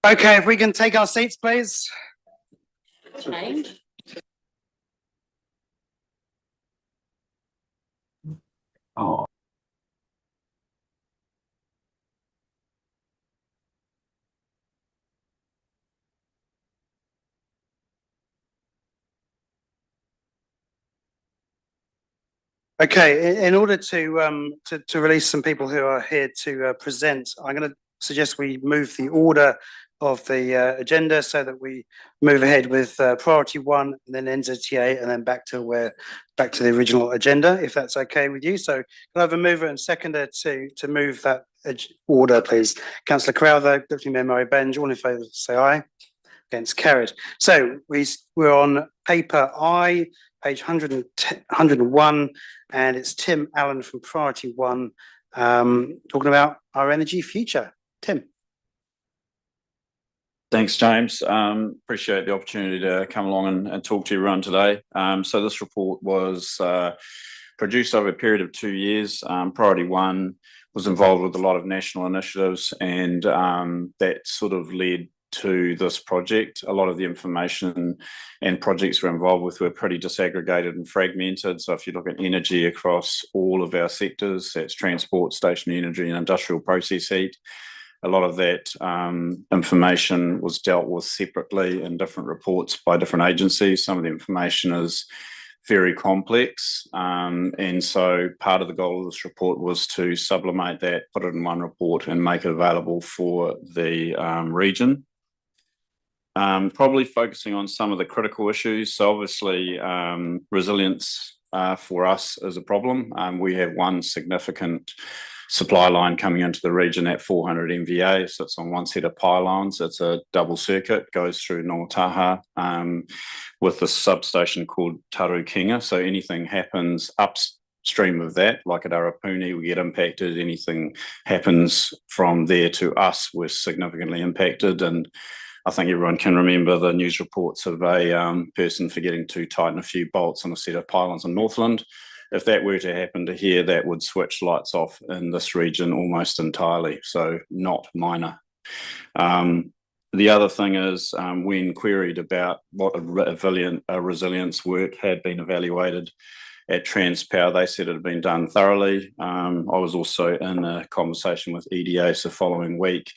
A: Okay, if we can take our seats, please.
U: Oh.
A: Okay, in order to release some people who are here to present, I'm going to suggest we move the order of the agenda so that we move ahead with priority 1 and then NZTA and then back to the original agenda, if that's okay with you. So can I have a mover and seconder to move that order, please? Councillor Crowther, Deputy Mayor Murray Benge, all in favour say aye. Against, carried. So we're on paper I, page 101, and it's Tim Allen from Priority 1 talking about our energy future. Tim.
C: Thanks, James. Appreciate the opportunity to come along and talk to everyone today. So this report was produced over a period of 2 years. Priority 1 was involved with a lot of national initiatives, and that sort of led to this project. A lot of the information and projects we're involved with were pretty disaggregated and fragmented. So if you look at energy across all of our sectors, that's transport, stationary energy and industrial process heat, a lot of that information was dealt with separately in different reports by different agencies. Some of the information is very complex. And so part of the goal of this report was to sublimate that, put it in one report and make it available for the region. Probably focusing on some of the critical issues. So obviously resilience for us is a problem. We have one significant supply line coming into the region at 400 MVA. So it's on one set of pylons. It's a double circuit, goes through Ngātaha with a substation called Tarukinga. So anything happens upstream of that, like at Arapuni, we get impacted. Anything happens from there to us, we're significantly impacted. And I think everyone can remember the news reports of a person forgetting to tighten a few bolts on a set of pylons in Northland. If that were to happen to here, that would switch lights off in this region almost entirely, so not minor. The other thing is when queried about what resilience work had been evaluated at Transpower, they said it had been done thoroughly. I was also in a conversation with EDA the following week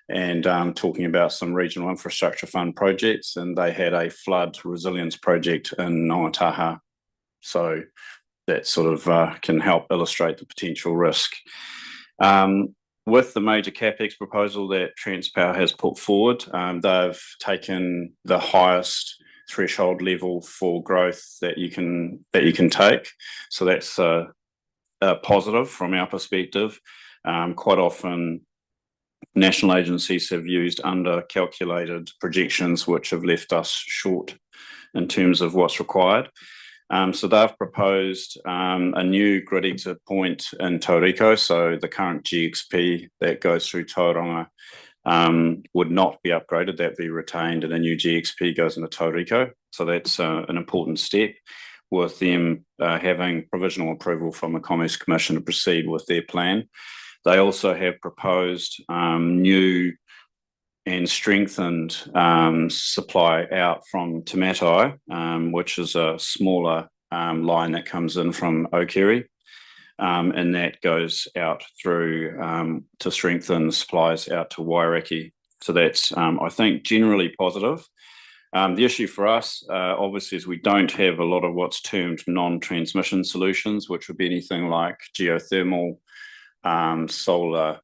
C: and talking about some regional infrastructure fund projects, and they had a flood resilience project in Ngātaha. So that sort of can help illustrate the potential risk. With the major CapEx proposal that Transpower has put forward, they've taken the highest threshold level for growth that you can take. So that's a positive from our perspective. Quite often national agencies have used under-calculated projections, which have left us short in terms of what's required. So they've proposed a new grid exit point in Tauriko. So the current GXP that goes through Tauranga would not be upgraded, that'd be retained, and a new GXP goes into Tauriko. So that's an important step, with them having provisional approval from the Commerce Commission to proceed with their plan. They also have proposed new and strengthened supply out from Te Matai, which is a smaller line that comes in from Okere, and that goes out through to strengthen supplies out to Wairaki. So that's, I think, generally positive. The issue for us, obviously, is we don't have a lot of what's termed non-transmission solutions, which would be anything like geothermal, solar,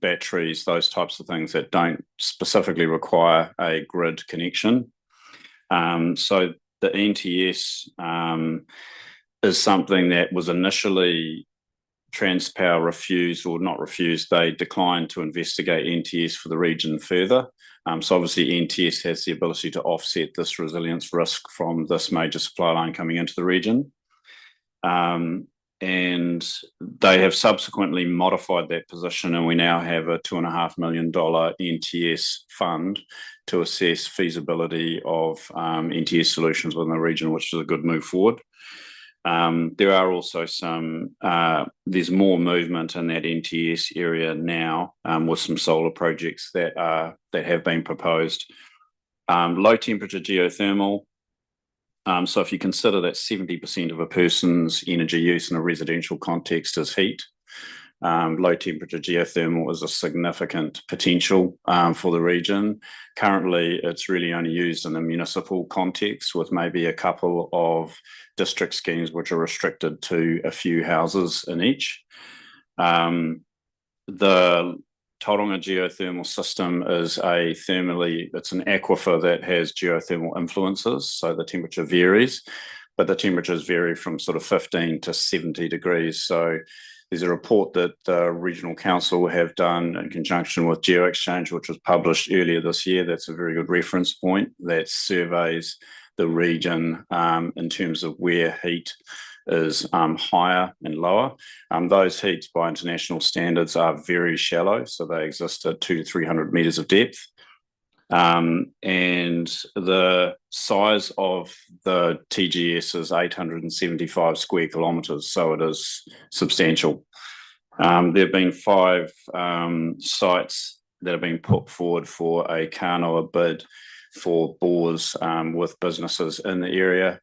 C: batteries, those types of things that don't specifically require a grid connection. So the NTS is something that was initially Transpower refused, or not refused, they declined to investigate NTS for the region further. So obviously NTS has the ability to offset this resilience risk from this major supply line coming into the region. And they have subsequently modified that position, and we now have a $2.5 million NTS fund to assess feasibility of NTS solutions within the region, which is a good move forward. There are also some, there's more movement in that NTS area now, with some solar projects that have been proposed. Low temperature geothermal. So if you consider that 70% of a person's energy use in a residential context is heat, low temperature geothermal is a significant potential for the region. Currently, it's really only used in the municipal context, with maybe a couple of district schemes which are restricted to a few houses in each. The Tauranga geothermal system is it's an aquifer that has geothermal influences, so the temperature varies, but the temperatures vary from sort of 15 to 70 degrees. So there's a report that the Regional Council have done in conjunction with GeoExchange, which was published earlier this year. That's a very good reference point that surveys the region in terms of where heat is higher and lower. Those heats by international standards are very shallow, so they exist at 200 to 300 meters of depth. And the size of the TGS is 875 square kilometres, so it is substantial. There have been 5 sites that have been put forward for a Kānoa bid for bores with businesses in the area.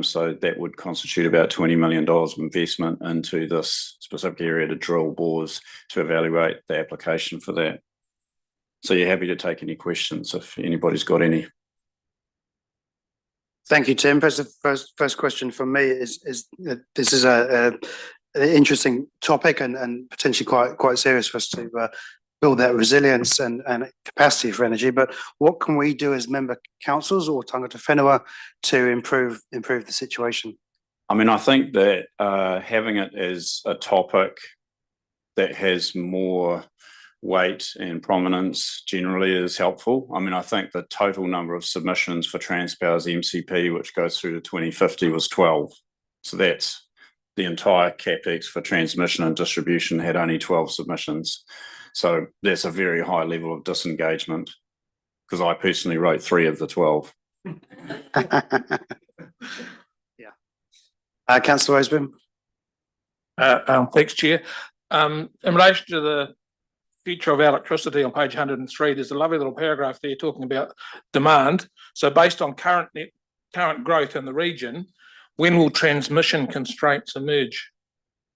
C: So that would constitute about $20 million of investment into this specific area to drill bores to evaluate the application for that. So you're happy to take any questions if anybody's got any.
A: Thank you, Tim. First question from me is this is an interesting topic and potentially quite serious for us to build that resilience and capacity for energy. But what can we do as member councils or tangata whenua to improve the situation?
C: I mean, I think that having it as a topic that has more weight and prominence generally is helpful. I mean, I think the total number of submissions for Transpower's MCP, which goes through to 2050, was 12. So that's the entire CapEx for transmission and distribution had only 12 submissions. So that's a very high level of disengagement, because I personally wrote 3 of the 12.
A: Yeah. Councillor Osborne.
P: Thanks, Chair. In relation to the future of electricity on page 103, there's a lovely little paragraph there talking about demand. So based on current growth in the region, when will transmission constraints emerge?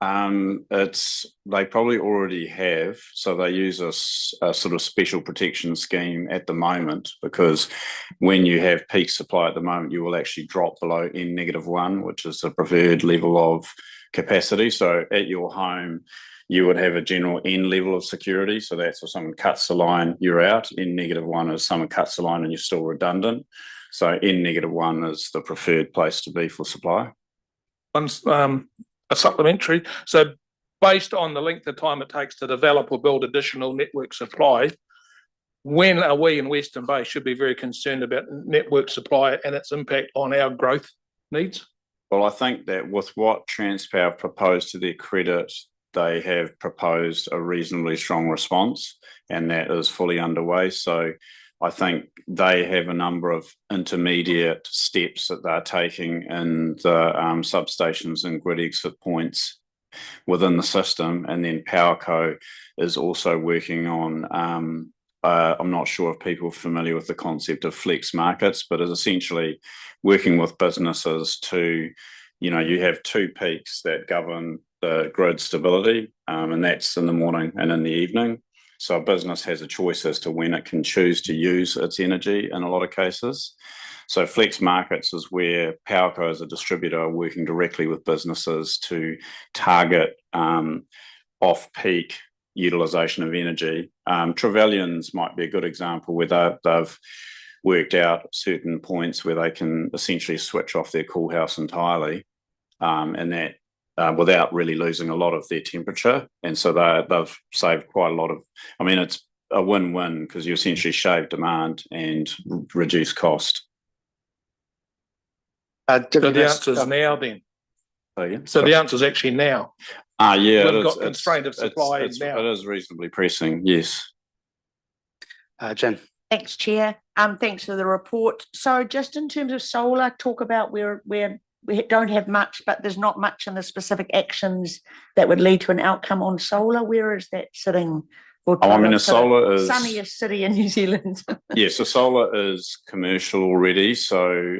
C: They probably already have. So they use a sort of special protection scheme at the moment, because when you have peak supply at the moment, you will actually drop below N-1, which is the preferred level of capacity. So at your home, you would have a general N level of security. So that's if someone cuts the line, you're out. N-1 is someone cuts the line and you're still redundant. So N-1 is the preferred place to be for supply.
P: A supplementary. So based on the length of time it takes to develop or build additional network supply, when are we in Western Bay should be very concerned about network supply and its impact on our growth needs?
C: Well, I think that with what Transpower proposed, to their credit, they have proposed a reasonably strong response, and that is fully underway. So I think they have a number of intermediate steps that they're taking in the substations and grid exit points within the system. And then PowerCo is also working on, I'm not sure if people are familiar with the concept of flex markets, but is essentially working with businesses to, you have 2 peaks that govern the grid stability, and that's in the morning and in the evening. So a business has a choice as to when it can choose to use its energy in a lot of cases. So flex markets is where PowerCo as a distributor are working directly with businesses to target off-peak utilisation of energy. Trevelyan's might be a good example where they've worked out certain points where they can essentially switch off their cool house entirely, and that without really losing a lot of their temperature. And so they've saved quite a lot of, it's a win-win, because you essentially shave demand and reduce cost.
P: So the answer is now then? So the answer is actually now?
C: Yeah.
P: We've got constraint of supply now.
C: It is reasonably pressing, yes.
A: Jen.
H: Thanks, Chair. Thanks for the report. So just in terms of solar, talk about where we don't have much, but there's not much in the specific actions that would lead to an outcome on solar. Where is that sitting?
C: Oh, I mean, the solar is
H: sunniest city in New Zealand.
C: yeah, so solar is commercial already. So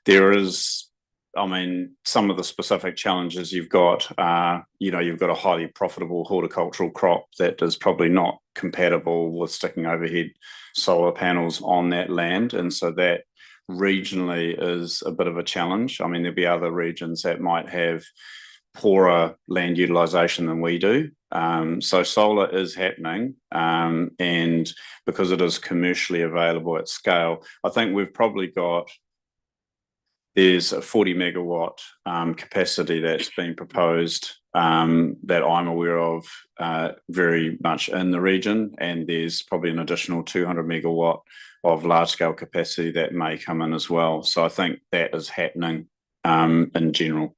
C: there is, I mean, some of the specific challenges you've got, you've got a highly profitable horticultural crop that is probably not compatible with sticking overhead solar panels on that land. And so that regionally is a bit of a challenge. I mean, there'll be other regions that might have poorer land utilisation than we do. So solar is happening, and because it is commercially available at scale, I think we've probably got, there's a 40 megawatt capacity that's been proposed that I'm aware of very much in the region, and there's probably an additional 200 megawatt of large scale capacity that may come in as well. So I think that is happening in general.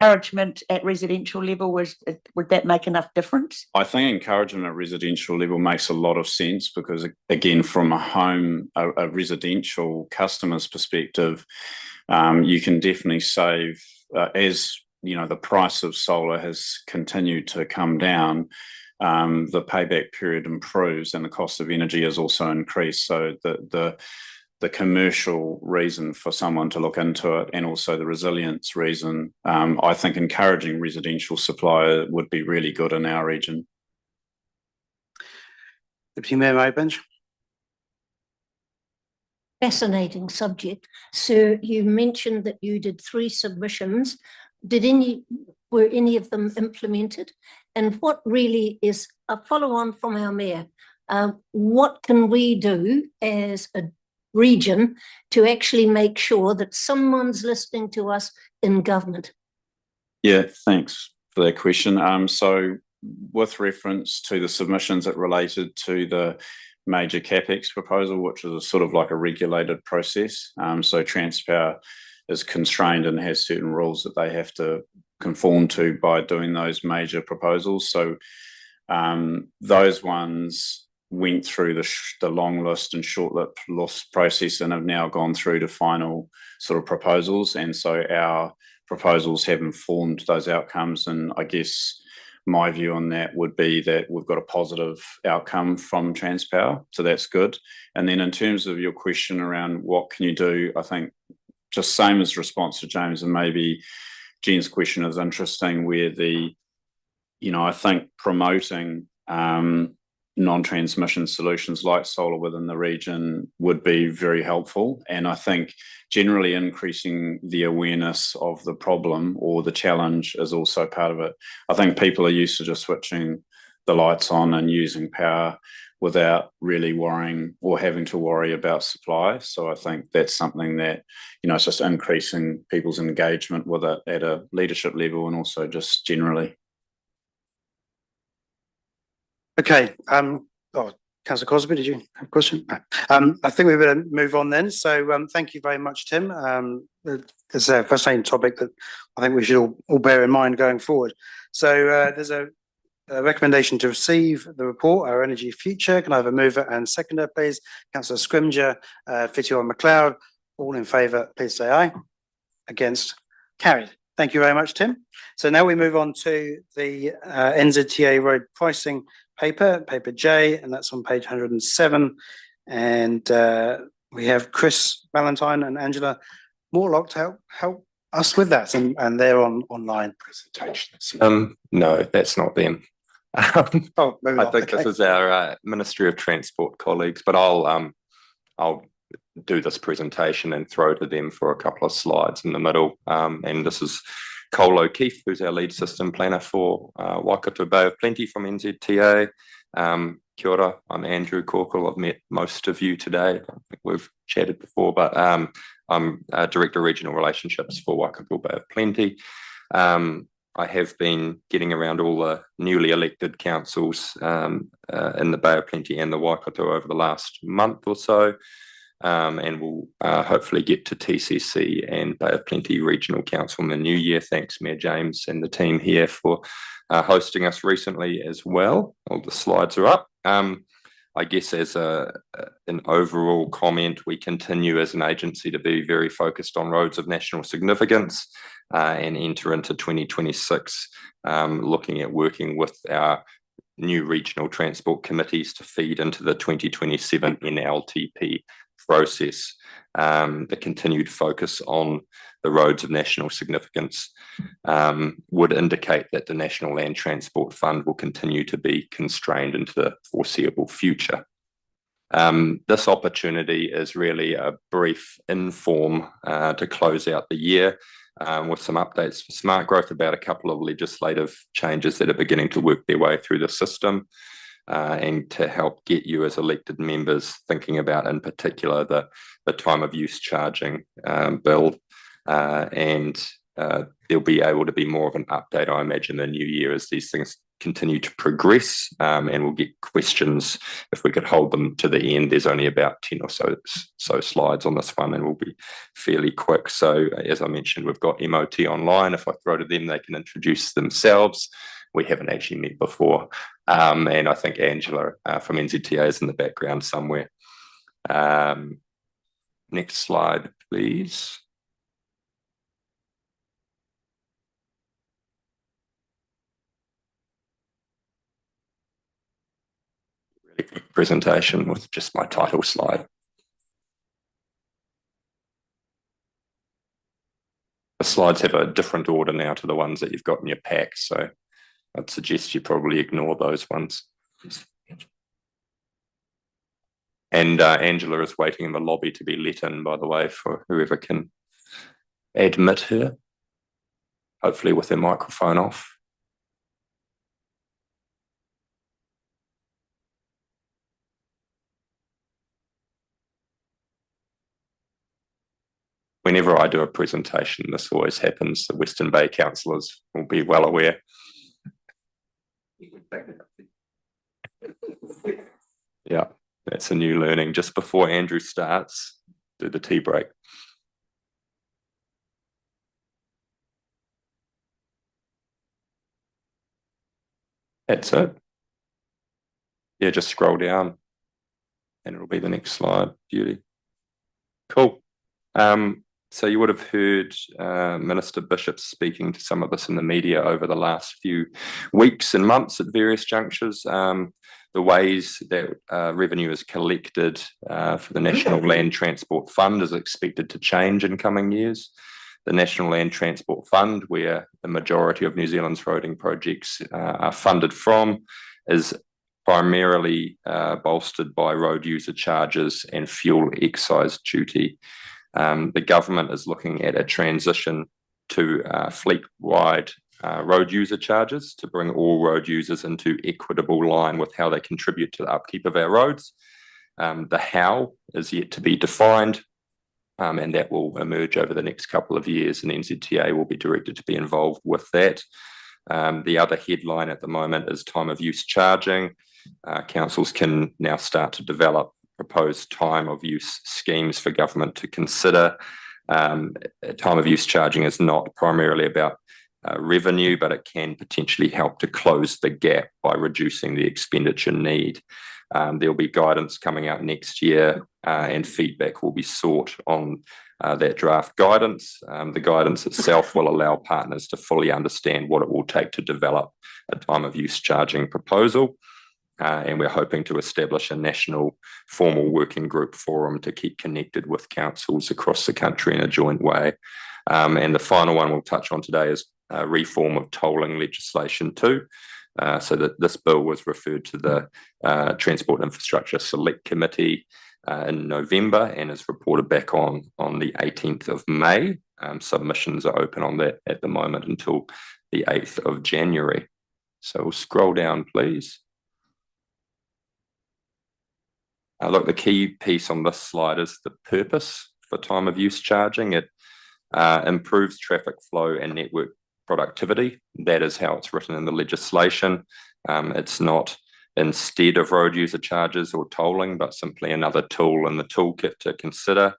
H: Encouragement at residential level, would that make enough difference?
C: I think encouragement at residential level makes a lot of sense because, again, from a residential customer's perspective, you can definitely save as the price of solar has continued to come down. The payback period improves and the cost of energy has also increased. So the commercial reason for someone to look into it, and also the resilience reason, I think encouraging residential supply would be really good in our region.
A: Deputy Mayor Maybench.
G: Fascinating subject. So you mentioned that you did 3 submissions. Were any of them implemented? And what really is a follow on from our mayor? What can we do as a region to actually make sure that someone's listening to us in government?
C: Yeah, thanks for that question. So with reference to the submissions that related to the major CapEx proposal, which is a sort of like a regulated process. So Transpower is constrained and has certain rules that they have to conform to by doing those major proposals. So those ones went through the long list and short list process and have now gone through to final sort of proposals. And so our proposals have informed those outcomes. And I guess my view on that would be that we've got a positive outcome from Transpower. So that's good. And then in terms of your question around what can you do, I think just same as response to James, and maybe Jen's question is interesting, where I think promoting non-transmission solutions like solar within the region would be very helpful. And I think generally increasing the awareness of the problem or the challenge is also part of it. I think people are used to just switching the lights on and using power without really worrying or having to worry about supply. So I think that's something that, it's just increasing people's engagement with it at a leadership level and also just generally.
A: Okay. Councillor Crosby, did you have a question? I think we better move on then. So thank you very much, Tim. It's a fascinating topic that I think we should all bear in mind going forward. So there's a recommendation to receive the report, Our Energy Future. Can I have a mover and seconder, please? Councillor Scrimgeour, Whittier McLeod, all in favour, please say aye. Against? Carried. Thank you very much, Tim. So now we move on to the NZTA road pricing paper J, and that's on page 107. And we have Chris Valentine and Angela Morlock to help us with that, and they're on online presentations.
E: No, that's not them.
A: Oh, maybe
E: I
A: not.
E: think
A: Okay.
E: this is our Ministry of Transport colleagues, but I'll do this presentation and throw to them for a couple of slides in the middle. And this is Cole O'Keefe, who's our lead system planner for Waikato Bay of Plenty from NZTA. Kia ora, I'm Andrew Corkle. I've met most of you today. I don't think we've chatted before, but I'm Director of Regional Relationships for Waikato Bay of Plenty. I have been getting around all the newly elected councils in the Bay of Plenty and the Waikato over the last month or so. And we'll hopefully get to TCC and Bay of Plenty Regional Council in the new year. Thanks, Mayor James and the team here for hosting us recently as well. All the slides are up. I guess as an overall comment, we continue as an agency to be very focused on roads of national significance and enter into 2026 looking at working with our new regional transport committees to feed into the 2027 NLTP process. The continued focus on the roads of national significance would indicate that the National Land Transport Fund will continue to be constrained into the foreseeable future. This opportunity is really a brief inform to close out the year with some updates for SmartGrowth about a couple of legislative changes that are beginning to work their way through the system and to help get you as elected members thinking about in particular the time of use charging bill and there'll be able to be more of an update, I imagine, in the new year as these things continue to progress and we'll get questions if we could hold them to the end. There's only about 10 or so slides on this one and we'll be fairly quick. So as I mentioned, we've got MOT online. If I throw to them, they can introduce themselves. We haven't actually met before. And I think Angela from NZTA is in the background somewhere. Next slide, please. Really quick presentation with just my title slide. The slides have a different order now to the ones that you've got in your pack, so I'd suggest you probably ignore those ones. And Angela is waiting in the lobby to be let in, by the way, for whoever can admit her, hopefully with her microphone off. Whenever I do a presentation, this always happens. The Western Bay councillors will be well aware. Yeah, that's a new learning. Just before Andrew starts, do the tea break. That's it. Yeah, just scroll down and it'll be the next slide. Beauty. Cool. So you would have heard Minister Bishop speaking to some of us in the media over the last few weeks and months at various junctures. The ways that revenue is collected for the National Land Transport Fund is expected to change in coming years. The National Land Transport Fund, where the majority of New Zealand's roading projects are funded from, is primarily bolstered by road user charges and fuel excise duty. The government is looking at a transition to fleet-wide road user charges to bring all road users into equitable line with how they contribute to the upkeep of our roads. The how is yet to be defined, and that will emerge over the next couple of years, and NZTA will be directed to be involved with that. The other headline at the moment is time of use charging. Councils can now start to develop proposed time of use schemes for government to consider. Time of use charging is not primarily about revenue, but it can potentially help to close the gap by reducing the expenditure need. There'll be guidance coming out next year and feedback will be sought on that draft guidance. The guidance itself will allow partners to fully understand what it will take to develop a time of use charging proposal. And we're hoping to establish a national formal working group forum to keep connected with councils across the country in a joint way. And the final one we'll touch on today is reform of tolling legislation too. So that this bill was referred to the Transport Infrastructure Select Committee in November and is reported back on the 18th of May. Submissions are open on that at the moment until the 8th of January. So we'll scroll down, please. Look, the key piece on this slide is the purpose for time of use charging. It improves traffic flow and network productivity. That is how it's written in the legislation. It's not instead of road user charges or tolling, but simply another tool in the toolkit to consider.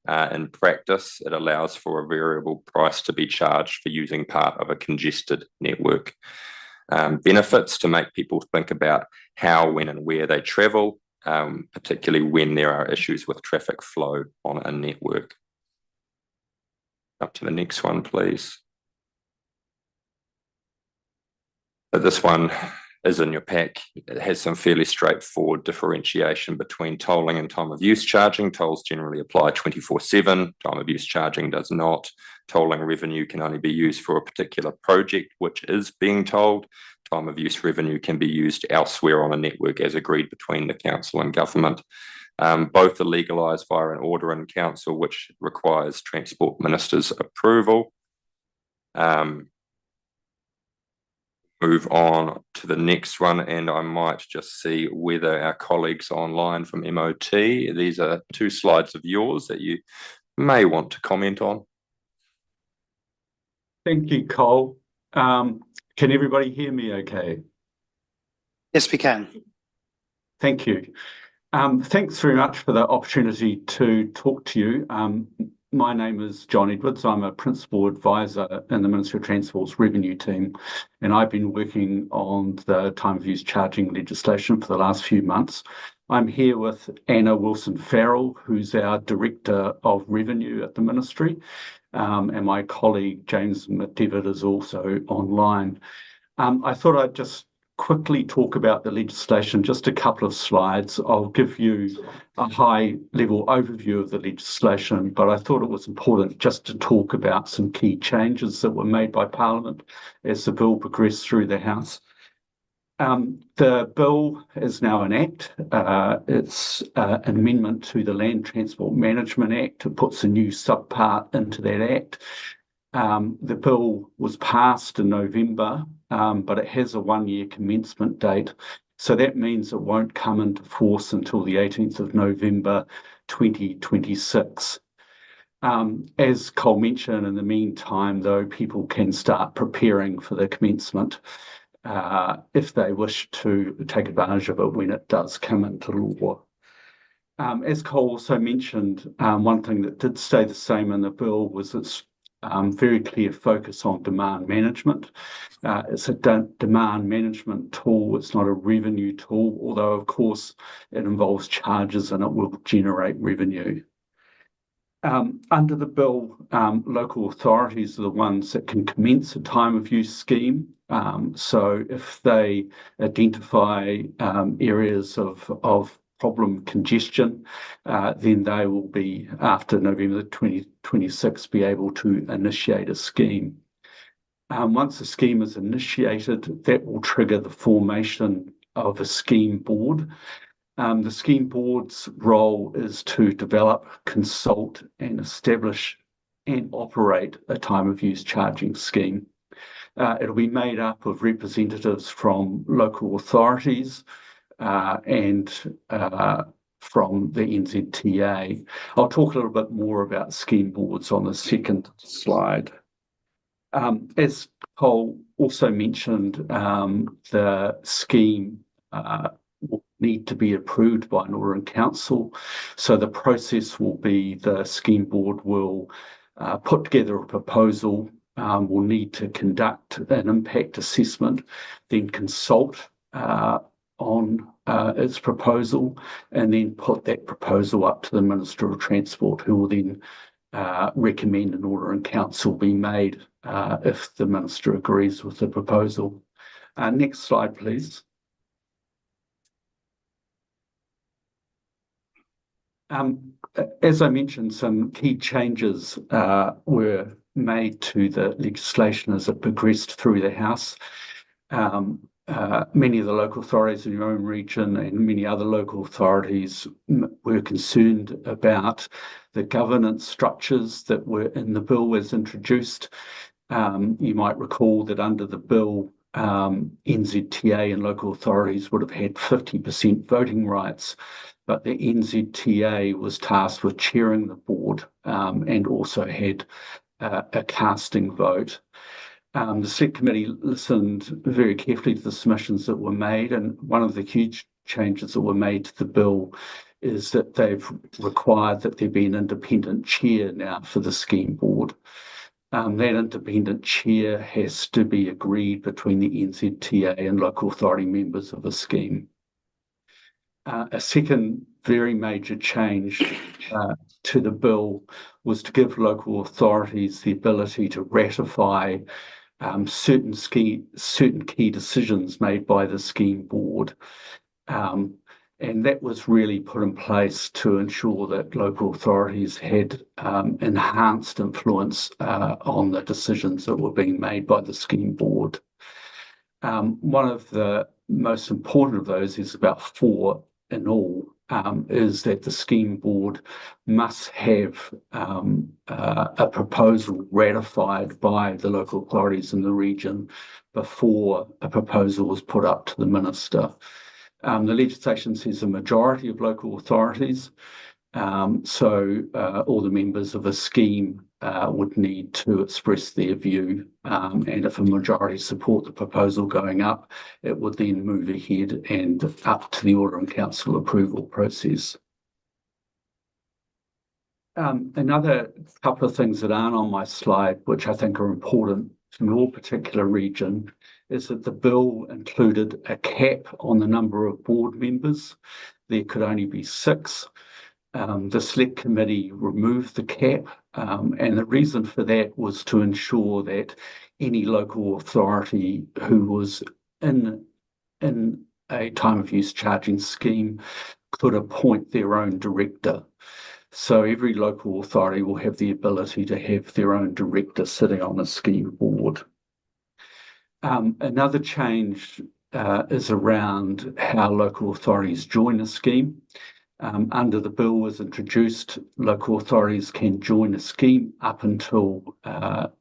E: In practice, it allows for a variable price to be charged for using part of a congested network. Benefits to make people think about how, when and where they travel. particularly when there are issues with traffic flow on a network. Up to the next one, please. So this one is in your pack. It has some fairly straightforward differentiation between tolling and time of use charging. Tolls generally apply 24/7. Time of use charging does not. Tolling revenue can only be used for a particular project which is being tolled. Time of use revenue can be used elsewhere on a network as agreed between the council and government. Both are legalised via an order in council which requires Transport Minister's approval. Move on to the next one, and I might just see whether our colleagues online from MOT, these are 2 slides of yours that you may want to comment on.
U: Thank you, Cole. Can everybody hear me okay?
A: Yes, we can.
U: Thank you. Thanks very much for the opportunity to talk to you. My name is John Edwards. I'm a Principal Advisor in the Ministry of Transport's Revenue Team, and I've been working on the time of use charging legislation for the last few months. I'm here with Anna Wilson-Farrell, who's our Director of Revenue at the Ministry, and my colleague James McDevitt is also online. I thought I'd just quickly talk about the legislation, just a couple of slides. I'll give you a high-level overview of the legislation, but I thought it was important just to talk about some key changes that were made by Parliament as the bill progressed through the House. The bill is now an act. It's an amendment to the Land Transport Management Act. It puts a new subpart into that act. The bill was passed in November, but it has a 1-year commencement date. So that means it won't come into force until the 18th of November 2026. As Cole mentioned, in the meantime, though, people can start preparing for the commencement if they wish to take advantage of it when it does come into law. As Cole also mentioned, one thing that did stay the same in the bill was its very clear focus on demand management. It's a demand management tool. It's not a revenue tool, although of course it involves charges and it will generate revenue. Under the bill, local authorities are the ones that can commence a time of use scheme. So if they identify areas of problem congestion, then they will be, after November 2026, be able to initiate a scheme. Once a scheme is initiated, that will trigger the formation of a scheme board. The scheme board's role is to develop, consult, and establish and operate a time of use charging scheme. It'll be made up of representatives from local authorities, and from the NZTA. I'll talk a little bit more about scheme boards on the second slide. As Cole also mentioned, the scheme will need to be approved by an order in council. So the process will be the scheme board will put together a proposal, will need to conduct an impact assessment, then consult on its proposal, and then put that proposal up to the Minister of Transport, who will then recommend an order in council be made if the Minister agrees with the proposal. Next slide, please. As I mentioned, some key changes were made to the legislation as it progressed through the House. Many of the local authorities in your own region and many other local authorities were concerned about the governance structures that were in the bill as introduced. You might recall that under the bill, NZTA and local authorities would have had 50% voting rights, but the NZTA was tasked with chairing the board and also had a casting vote. The Select Committee listened very carefully to the submissions that were made, and one of the huge changes that were made to the bill is that they've required that there be an independent chair now for the scheme board. That independent chair has to be agreed between the NZTA and local authority members of a scheme. A second very major change to the bill was to give local authorities the ability to ratify certain key decisions made by the scheme board. And that was really put in place to ensure that local authorities had enhanced influence on the decisions that were being made by the scheme board. One of the most important of those is about 4 in all, is that the scheme board must have a proposal ratified by the local authorities in the region before a proposal was put up to the minister. The legislation says a majority of local authorities, so all the members of a scheme would need to express their view, and if a majority support the proposal going up, it would then move ahead and up to the Order and Council approval process. Another couple of things that aren't on my slide, which I think are important in your particular region, is that the bill included a cap on the number of board members. There could only be 6. The Select Committee removed the cap, and the reason for that was to ensure that any local authority who was in a time of use charging scheme could appoint their own director. So every local authority will have the ability to have their own director sitting on a scheme board. Another change is around how local authorities join a scheme. Under the bill was introduced, local authorities can join a scheme up until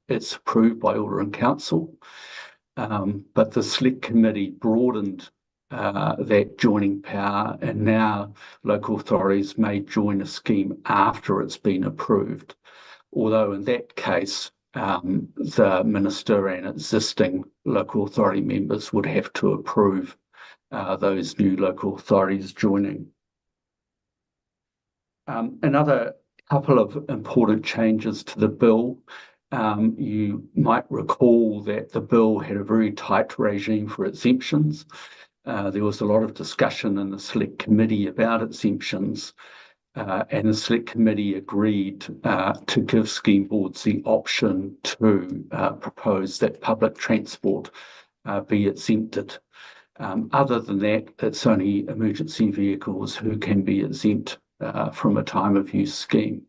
U: it's approved by Order and Council. But the Select Committee broadened that joining power, and now local authorities may join a scheme after it's been approved. Although in that case, the minister and existing local authority members would have to approve those new local authorities joining. Another couple of important changes to the bill. You might recall that the bill had a very tight regime for exemptions. There was a lot of discussion in the Select Committee about exemptions, and the Select Committee agreed to give scheme boards the option to propose that public transport be exempted. Other than that, it's only emergency vehicles who can be exempt from a time of use scheme.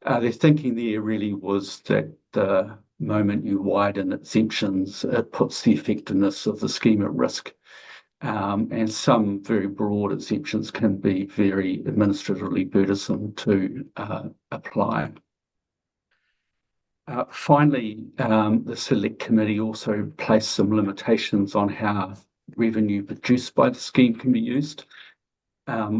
U: Their thinking there really was that the moment you widen exemptions, it puts the effectiveness of the scheme at risk. And some very broad exemptions can be very administratively burdensome to apply. Finally, the Select Committee also placed some limitations on how revenue produced by the scheme can be used.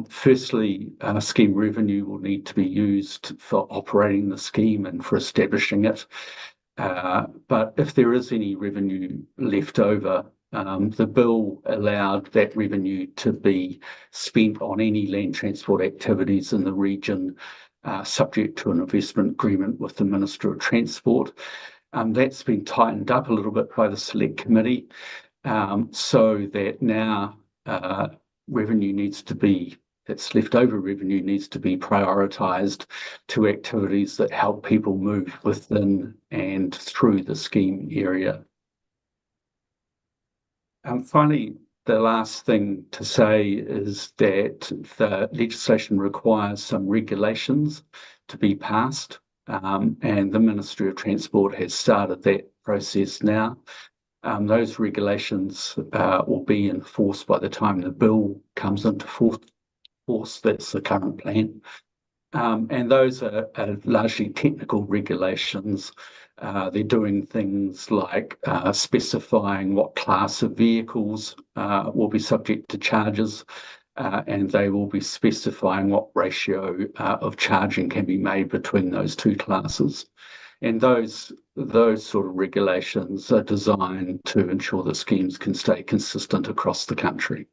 U: Firstly, scheme revenue will need to be used for operating the scheme and for establishing it. But if there is any revenue left over, the bill allowed that revenue to be spent on any land transport activities in the region, subject to an investment agreement with the Minister of Transport. That's been tightened up a little bit by the Select Committee, so that now that's leftover revenue needs to be prioritised to activities that help people move within and through the scheme area. Finally, the last thing to say is that the legislation requires some regulations to be passed, and the Ministry of Transport has started that process now. Those regulations will be enforced by the time the bill comes into force. That's the current plan. And those are largely technical regulations. They're doing things like specifying what class of vehicles will be subject to charges, and they will be specifying what ratio of charging can be made between those two classes. And those sort of regulations are designed to ensure that schemes can stay consistent across the country.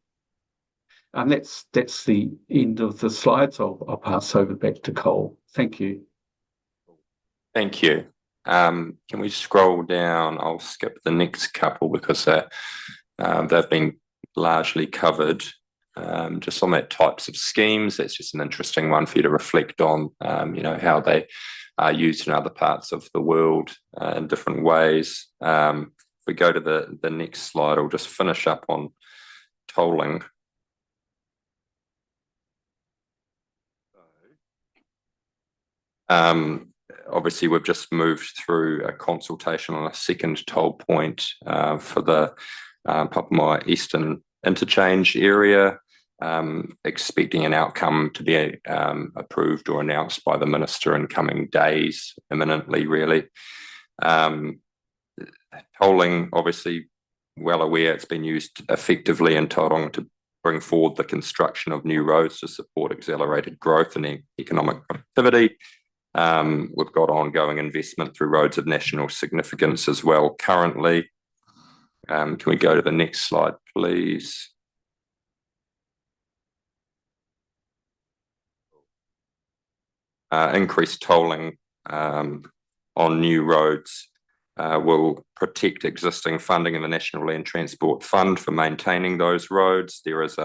U: And that's the end of the slides. I'll pass over back to Cole. Thank you.
E: Thank you. Can we scroll down? I'll skip the next couple because they've been largely covered. just on that types of schemes. That's just an interesting one for you to reflect on, how they are used in other parts of the world in different ways. If we go to the next slide, I'll just finish up on tolling. Obviously, we've just moved through a consultation on a second toll point for the Papamoa Eastern interchange area, expecting an outcome to be approved or announced by the minister in coming days, imminently, really. Tolling, obviously, well aware it's been used effectively in Tauranga to bring forward the construction of new roads to support accelerated growth and economic productivity. We've got ongoing investment through roads of national significance as well currently. Can we go to the next slide, please? Increased tolling on new roads will protect existing funding in the National Land Transport Fund for maintaining those roads. There is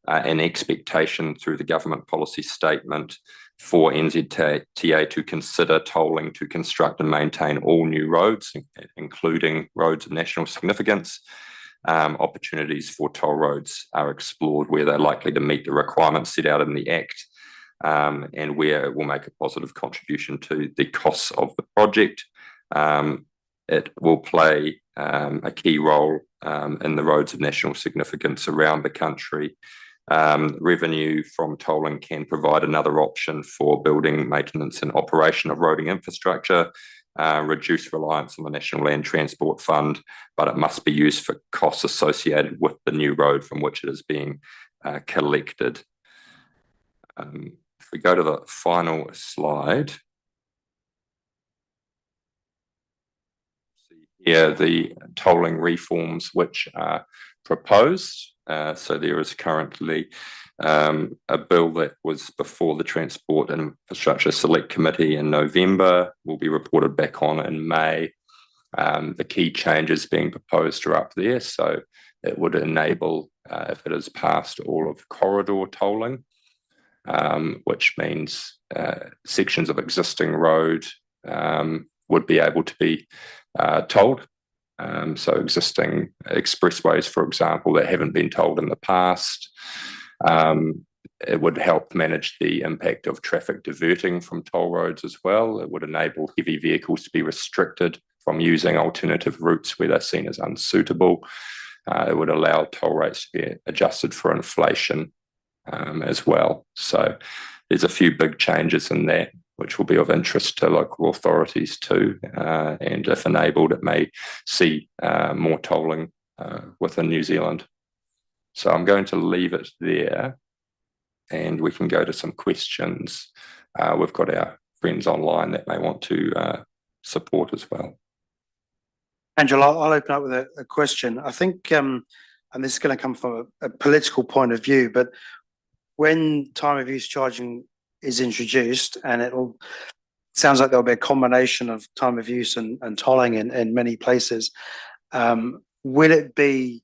E: an expectation through the government policy statement for NZTA to consider tolling to construct and maintain all new roads, including roads of national significance. Opportunities for toll roads are explored where they're likely to meet the requirements set out in the Act, and where it will make a positive contribution to the costs of the project. It will play a key role in the roads of national significance around the country. Revenue from tolling can provide another option for building, maintenance and operation of roading infrastructure, reduce reliance on the National Land Transport Fund, but it must be used for costs associated with the new road from which it is being collected. If we go to the final slide, here the tolling reforms which are proposed. So there is currently a bill that was before the Transport and Infrastructure Select Committee in November, will be reported back on in May. The key changes being proposed are up there. So it would enable, if it is passed, all of corridor tolling, which means sections of existing road would be able to be tolled. So existing expressways, for example, that haven't been tolled in the past. It would help manage the impact of traffic diverting from toll roads as well. It would enable heavy vehicles to be restricted from using alternative routes where they're seen as unsuitable. It would allow toll rates to be adjusted for inflation as well. So there's a few big changes in that, which will be of interest to local authorities too. And if enabled, it may see more tolling within New Zealand. So I'm going to leave it there and we can go to some questions. We've got our friends online that may want to support as well.
A: Angela, I'll open up with a question. I think, and this is going to come from a political point of view, but when time of use charging is introduced, and sounds like there'll be a combination of time of use and tolling in many places, will it be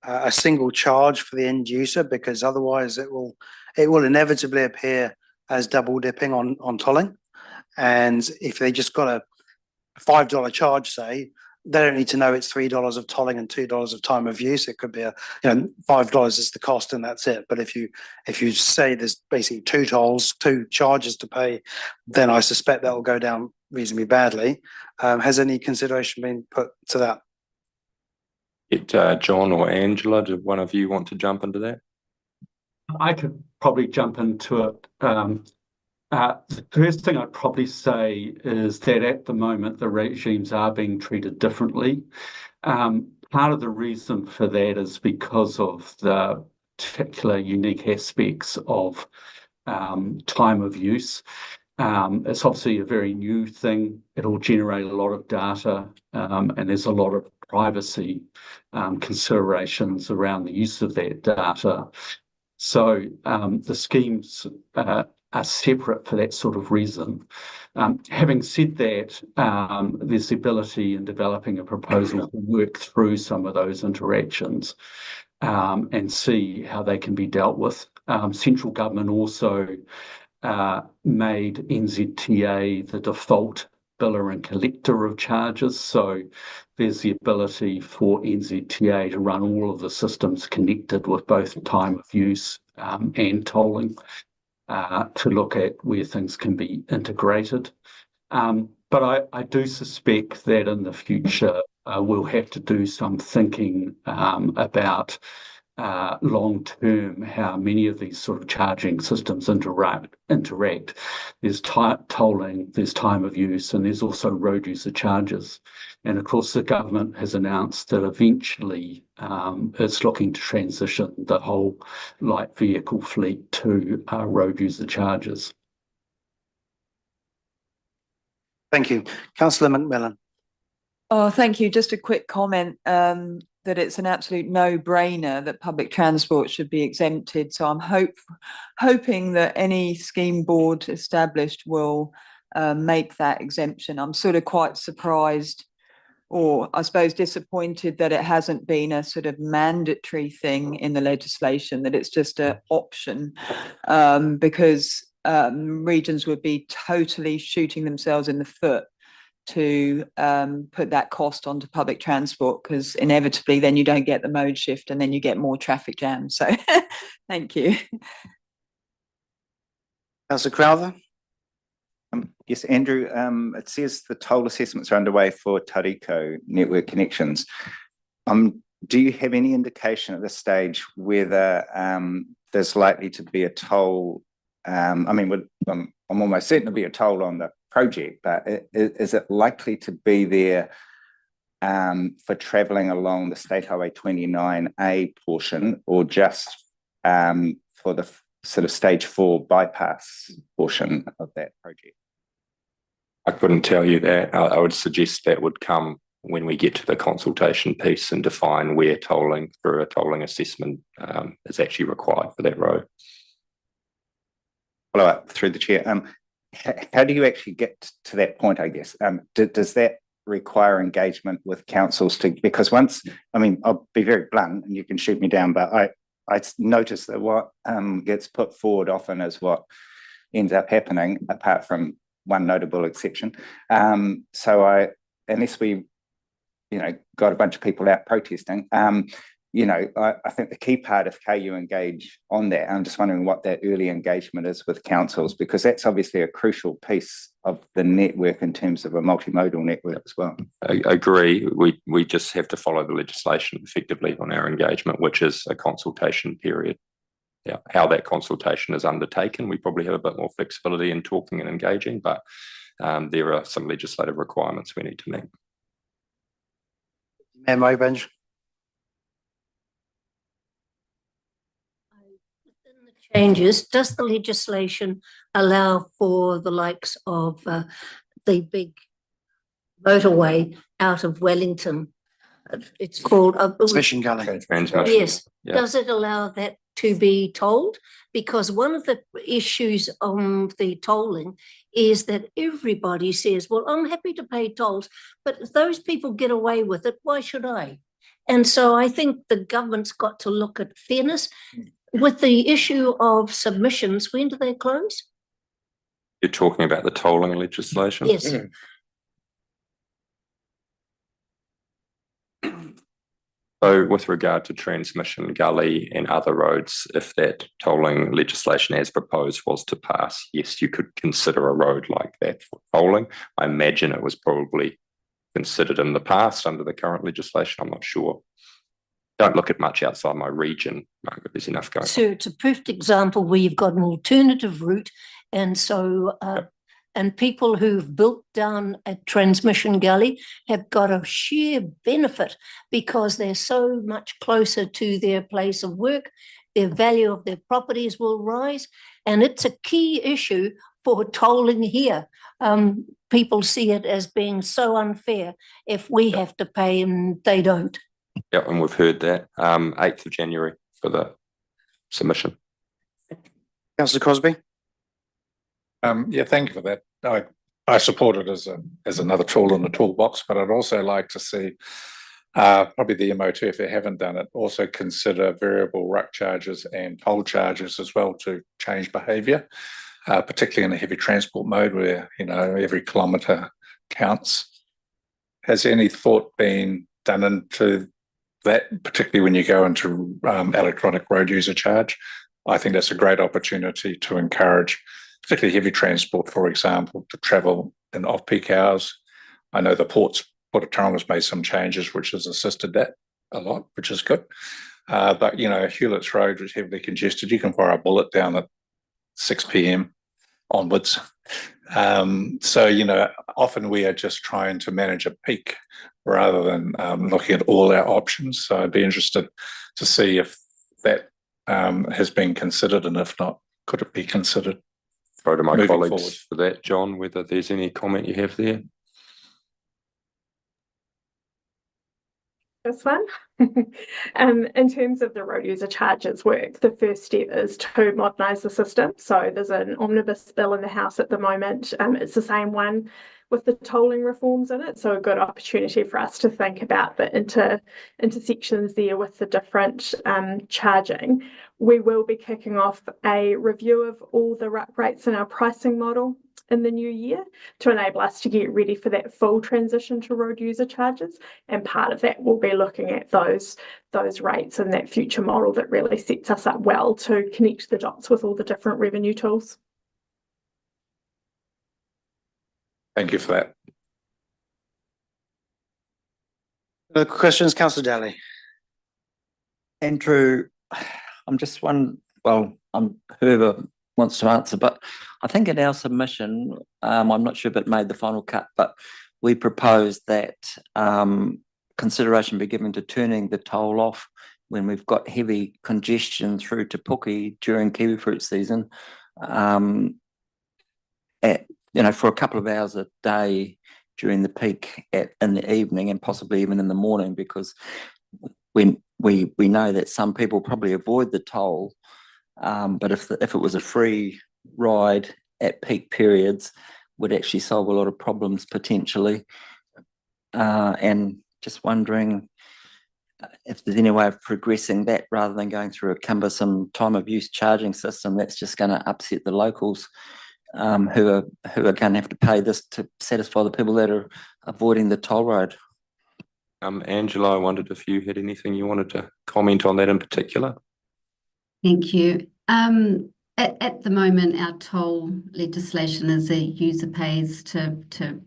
A: a single charge for the end user? Because otherwise it will inevitably appear as double dipping on tolling. And if they just got a $5 charge, say, they don't need to know it's $3 of tolling and $2 of time of use. It could be $5 is the cost and that's it. But if you say there's basically two charges to pay, then I suspect that will go down reasonably badly. Has any consideration been put to that?
E: John or Angela, do one of you want to jump into that?
U: I could probably jump into it. The first thing I'd probably say is that at the moment, the regimes are being treated differently. Part of the reason for that is because of the particular unique aspects of time of use. It's obviously a very new thing. It'll generate a lot of data, and there's a lot of privacy considerations around the use of that data. So the schemes are separate for that sort of reason. Having said that, there's the ability in developing a proposal to work through some of those interactions. and see how they can be dealt with. Central government also made NZTA the default biller and collector of charges. So there's the ability for NZTA to run all of the systems connected with both time of use and tolling to look at where things can be integrated. But I do suspect that in the future, we'll have to do some thinking about long-term how many of these sort of charging systems interact. There's tolling, there's time of use, and there's also road user charges. And of course, the government has announced that eventually it's looking to transition the whole light vehicle fleet to road user charges.
A: Thank you. Councillor McMillan.
D: Oh, thank you. Just a quick comment that it's an absolute no-brainer that public transport should be exempted. So I'm hoping that any scheme board established will make that exemption. I'm sort of quite surprised, or I suppose disappointed, that it hasn't been a sort of mandatory thing in the legislation, that it's just an option, because regions would be totally shooting themselves in the foot to put that cost onto public transport, because inevitably then you don't get the mode shift and then you get more traffic jams. So thank you.
A: Councillor Crowther.
F: Yes, Andrew, it says the toll assessments are underway for Tariko network connections. Do you have any indication at this stage whether there's likely to be a toll? I mean, I'm almost certain to be a toll on the project, but is it likely to be there for travelling along the State Highway 29A portion, or just for the sort of stage 4 bypass portion of that project?
E: I couldn't tell you that. I would suggest that would come when we get to the consultation piece and define where tolling through a tolling assessment is actually required for that road.
F: Follow up through the chair. How do you actually get to that point, I guess? Does that require engagement with councils because once, I mean, I'll be very blunt and you can shoot me down, but I notice that what gets put forward often is what ends up happening, apart from one notable exception. So unless we, got a bunch of people out protesting, I think the key part of how you engage on that, I'm just wondering what that early engagement is with councils, because that's obviously a crucial piece of the network in terms of a multimodal network as well.
E: I agree. We just have to follow the legislation effectively on our engagement, which is a consultation period. Yeah, how that consultation is undertaken, we probably have a bit more flexibility in talking and engaging, but there are some legislative requirements we need to meet.
A: Mayor Benj.
G: Changes, does the legislation allow for the likes of the big motorway out of Wellington? It's called
A: Transmission Gully.
G: Yes. Yeah. Does it allow that to be tolled? Because one of the issues on the tolling is that everybody says, well, I'm happy to pay tolls, but if those people get away with it, why should I? And so I think the government's got to look at fairness. With the issue of submissions, when do they close?
E: You're talking about the tolling legislation?
G: Yes.
E: So with regard to Transmission Gully and other roads, if that tolling legislation as proposed was to pass, yes, you could consider a road like that for tolling. I imagine it was probably considered in the past under the current legislation. I'm not sure. Don't look at much outside my region, Margaret. There's enough going on.
G: So it's a perfect example where you've got an alternative route, and so and people who've built down at Transmission Gully have got a sheer benefit because they're so much closer to their place of work. Their value of their properties will rise, and it's a key issue for tolling here. People see it as being so unfair if we have to pay and they don't.
E: Yeah, and we've heard that. 8th of January for the submission.
A: Councillor Crosby.
I: Yeah, thank you for that. I support it as another tool in the toolbox, but I'd also like to see Probably the MOT, if they haven't done it, also consider variable ruck charges and toll charges as well to change behaviour, particularly in a heavy transport mode where, you know, every kilometre counts. Has any thought been done into that, particularly when you go into electronic road user charge? I think that's a great opportunity to encourage, particularly heavy transport, for example, to travel in off-peak hours. I know the Port of Taronga's made some changes which has assisted that a lot, which is good. But, you know, Hewlett's Road is heavily congested. You can fire a bullet down at 6 p.m. onwards. So, you know, often we are just trying to manage a peak rather than looking at all our options. So I'd be interested to see if that has been considered, and if not, could it be considered?
E: Throw to my
I: moving
E: colleagues
I: forward?
E: for that, John, whether there's any comment you have there.
V: This one. In terms of the road user charges work, the first step is to modernise the system. So there's an omnibus bill in the House at the moment. It's the same one with the tolling reforms in it. So a good opportunity for us to think about the intersections there with the different charging. We will be kicking off a review of all the ruck rates in our pricing model in the new year to enable us to get ready for that full transition to road user charges. And part of that will be looking at those rates and that future model that really sets us up well to connect the dots with all the different revenue tools.
I: Thank you for that.
A: Questions, Councillor Daly?
J: Andrew, I'm just whoever wants to answer, but I think in our submission, I'm not sure if it made the final cut, but we proposed that consideration be given to turning the toll off when we've got heavy congestion through Te Puke during kiwifruit season, for a couple of hours a day during the peak in the evening, and possibly even in the morning, because we know that some people probably avoid the toll, but if it was a free ride at peak periods, would actually solve a lot of problems potentially. And just wondering if there's any way of progressing that rather than going through a cumbersome time of use charging system that's just going to upset the locals, who are going to have to pay this to satisfy the people that are avoiding the toll road.
E: Angela, I wondered if you had anything you wanted to comment on that in particular.
K: Thank you. At the moment, our toll legislation is a user pays to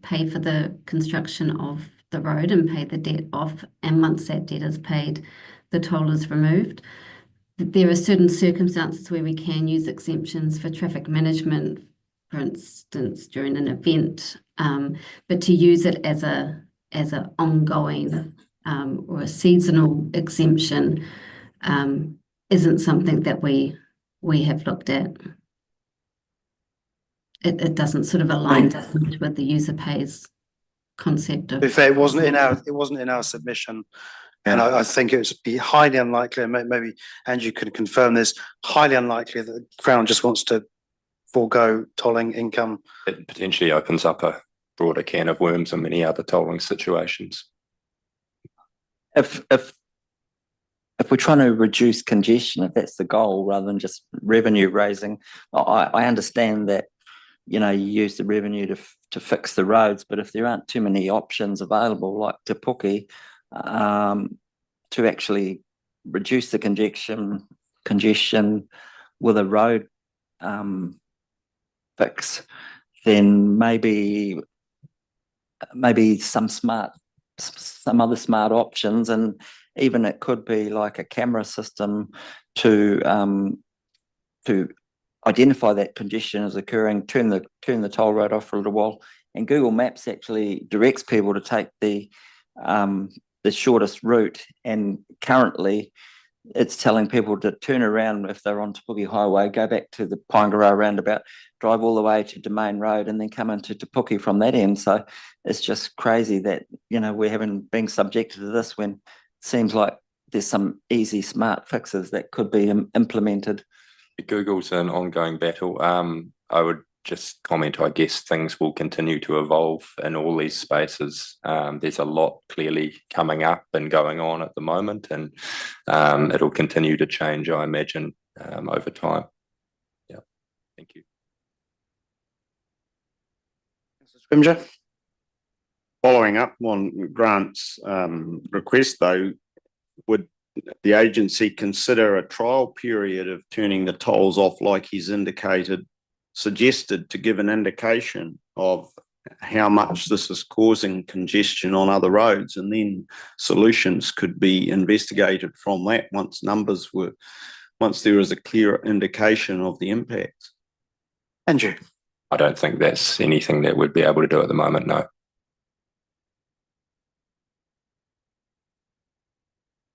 K: pay for the construction of the road and pay the debt off, and once that debt is paid, the toll is removed. There are certain circumstances where we can use exemptions for traffic management, for instance, during an event, but to use it as an ongoing or a seasonal exemption isn't something that we have looked at. It doesn't sort of align with the user pays concept of.
A: If it wasn't in our submission, and I think it would be highly unlikely, and maybe Andrew could confirm this, highly unlikely that the Crown just wants to forego tolling income.
E: It potentially opens up a broader can of worms in many other tolling situations.
J: If we're trying to reduce congestion, if that's the goal, rather than just revenue raising, I understand that, you use the revenue to fix the roads, but if there aren't too many options available, like Te Puke, to actually reduce the congestion with a road fix, then maybe some other smart options, and even it could be like a camera system to identify that congestion as occurring, turn the toll road off for a little while, and Google Maps actually directs people to take the shortest route, and currently it's telling people to turn around if they're on Te Puke Highway, go back to the Paingara roundabout, drive all the way to Domain Road, and then come into Te Puke from that end. So it's just crazy that we're being subjected to this when it seems like there's some easy smart fixes that could be implemented.
E: Google's an ongoing battle. I would just comment, I guess things will continue to evolve in all these spaces. There's a lot clearly coming up and going on at the moment, and it'll continue to change, I imagine, over time. Yeah, thank you.
A: Scrimger.
N: Following up on Grant's request, though, would the agency consider a trial period of turning the tolls off like he's suggested to give an indication of how much this is causing congestion on other roads, and then solutions could be investigated from that once there is a clear indication of the impacts?
A: Andrew.
E: I don't think that's anything that we'd be able to do at the moment, no.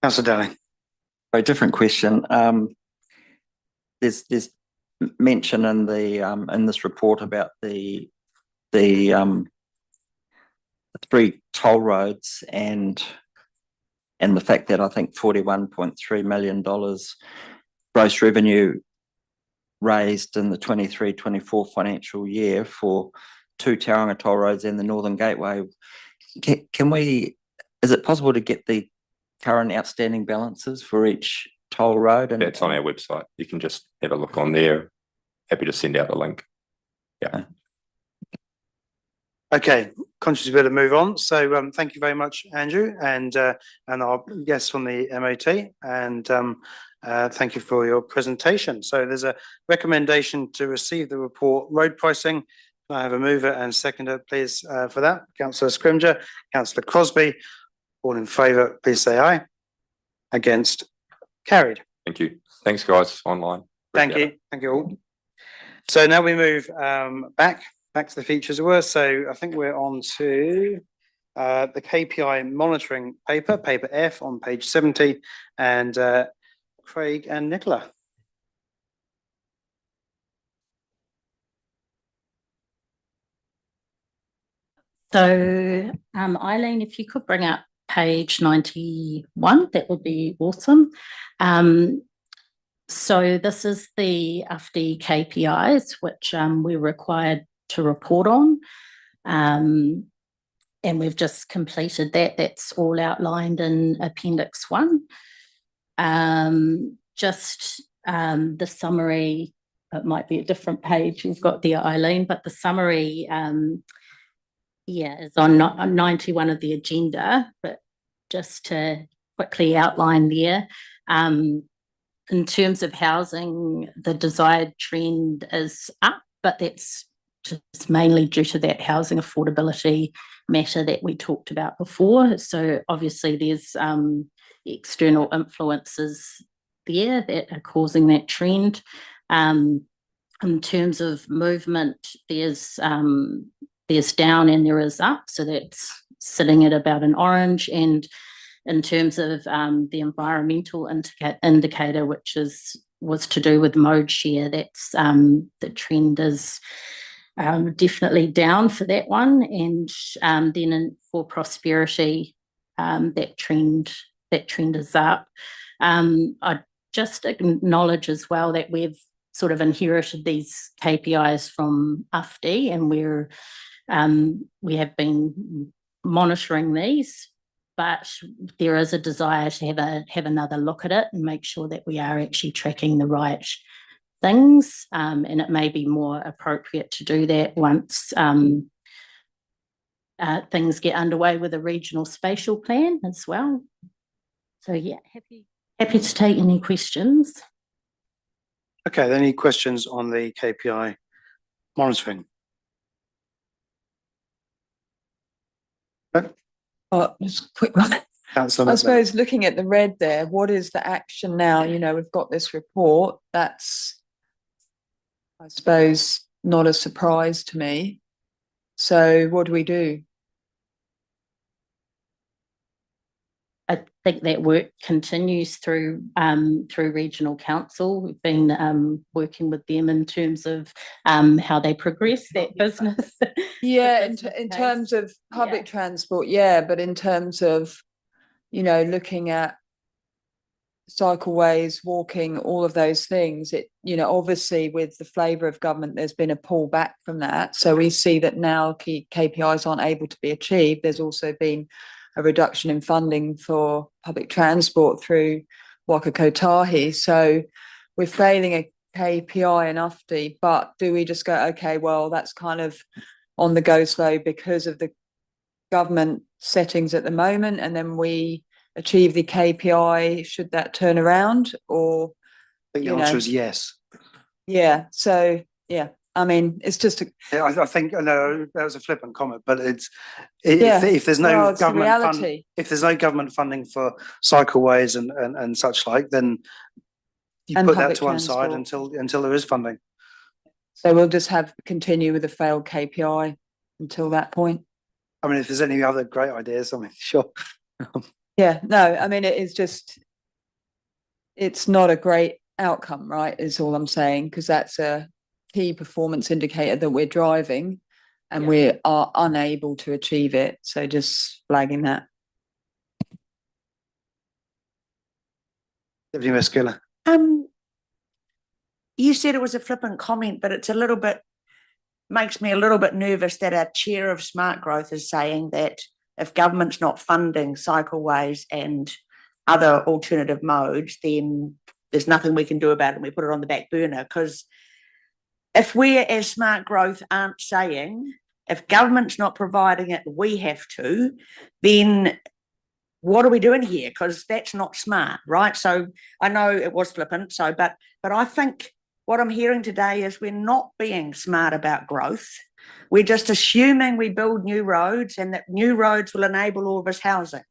A: Councillor Dowling.
J: A different question. There's mention in this report about the 3 toll roads and the fact that I think $41.3 million gross revenue raised in the 23-24 financial year for 2 Tauranga toll roads and the Northern Gateway. Is it possible to get the current outstanding balances for each toll road? And
E: that's on our website. You can just have a look on there. Happy to send out the link. Yeah.
A: Okay, conscious we better move on. So thank you very much, Andrew, and our guests from the MOT, and thank you for your presentation. So there's a recommendation to receive the report road pricing. Can I have a mover and seconder, please, for that? Councillor Scrimger, Councillor Crosbie. All in favour, please say aye. Against, carried.
E: Thank you. Thanks, guys, online.
A: Thank you. Thank you all. So now we move back to the features of work. So I think we're on to the KPI monitoring paper F on page 70, and Craig and Nicola.
L: So Eileen, if you could bring up page 91, that would be awesome. So this is the UFD KPIs, which we're required to report on. And we've just completed that. That's all outlined in Appendix 1. Just the summary, it might be a different page you've got there, Eileen, but the summary is on 91 of the agenda, but just to quickly outline there, in terms of housing, the desired trend is up, but that's just mainly due to that housing affordability matter that we talked about before. So obviously there's external influences there that are causing that trend. In terms of movement, there's down and there is up, so that's sitting at about an orange. And in terms of the environmental indicator, which was to do with mode share, that's the trend is definitely down for that one. And then for prosperity, that trend is up. I just acknowledge as well that we've sort of inherited these KPIs from UFD, and we have been monitoring these, but there is a desire to have another look at it and make sure that we are actually tracking the right things, and it may be more appropriate to do that once things get underway with a regional spatial plan as well. So yeah, happy to take any questions.
A: Okay, any questions on the KPI monitoring?
D: Just a quick one. I suppose looking at the red there, what is the action now? You know, we've got this report. That's, I suppose, not a surprise to me. So what do we do?
L: I think that work continues through regional council. We've been working with them in terms of how they progress that business.
D: Yeah, in terms of public transport, yeah, but in terms of, you know, looking at cycleways, walking, all of those things. It, obviously with the flavour of government, there's been a pullback from that. So we see that now key KPIs aren't able to be achieved. There's also been a reduction in funding for public transport through Waka Kotahi. So we're failing a KPI in Ufti, but do we just go, okay, well, that's kind of on the go slow because of the government settings at the moment, and then we achieve the KPI, should that turn around? Or
A: I think the answer is yes.
D: Yeah, so yeah, I mean, it's just
A: Yeah, I think, I know that was a flippant comment, but it's
D: Yeah,
A: if there's no
D: well, it's the
A: government
D: reality.
A: if there's no government funding for cycleways and such like, then you
D: And
A: put that
D: public
A: to one side
D: transport.
A: until there is funding.
D: So we'll just continue with the failed KPI until that point.
A: I mean, if there's any other great ideas, I mean, sure.
D: Yeah, no, I mean, it's not a great outcome, right? Is all I'm saying, because that's a key performance indicator that we're driving and we are unable to achieve it. So just flagging that.
A: Deputy Mayor Skiller.
H: You said it was a flippant comment, but it's makes me a little bit nervous that our chair of SmartGrowth is saying that if government's not funding cycleways and other alternative modes, then there's nothing we can do about it and we put it on the back burner. Because if we as SmartGrowth aren't saying, if government's not providing it, we have to, then what are we doing here? Because that's not smart, right? So I know it was flippant, but I think what I'm hearing today is we're not being smart about growth. We're just assuming we build new roads and that new roads will enable all of us housing.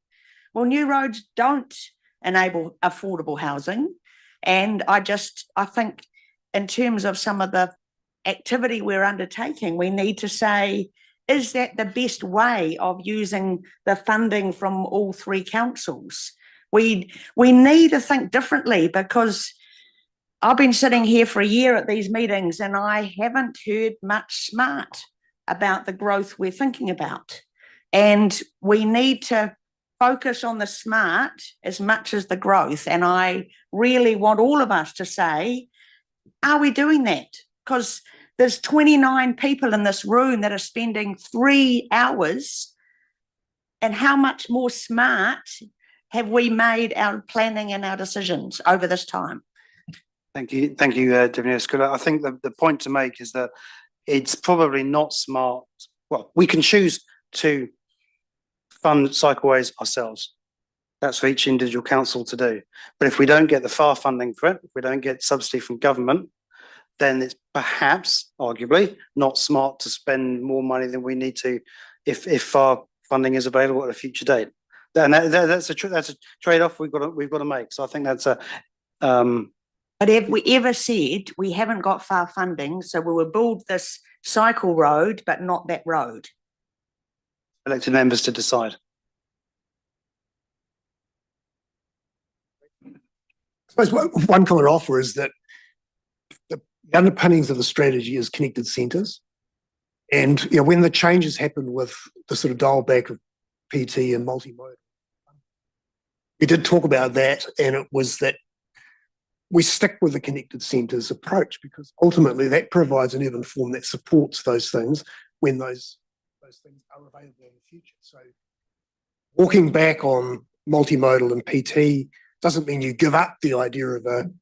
H: Well, new roads don't enable affordable housing. And I think in terms of some of the activity we're undertaking, we need to say, is that the best way of using the funding from all three councils? We need to think differently, because I've been sitting here for a year at these meetings and I haven't heard much smart about the growth we're thinking about. And we need to focus on the smart as much as the growth. And I really want all of us to say, are we doing that? Because there's 29 people in this room that are spending 3 hours. And how much more smart have we made our planning and our decisions over this time?
A: Thank you, Deputy Mayor Skiller. I think the point to make is that it's probably not smart. Well, we can choose to fund cycleways ourselves. That's for each individual council to do. But if we don't get the FAR funding for it, if we don't get subsidy from government, then it's perhaps, arguably, not smart to spend more money than we need to if FAR funding is available at a future date. And that's a trade-off we've got to make. So I think that's a
H: But have we ever said we haven't got FAR funding, so we will build this cycle road, but not that road?
A: elected members to decide.
B: I suppose one common offer is that the underpinnings of the strategy is connected centres. And when the changes happened with the sort of dial back of PT and multimodal, we did talk about that, and it was that we stick with the connected centres approach, because ultimately that provides an urban form that supports those things when those things are available in the future. So walking back on multimodal and PT doesn't mean you give up the idea of an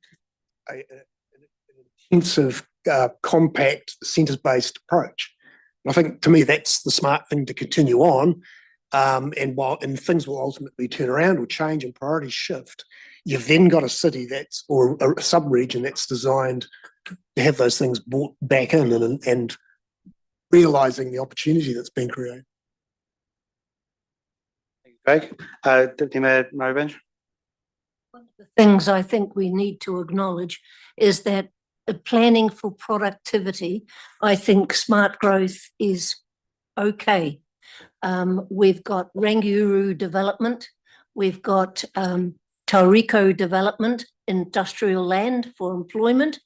B: intensive, compact, centres-based approach. And I think, to me, that's the smart thing to continue on. And things will ultimately turn around or change and priorities shift, you've then got a city or a sub-region that's designed to have those things brought back in and realising the opportunity that's been created.
A: Thank you, Craig. Deputy Mayor Murray-Bench.
G: One of the things I think we need to acknowledge is that the planning for productivity, I think smart growth is okay. We've got Rangiuru development, we've got Tauriko development, industrial land for employment,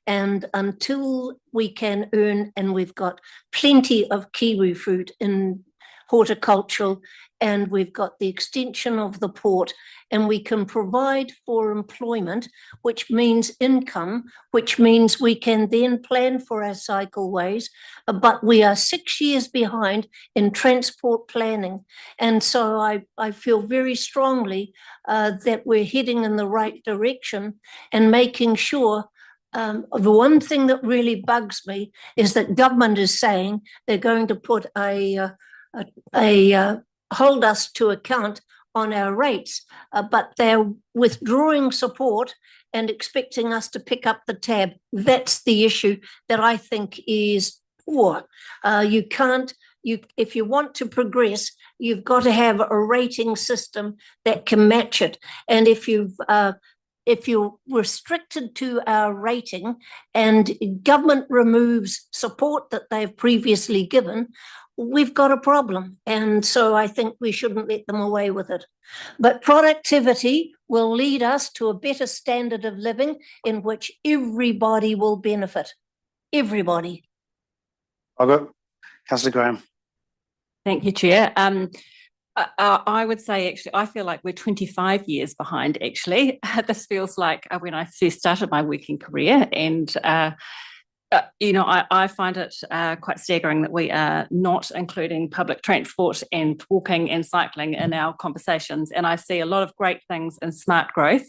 G: and until we can earn, and we've got plenty of kiwi fruit in horticultural, and we've got the extension of the port, and we can provide for employment, which means income, which means we can then plan for our cycleways, but we are 6 years behind in transport planning. And so I feel very strongly that we're heading in the right direction and making sure. The one thing that really bugs me is that government is saying they're going to put hold us to account on our rates, but they're withdrawing support and expecting us to pick up the tab. That's the issue that I think is poor. You can't, if you want to progress, you've got to have a rating system that can match it. And if you're restricted to our rating and government removes support that they've previously given, we've got a problem. And so I think we shouldn't let them away with it. But productivity will lead us to a better standard of living in which everybody will benefit. Everybody.
A: Councillor Graham.
M: Thank you, Chair. I would say, actually, I feel like we're 25 years behind, actually. This feels like when I first started my working career, and I find it quite staggering that we are not including public transport and walking and cycling in our conversations. And I see a lot of great things in smart growth,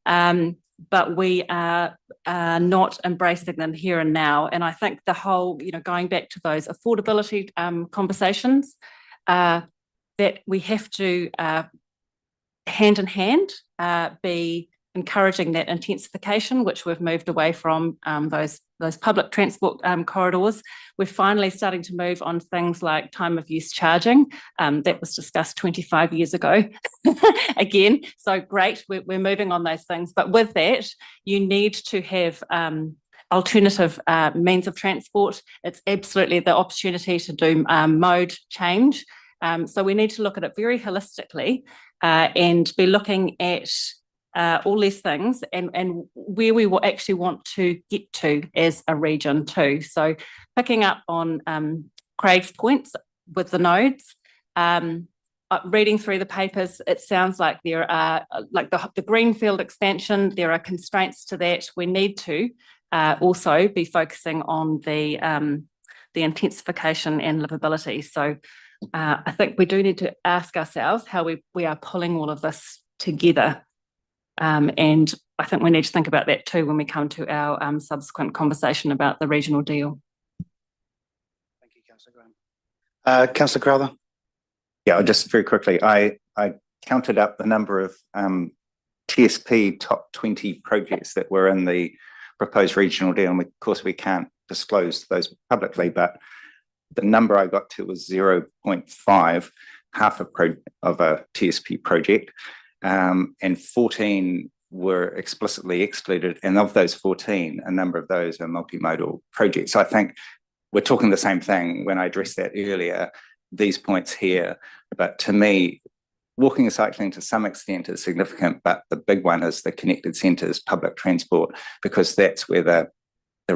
M: but we are not embracing them here and now. And I think the whole, going back to those affordability conversations, that we have to hand in hand be encouraging that intensification, which we've moved away from those public transport corridors. We're finally starting to move on things like time of use charging. That was discussed 25 years ago again. So great, we're moving on those things. But with that, you need to have alternative means of transport. It's absolutely the opportunity to do mode change. So we need to look at it very holistically and be looking at all these things and where we will actually want to get to as a region too. So picking up on Craig's points with the nodes, reading through the papers, it sounds like there are, like the greenfield expansion, there are constraints to that. We need to also be focusing on the intensification and livability. So I think we do need to ask ourselves how we are pulling all of this together. And I think we need to think about that too when we come to our subsequent conversation about the regional deal.
A: Thank you, Councillor Graham. Councillor Crowther.
F: Yeah, just very quickly, I counted up the number of TSP top 20 projects that were in the proposed regional deal, and of course we can't disclose those publicly, but the number I got to was 0.5, half of a TSP project, and 14 were explicitly excluded. And of those 14, a number of those are multimodal projects. So I think we're talking the same thing when I addressed that earlier, these points here. But to me, walking and cycling to some extent is significant, but the big one is the connected centres, public transport, because that's where the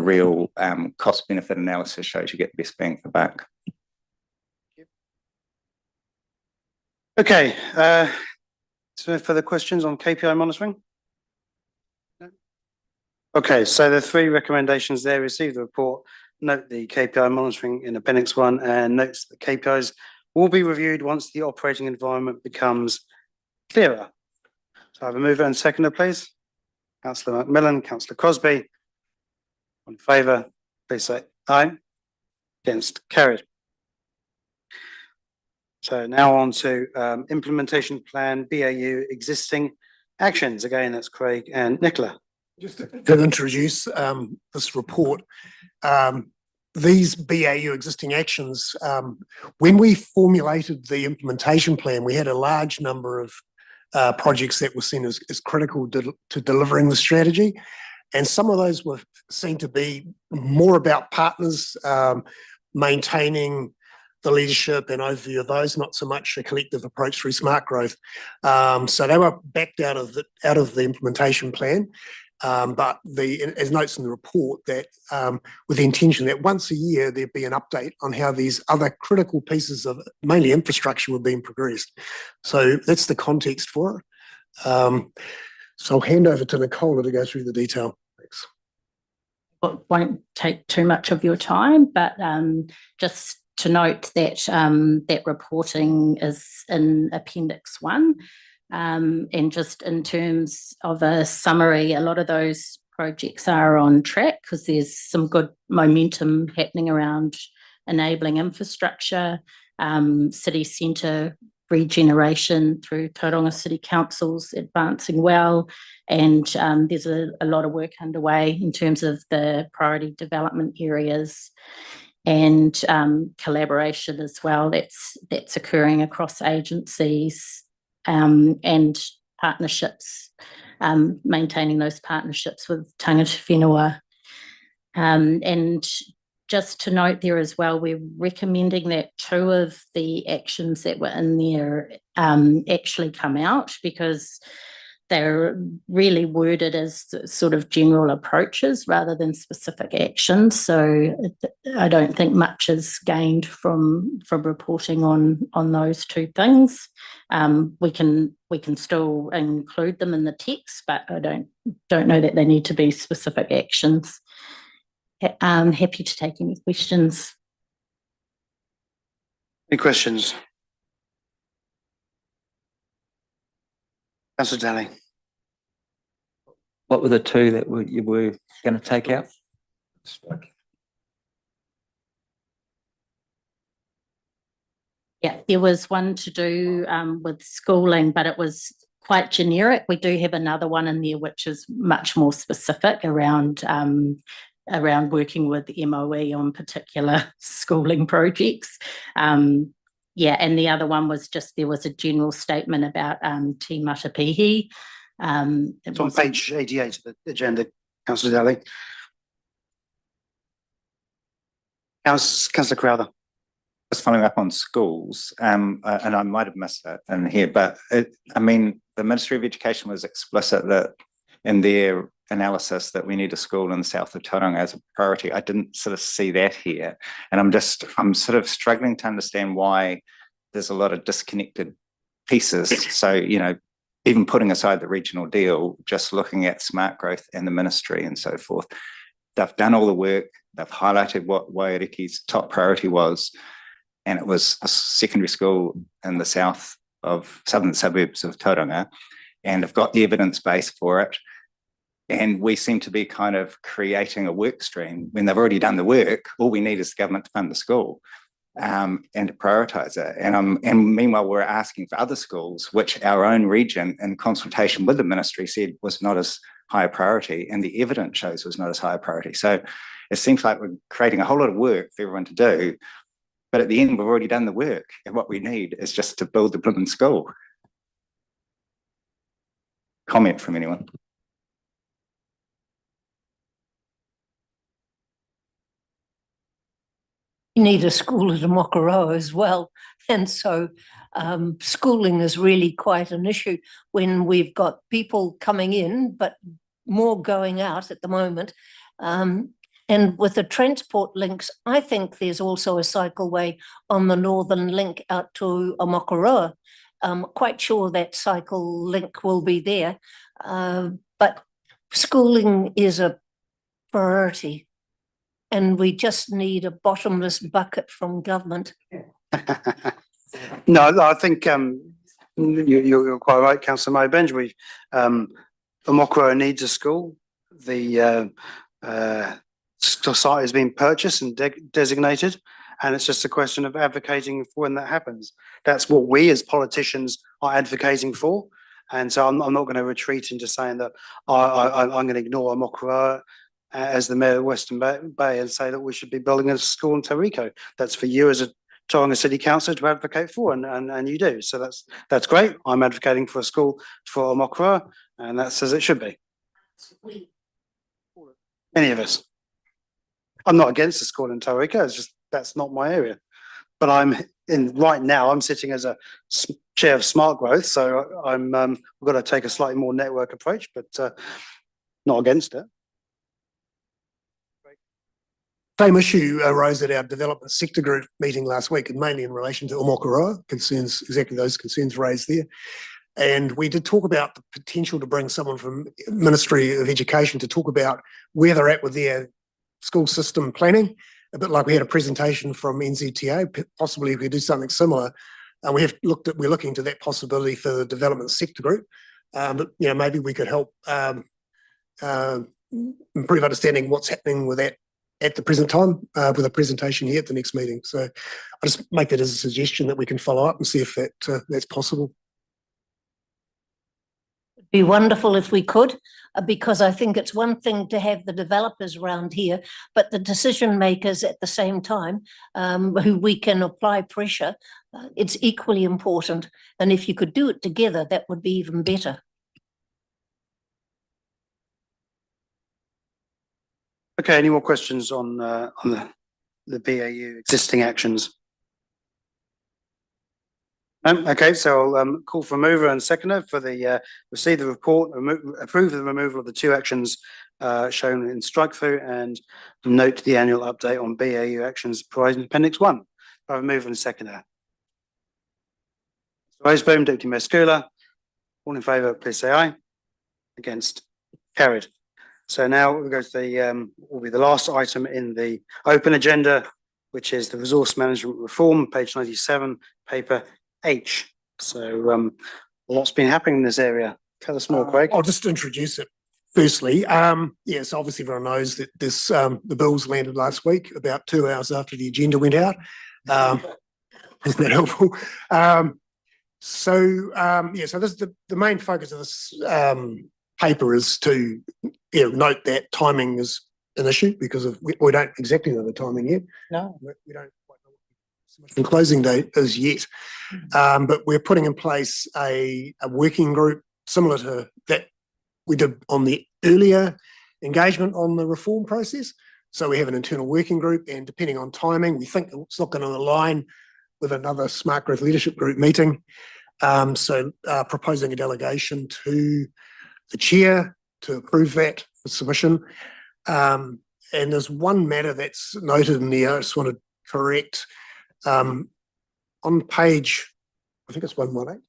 F: real cost benefit analysis shows you get the best bang for buck.
A: Okay, so further questions on KPI monitoring? No? Okay, so the three recommendations there: receive the report, note the KPI monitoring in Appendix 1, and notes that KPIs will be reviewed once the operating environment becomes clearer. So I have a mover and seconder, please. Councillor Macmillan, Councillor Crosbie. In favour, please say aye. Against, carried. So now on to implementation plan, BAU, existing actions. Again, that's Craig and Nicola.
B: Just to introduce this report, these BAU existing actions, when we formulated the implementation plan, we had a large number of projects that were seen as critical to delivering the strategy. And some of those were seen to be more about partners maintaining the leadership and overview of those, not so much a collective approach through smart growth. So they were backed out of the implementation plan. But as notes in the report, that with the intention that once a year there'd be an update on how these other critical pieces of mainly infrastructure were being progressed. So that's the context for it. So I'll hand over to Nicola to go through the detail. Thanks.
L: Well, won't take too much of your time, but just to note that that reporting is in Appendix 1. And just in terms of a summary, a lot of those projects are on track because there's some good momentum happening around enabling infrastructure, city centre regeneration through Tauranga City Council's advancing well, and there's a lot of work underway in terms of the priority development areas and collaboration as well that's occurring across agencies and partnerships, maintaining those partnerships with tangata whenua. And just to note there as well, we're recommending that 2 of the actions that were in there actually come out because they're really worded as sort of general approaches rather than specific actions. So I don't think much is gained from reporting on those 2 things. We can still include them in the text, but I don't know that they need to be specific actions. I'm happy to take any questions.
A: Any questions? Councillor Daly.
J: What were the 2 that you were going to take out?
L: Yeah, there was one to do with schooling, but it was quite generic. We do have another one in there which is much more specific around working with MOE on particular schooling projects. Yeah, and the other one was just there was a general statement about Te Matapihi.
A: It's on page 88 of the agenda, Councillor Daly. Councillor Crowther.
F: Just following up on schools, and I might have missed that in here, but I mean, the Ministry of Education was explicit that in their analysis that we need a school in the south of Tauranga as a priority. I didn't sort of see that here. And I'm sort of struggling to understand why there's a lot of disconnected pieces. So, even putting aside the regional deal, just looking at smart growth and the ministry and so forth, they've done all the work, they've highlighted what Wairiki's top priority was, and it was a secondary school in the southern suburbs of Tauranga, and have got the evidence base for it. And we seem to be kind of creating a work stream when they've already done the work. All we need is the government to fund the school and to prioritise it. And meanwhile, we're asking for other schools, which our own region, in consultation with the ministry, said was not as high a priority, and the evidence shows was not as high a priority. So it seems like we're creating a whole lot of work for everyone to do, but at the end, we've already done the work, and what we need is just to build the blooming school. Comment from anyone?
G: You need a school at Mokoroa as well. And so schooling is really quite an issue when we've got people coming in, but more going out at the moment. And with the transport links, I think there's also a cycleway on the northern link out to Mokoroa. I'm quite sure that cycle link will be there. But schooling is a priority. And we just need a bottomless bucket from government.
A: No, I think you're quite right, Councillor Murray Benjamin. Mokoroa needs a school. The site has been purchased and designated, and it's just a question of advocating for when that happens. That's what we as politicians are advocating for. And so I'm not going to retreat into saying that I'm going to ignore Mokoroa as the Mayor of Western Bay and say that we should be building a school in Tauriko. That's for you as a Tauranga City Councillor to advocate for, and you do. So that's great. I'm advocating for a school for Mokoroa, and that's as it should be. Any of us. I'm not against the school in Tauriko, it's just that's not my area. But right now I'm sitting as a chair of SmartGrowth, so we've got to take a slightly more network approach, but not against it.
B: Same issue arose at our development sector group meeting last week, and mainly in relation to Omokoroa concerns, exactly those concerns raised there. And we did talk about the potential to bring someone from Ministry of Education to talk about where they're at with their school system planning, a bit like we had a presentation from NZTA, possibly if we do something similar. And we're looking to that possibility for the development sector group. But maybe we could help improve understanding what's happening with that at the present time with a presentation here at the next meeting. So I just make that as a suggestion that we can follow up and see if that's possible.
G: It'd be wonderful if we could, because I think it's one thing to have the developers around here, but the decision makers at the same time, who we can apply pressure, it's equally important. And if you could do it together, that would be even better.
A: Okay, any more questions on the BAU existing actions? Okay, so I'll call for a mover and seconder for the receive the report, approve the removal of the two actions shown in strike through, and note the annual update on BAU actions provided in Appendix 1. I have a mover and seconder. Mr. Oseboom, Deputy Mayor Skula, all in favour, please say aye. Against? Carried. So now we'll go to the will be the last item in the open agenda, which is the resource management reform, page 97, paper H. So what's been happening in this area? Tell us more, Craig.
B: I'll just introduce it firstly. Yes, obviously everyone knows that this the bills landed last week, about 2 hours after the agenda went out. Isn't that helpful? So this the main focus of this paper is to note that timing is an issue because of we don't exactly know the timing yet.
G: No,
B: we don't quite know what the closing date is yet. But we're putting in place a working group similar to that we did on the earlier engagement on the reform process. So we have an internal working group, and depending on timing, we think it's not going to align with another Smart Growth Leadership Group meeting. Proposing a delegation to the chair to approve that for submission. And there's one matter that's noted in there I just want to correct. On page, I think it's 118.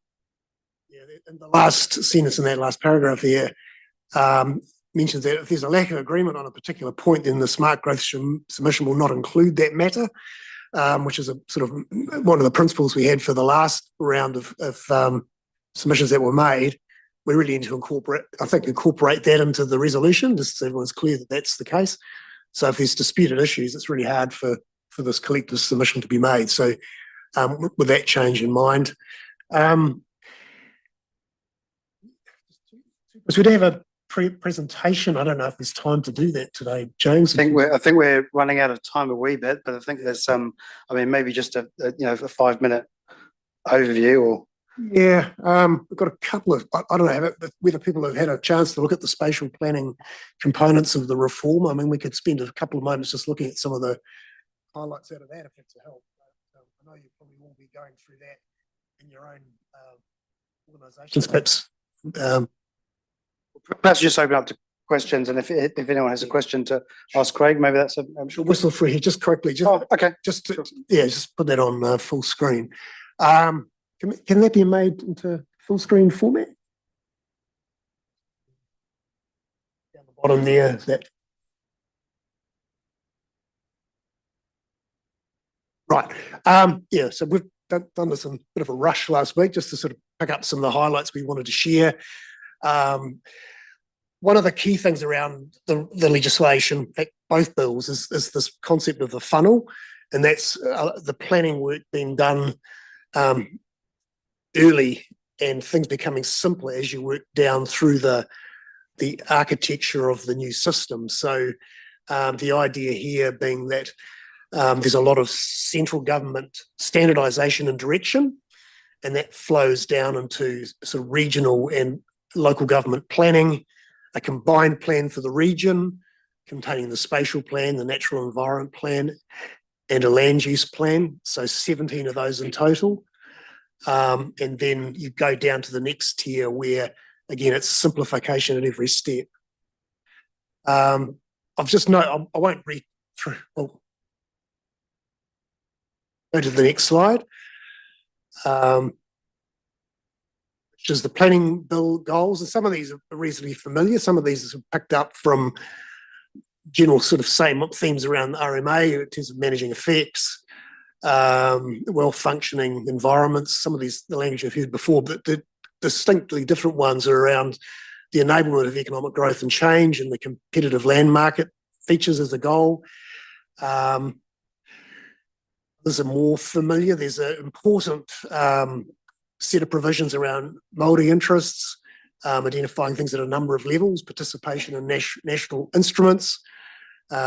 B: In the last sentence in that last paragraph there, mentions that if there's a lack of agreement on a particular point, then the Smart Growth submission will not include that matter, which is a sort of one of the principles we had for the last round of submissions that were made. We really need to incorporate that into the resolution, just so everyone's clear that that's the case. So if there's disputed issues, it's really hard for this collective submission to be made. So with that change in mind, because we'd have a presentation. I don't know if there's time to do that today, James.
A: I think we're running out of time a wee bit, but I think there's some. I mean, maybe just a 5-minute overview or.
B: Yeah, we've got a couple of. I don't know whether people have had a chance to look at the spatial planning components of the reform. I mean, we could spend a couple of moments just looking at some of the highlights out of that, if it's a help. I know you probably will be going through that in your own organisations.
A: Perhaps just open up to questions, and if anyone has a question to ask Craig, maybe that's a. I'm sure
B: whistle free. Just correctly.
A: Okay.
B: Just put that on full screen. Can that be made into full screen format? Down the bottom there, that. Right. So we've done this in a bit of a rush last week just to sort of pick up some of the highlights we wanted to share. One of the key things around the legislation, in fact, both bills, is this concept of the funnel, and that's the planning work being done early and things becoming simpler as you work down through the architecture of the new system. So the idea here being that there's a lot of central government standardisation and direction, and that flows down into sort of regional and local government planning, a combined plan for the region containing the spatial plan, the natural environment plan, and a land use plan. So 17 of those in total. And then you go down to the next tier where, again, it's simplification at every step. I've just I won't read through. Well, go to the next slide. Which is the planning bill goals, and some of these are reasonably familiar. Some of these are picked up from general sort of same themes around the RMA in terms of managing effects, well-functioning environments. Some of these, the language I've heard before, but the distinctly different ones are around the enablement of economic growth and change and the competitive land market features as a goal. These are more familiar. There's an important set of provisions around Māori interests, identifying things at a number of levels, participation in national instruments,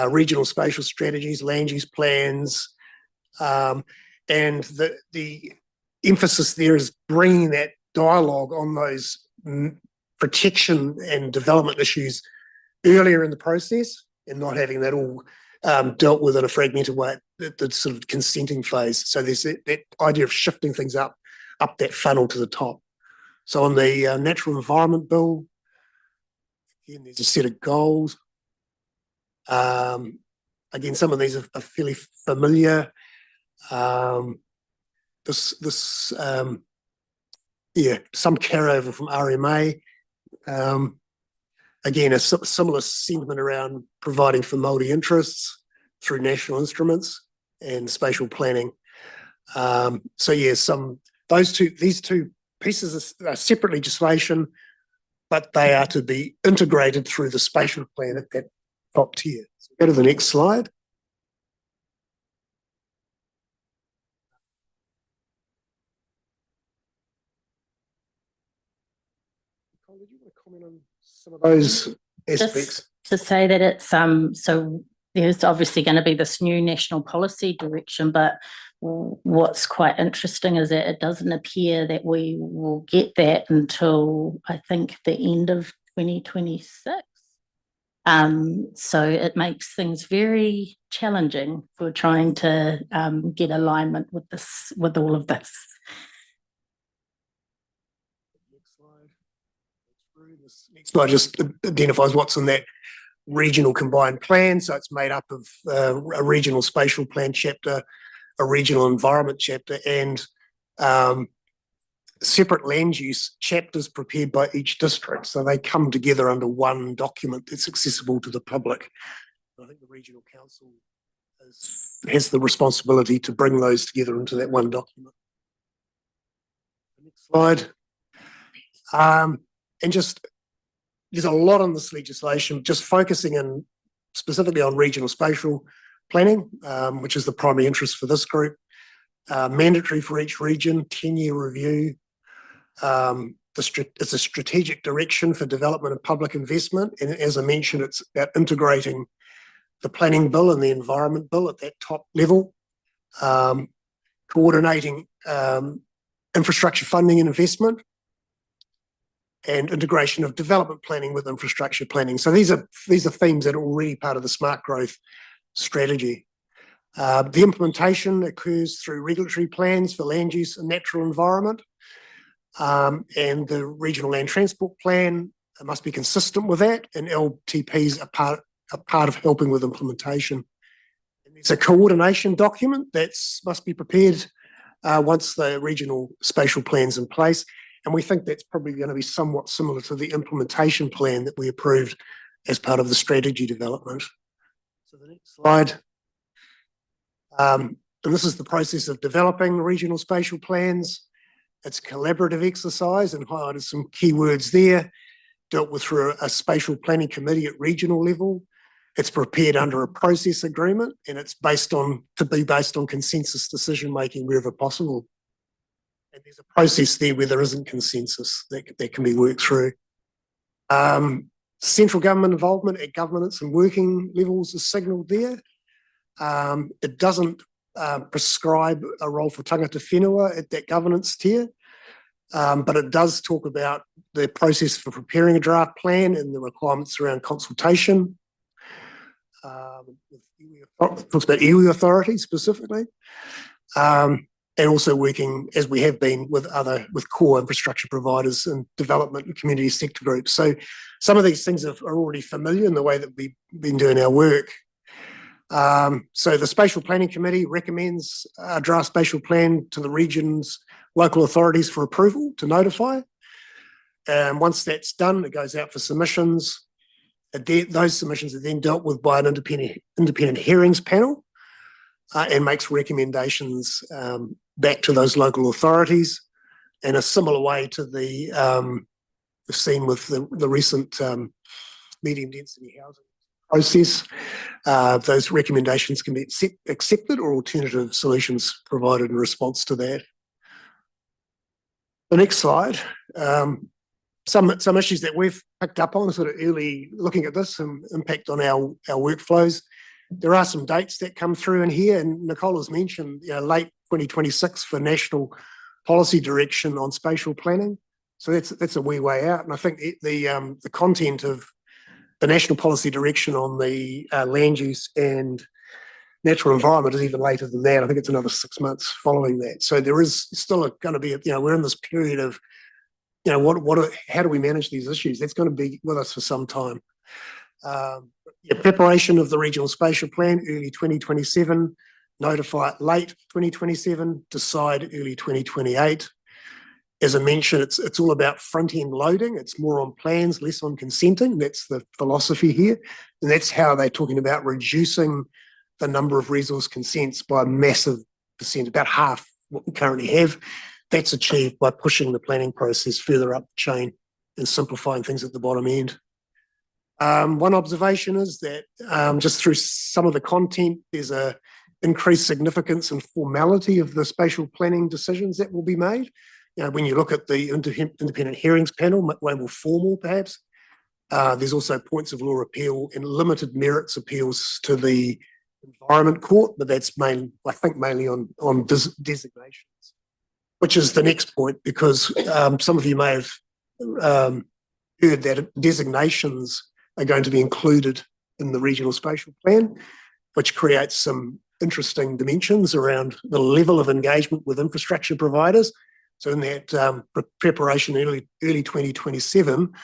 B: regional spatial strategies, land use plans, and the emphasis there is bringing that dialogue on those protection and development issues earlier in the process and not having that all dealt with in a fragmented way at the sort of consenting phase. So there's that idea of shifting things up that funnel to the top. So on the natural environment bill, again, there's a set of goals. Again, some of these are fairly familiar. Yeah, some carryover from RMA. Again, a similar sentiment around providing for Māori interests through national instruments and spatial planning. So yeah, these two pieces are separate legislation, but they are to be integrated through the spatial plan at that top tier. So go to the next slide. Nicole, did you want to comment on some of those aspects?
L: Just to say that it's so there's obviously going to be this new national policy direction, but what's quite interesting is that it doesn't appear that we will get that until I think the end of 2026. So it makes things very challenging for trying to get alignment with this, with all of this.
B: Next slide just identifies what's in that regional combined plan. So it's made up of a regional spatial plan chapter, a regional environment chapter, and separate land use chapters prepared by each district. So they come together under one document that's accessible to the public. I think the regional council has the responsibility to bring those together into that one document. Next slide. And just, there's a lot on this legislation, just focusing in specifically on regional spatial planning, which is the primary interest for this group. Mandatory for each region, 10-year review. It's a strategic direction for development of public investment. And as I mentioned, it's about integrating the planning bill and the environment bill at that top level, coordinating infrastructure funding and investment, and integration of development planning with infrastructure planning. So these are themes that are already part of the smart growth strategy. The implementation occurs through regulatory plans for land use and natural environment, and the regional land transport plan must be consistent with that, and LTPs are part of helping with implementation. And there's a coordination document that must be prepared once the regional spatial plan's in place. And we think that's probably going to be somewhat similar to the implementation plan that we approved as part of the strategy development. So the next slide. And this is the process of developing regional spatial plans. It's a collaborative exercise, and highlighted some keywords there, dealt with through a spatial planning committee at regional level. It's prepared under a process agreement, and it's to be based on consensus decision-making wherever possible. And there's a process there where there isn't consensus that can be worked through. Central government involvement at governance and working levels is signalled there. It doesn't prescribe a role for tangata whenua at that governance tier, but it does talk about the process for preparing a draft plan and the requirements around consultation. It talks about iwi authority specifically. and also working as we have been with core infrastructure providers and development and community sector groups. So some of these things are already familiar in the way that we've been doing our work. So the Spatial Planning Committee recommends a draft spatial plan to the region's local authorities for approval to notify. And once that's done, it goes out for submissions. Those submissions are then dealt with by an independent hearings panel and makes recommendations back to those local authorities in a similar way to the seen with the recent medium density housing process. Those recommendations can be accepted or alternative solutions provided in response to that. The next slide. Some issues that we've picked up on sort of early looking at this and impact on our workflows. There are some dates that come through in here, and Nicole has mentioned late 2026 for national policy direction on spatial planning. So that's a wee way out. And I think the content of the national policy direction on the land use and natural environment is even later than that. I think it's another 6 months following that. So there is still going to be, we're in this period of, how do we manage these issues? That's going to be with us for some time. Preparation of the regional spatial plan, early 2027, notify it late 2027, decide early 2028. As I mentioned, it's all about front-end loading. It's more on plans, less on consenting. That's the philosophy here. And that's how they're talking about reducing the number of resource consents by a massive percent, about half what we currently have. That's achieved by pushing the planning process further up the chain and simplifying things at the bottom end. One observation is that just through some of the content, there's a increased significance and formality of the spatial planning decisions that will be made. When you look at the independent hearings panel, way more formal perhaps. There's also points of law appeal and limited merits appeals to the Environment Court, but that's mainly on designations. Which is the next point, because some of you may have heard that designations are going to be included in the regional spatial plan, which creates some interesting dimensions around the level of engagement with infrastructure providers. So in that preparation early 2027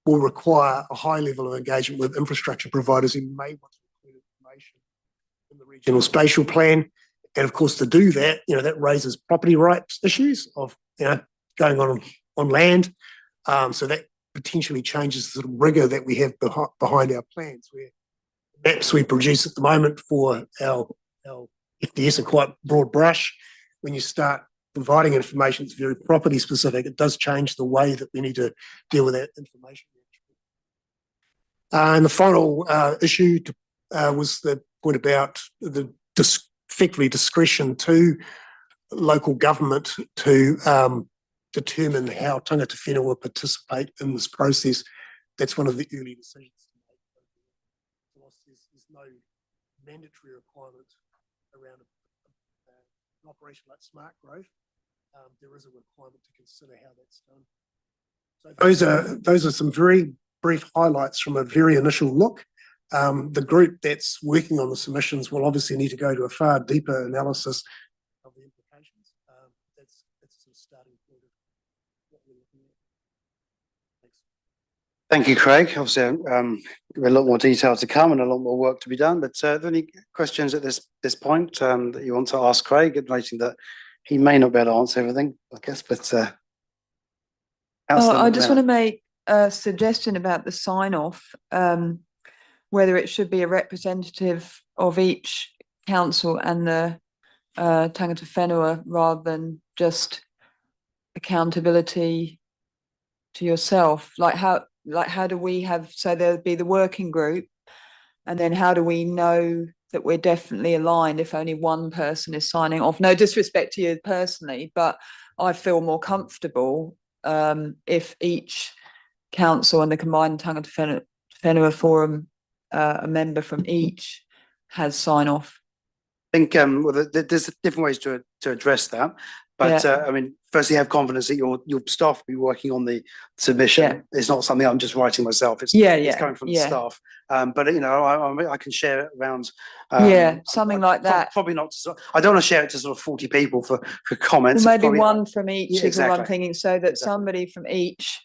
B: will require a high level of engagement with infrastructure providers who may want to include information in the regional spatial plan. And of course, to do that, that raises property rights issues of, going on land. So that potentially changes the sort of rigor that we have behind our plans, where maps we produce at the moment for our FDS are quite broad brush. When you start providing information that's very property specific, it does change the way that we need to deal with that information. And the final issue was the point about the effectively discretion to local government to determine how tangata whenua participate in this process. That's one of the early decisions to make. There's no mandatory requirement around an operation like SmartGrowth. There is a requirement to consider how that's done. So those are some very brief highlights from a very initial look. The group that's working on the submissions will obviously need to go to a far deeper analysis of the implications. That's a sort of starting point of what we're looking at. Thanks.
A: Thank you, Craig. Obviously, a lot more detail to come and a lot more work to be done. But are there any questions at this point that you want to ask Craig, noting that he may not be able to answer everything, I guess, but
D: I just want to make a suggestion about the sign-off. Whether it should be a representative of each council and the tangata whenua rather than just accountability to yourself. Like how do we have, so there'll be the working group, and then how do we know that we're definitely aligned if only one person is signing off? No disrespect to you personally, but I feel more comfortable if each council and the combined tangata whenua forum, a member from each has sign off.
A: I think there's different ways to address that, But
D: Yeah.
A: I mean, firstly, have confidence that your staff will be working on the submission.
D: Yeah.
A: It's not something I'm just writing myself. It's
D: Yeah,
A: coming from the
D: yeah.
A: staff. But you know, I can share it around.
D: Yeah, something like that.
A: Probably not. I don't want to share it to sort of 40 people for comments.
D: Well,
A: It's
D: maybe
A: probably-
D: one from each
A: Yeah,
D: is what I'm
A: exactly.
D: thinking, so that somebody from each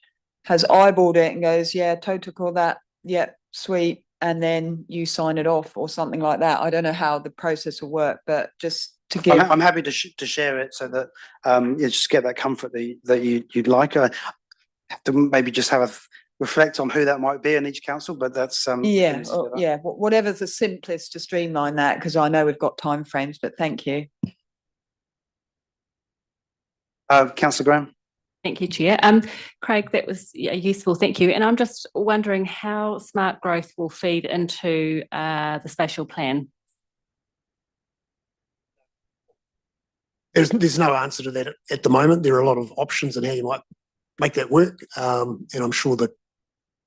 D: has eyeballed it and goes, yeah, total call that, yep, sweet, and then you sign it off or something like that. I don't know how the process will work, but just to give.
A: I'm happy to share it so that you just get that comfort that you'd like. I have to maybe just have a reflect on who that might be in each council, but that's
D: Yeah, yeah, whatever's the simplest to streamline that, because I know we've got timeframes, but thank you.
A: Councillor Graham.
M: Thank you, Chair. Craig, that was useful. Thank you. And I'm just wondering how smart growth will feed into the spatial plan.
B: There's no answer to that at the moment. There are a lot of options on how you might make that work. And I'm sure that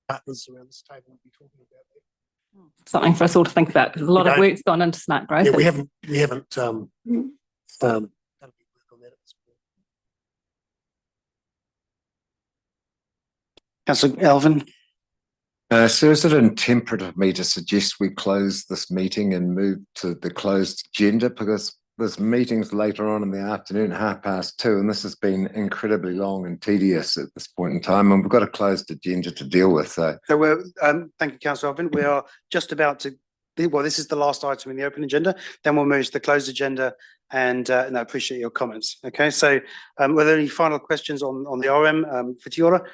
B: partners around this table will be talking about that.
M: Something for us all to think about, because a lot of work's gone into smart growth.
B: Yeah, we haven't done a big work on that at this point.
A: Councillor Elvin.
T: So is it intemperate of me to suggest we close this meeting and move to the closed agenda, because there's meetings later on in the afternoon, 2:30, and this has been incredibly long and tedious at this point in time, and we've got a closed agenda to deal with. So
A: we're thank you, Councillor Elvin. We are just about to. Well, this is the last item in the open agenda. Then we'll move to the closed agenda, and I appreciate your comments. Okay, so were there any final questions on the RM, Fitiora?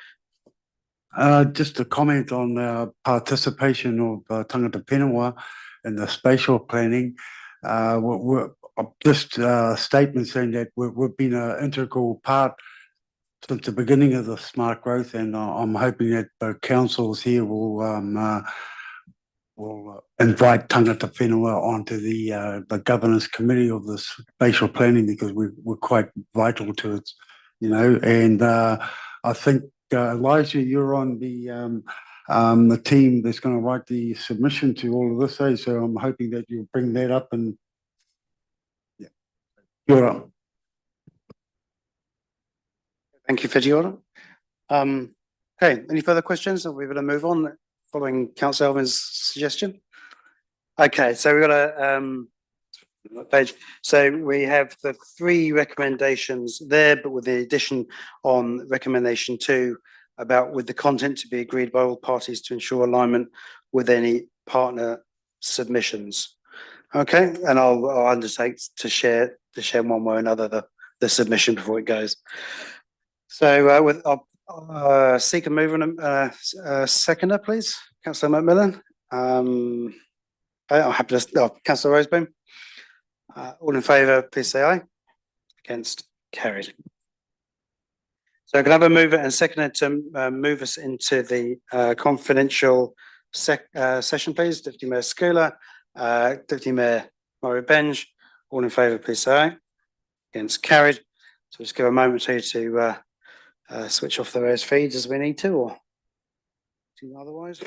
O: Just a comment on participation of tangata whenua in the spatial planning. Just a statement saying that we've been an integral part since the beginning of the smart growth, and I'm hoping that the councils here will invite tangata whenua onto the governance committee of the spatial planning, because we're quite vital to it, you know. And I think Elijah, you're on the team that's going to write the submission to all of this, so I'm hoping that you'll bring that up. And yeah, you're on.
A: Thank you, Fitiora. Okay, any further questions? Are we going to move on following Councillor Elvin's suggestion? Okay, so we've got a page. So we have the 3 recommendations there, but with the addition on recommendation 2 about with the content to be agreed by all parties to ensure alignment with any partner submissions. Okay, and I'll undertake to share one way or another the submission before it goes. So with I'll seek a mover and seconder, please, Councillor Macmillan. I'm happy to. Councillor Roseboom. All in favour, please say aye. Against, carried. So can I have a mover and seconder to move us into the confidential session, please? Deputy Mayor Scula, Deputy Mayor Mario Benj. All in favour, please say aye. Against, carried. So just give a moment or two to switch off the various feeds as we need to, or do otherwise.